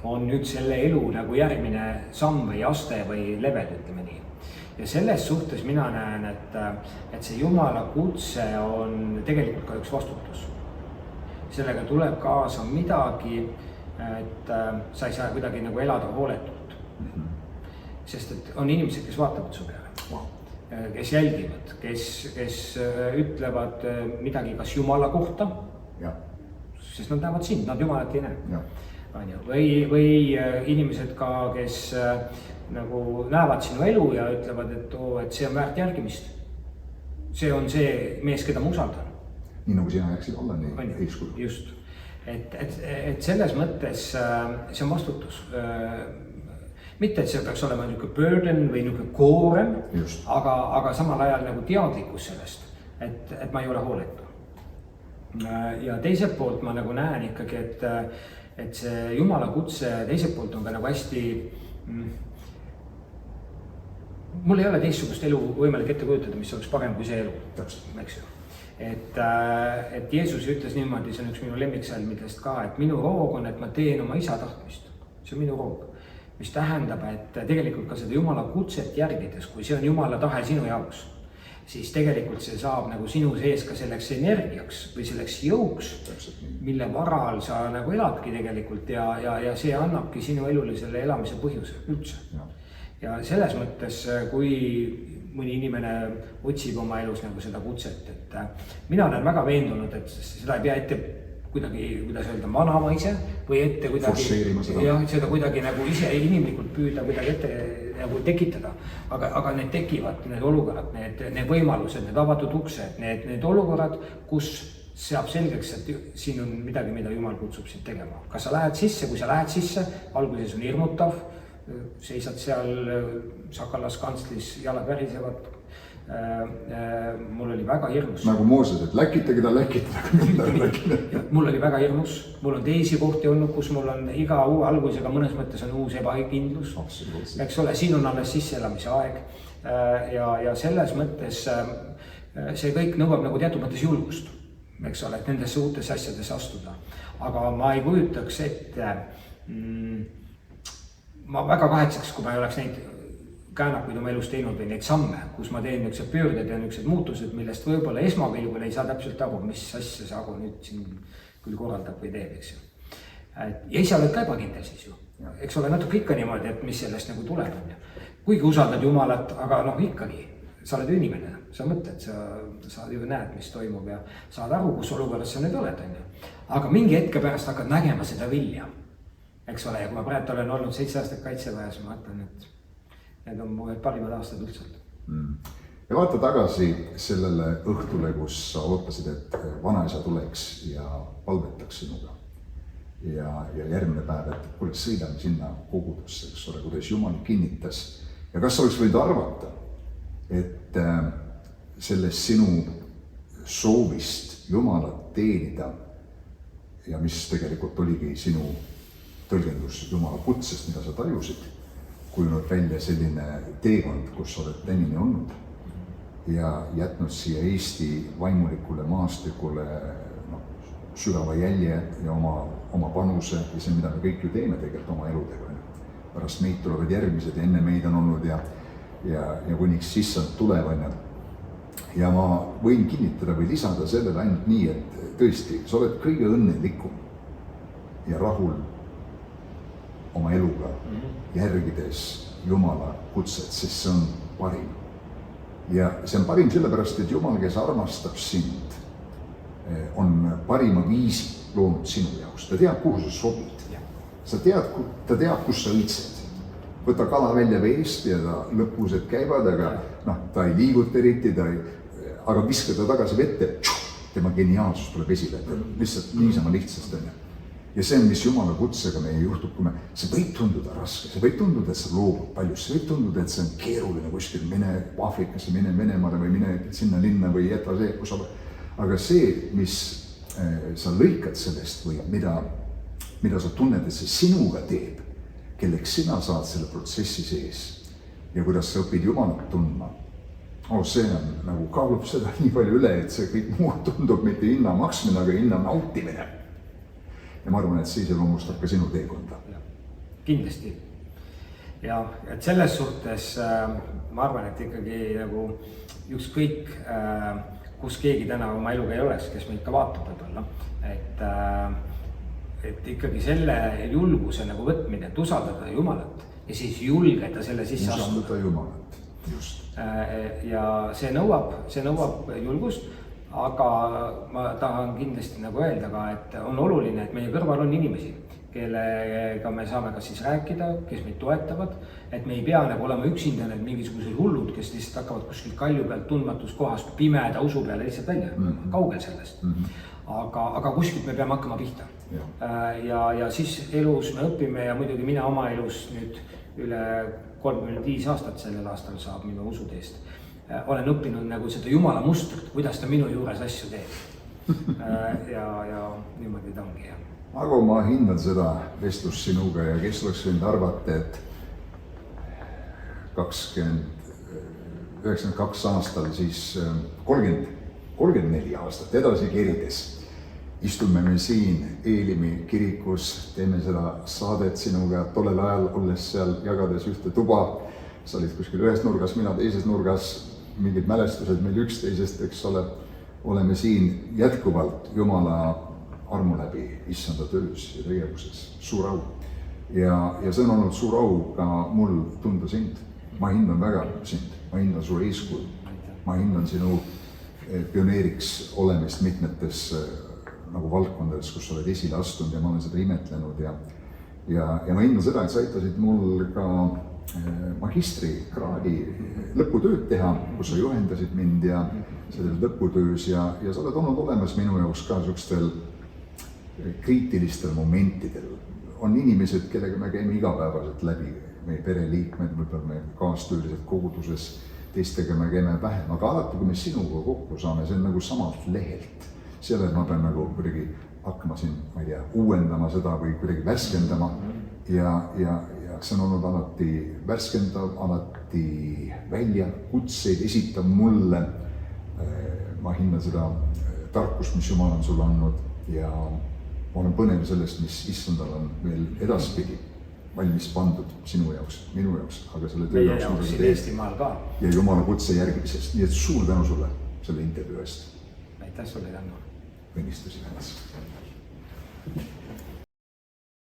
on nüüd selle elu nagu järgmine samm või aste või level, ütleme nii. Ja selles suhtes mina näen, et see Jumala kutse on tegelikult ka üks vastutus. Sellega tuleb kaasa midagi, et sa ei saa kuidagi nagu elada hooletult. Sest et on inimesed, kes vaatavad su peale, kes jälgivad, kes ütlevad midagi kas Jumala kohta, sest nad näevad sind, nad Jumalat ei näe. Või inimesed ka, kes nagu näevad sinu elu ja ütlevad, et see on väärt järgimist. See on see mees, keda ma usaldan. Nii nagu sina jääksid olla nii eeskuju. Just. Et selles mõttes see on vastutus. Mitte, et see peaks olema niisugune burden või niisugune koorem, aga samal ajal nagu teadlikkus sellest, et ma ei ole hooletu. Ja teiselt poolt ma nagu näen ikkagi, et see Jumala kutse teiselt poolt on ka nagu hästi, mul ei ole teistsugust elu võimalik ette kujutada, mis oleks parem kui see elu. Eks ju. Et Jeesus ütles niimoodi, see on üks minu lemmiksalmidest ka, et minu roog on, et ma teen oma isa tahtmist. See on minu roog, mis tähendab, et tegelikult ka seda Jumala kutset järgides, kui see on Jumala tahe sinu jaoks, siis tegelikult see saab nagu sinu sees ka selleks energiaks või selleks jõuks, mille varal sa nagu eladki tegelikult ja see annabki sinu elule selle elamise põhjuse üldse. Ja selles mõttes, kui mõni inimene otsib oma elus nagu seda kutset, et mina olen väga veendunud, et seda ei pea ette kuidagi, kuidas öelda, manama ise või ette kuidagi, seda kuidagi nagu ise inimlikult püüda kuidagi ette nagu tekitada, aga need tekivad, need olukorrad, need võimalused, need avatud uksed, need olukorrad, kus saab selgeks, et siin on midagi, mida Jumal kutsub sind tegema. Kas sa lähed sisse, kui sa lähed sisse, alguses on hirmutav, seisad seal Sakalas kantslis, jalad värisevad. Mul oli väga hirmus. Nagu Mooses, et läkitage ta läkitada. Mul oli väga hirmus. Mul on teisi kohti olnud, kus mul on iga uue algusega mõnes mõttes on uus ebakindlus. Eks ole, siin on alles sisseelamise aeg. Ja selles mõttes see kõik nõuab nagu teatud mõttes julgust. Eks ole, et nendesse uutesse asjadesse astuda. Aga ma ei kujutaks ette... Ma väga kahetseks, kui ma ei oleks neid käänakuid oma elus teinud või neid samme, kus ma teen niisugused pöörded ja niisugused muutused, millest võib-olla esmapilgul ei saa täpselt aru, mis asja see Ago nüüd siin küll korraldab või teeb, eks ju. ja ise oled ka ebakindel siis ju. Eks ole natuke ikka niimoodi, et mis sellest nagu tuleb. Kuigi usaldad Jumalat, aga noh ikkagi, sa oled inimene, sa mõtled, sa ju näed, mis toimub ja saad aru, kus olukorras sa nüüd oled. Aga mingi hetke pärast hakkad nägema seda vilja. Eks ole, ja kui ma praegu olen olnud 7 aastat kaitseväes, ma mõtlen, et need on mu parimad aastad üldse. Ja vaata tagasi sellele õhtule, kus sa ootasid, et vanaisa tuleks ja palvetaks sinuga. Ja järgmine päev, et kuidas sõidame sinna kogudusse, eks ole, kuidas Jumal kinnitas. Ja kas oleks võinud arvata, et sellest sinu soovist Jumalat teenida ja mis tegelikult oligi sinu tõlgendus Jumala kutsest, mida sa tajusid, kujunud välja selline teekond, kus sa oled tänini olnud ja jätnud siia Eesti vaimulikule maastikule sügava jälje ja oma panuse ja see, mida me kõik ju teeme tegelikult oma eludega. Pärast meid tulevad järgmised ja enne meid on olnud ja kuniks issand tuleb. Ja ma võin kinnitada või lisada sellele ainult nii, et tõesti, sa oled kõige õnnelikum ja rahul oma eluga, järgides Jumala kutset, sest see on parim. Ja see on parim sellepärast, et Jumal, kes armastab sind, on parima viisi loonud sinu jaoks. Ta teab, kuhu sa sobid. Ta teab, kus sa õitsed. Võta kala välja veest ja ta lõpused käivad, aga ta ei liiguta eriti, aga viska ta tagasi vette, tema geniaalsus tuleb esile, lihtsalt niisama lihtsast. Ja see, mis Jumala kutsega meie juhtub, kui see võib tunduda raske, see võib tunduda, et sa loobud paljust, see võib tunduda, et see on keeruline kuskil, mine Aafrikasse, mine Venemaale või mine sinna linna või jäta see, kus sa oled. Aga see, mis sa lõikad sellest või mida sa tunned, et see sinuga teeb, kelleks sina saad selle protsessi sees ja kuidas sa õpid Jumalat tundma, see on nagu kaalub seda nii palju üle, et see kõik muu tundub mitte hinna maksmine, aga hinna nautimine. Ja ma arvan, et see iseloomustab ka sinu teekonda. Kindlasti. Ja et selles suhtes ma arvan, et ikkagi nagu ükskõik kus keegi täna oma eluga ei oleks, kes meid ka vaatab võib-olla, et ikkagi selle julguse nagu võtmine, et usaldada Jumalat ja siis julgeda selle sisse astuda. Usaldada Jumalat, just. Ja see nõuab julgust, aga ma tahan kindlasti nagu öelda ka, et on oluline, et meie kõrval on inimesi, kellega me saame kas siis rääkida, kes meid toetavad, et me ei pea nagu olema üksinda need mingisugused hullud, kes lihtsalt hakkavad kuskil kalju pealt tundmatus kohas pimeda usu peale lihtsalt välja, kaugel sellest. Aga kuskilt me peame hakkama pihta. Ja siis elus me õpime ja muidugi mina oma elus nüüd üle 35 aastat sellel aastal saab minu usuteest. Olen õppinud nagu seda Jumala mustrit, kuidas ta minu juures asju teeb. Ja niimoodi ta ongi. Aga ma hindan seda vestlust sinuga ja kes oleks võinud arvata, et 92 aastal siis 34 aastat edasi kerides istume me siin Eelimi kirikus, teeme seda saadet sinuga tollel ajal, olles seal jagades ühte tuba. Sa olid kuskil ühes nurgas, mina teises nurgas, mingid mälestused meil üksteisest, eks ole. Oleme siin jätkuvalt Jumala armu läbi issanda töös ja tegevuses. Suur au. Ja see on olnud suur au ka mul tunda sind. Ma hindan väga sind, ma hindan su eeskuju. Ma hindan sinu pioneeriks olemist mitmetes nagu valdkondades, kus sa oled esile astunud ja ma olen seda imetlenud ja ma hindan seda, et sa aitasid mul ka magistrikraadi lõputööd teha, kus sa juhendasid mind ja selles lõputöös ja sa oled olnud olemas minu jaoks ka sellistel kriitilistel momentidel. On inimesed, kellega me käime igapäevaselt läbi, meie pereliikmed, võib-olla meie kaastöölised koguduses, teistega me käime vähem, aga alati, kui me sinuga kokku saame, see on nagu samalt lehelt. Selle ma pean nagu kuidagi hakkama siin, ma ei tea, uuendama seda või kuidagi värskendama ja see on olnud alati värskendav, alati välja kutseid esitab mulle. Ma hindan seda tarkust, mis Jumal on sulle andnud ja ma olen põnev sellest, mis issandal on veel edaspidi valmis pandud sinu jaoks, minu jaoks, aga selle töö jaoks Eestimaal ka. Ja Jumala kutse järgimisest. Nii et suur tänu sulle selle intervjuu eest. Aitäh sulle, Janno. Õnnistusi ennast.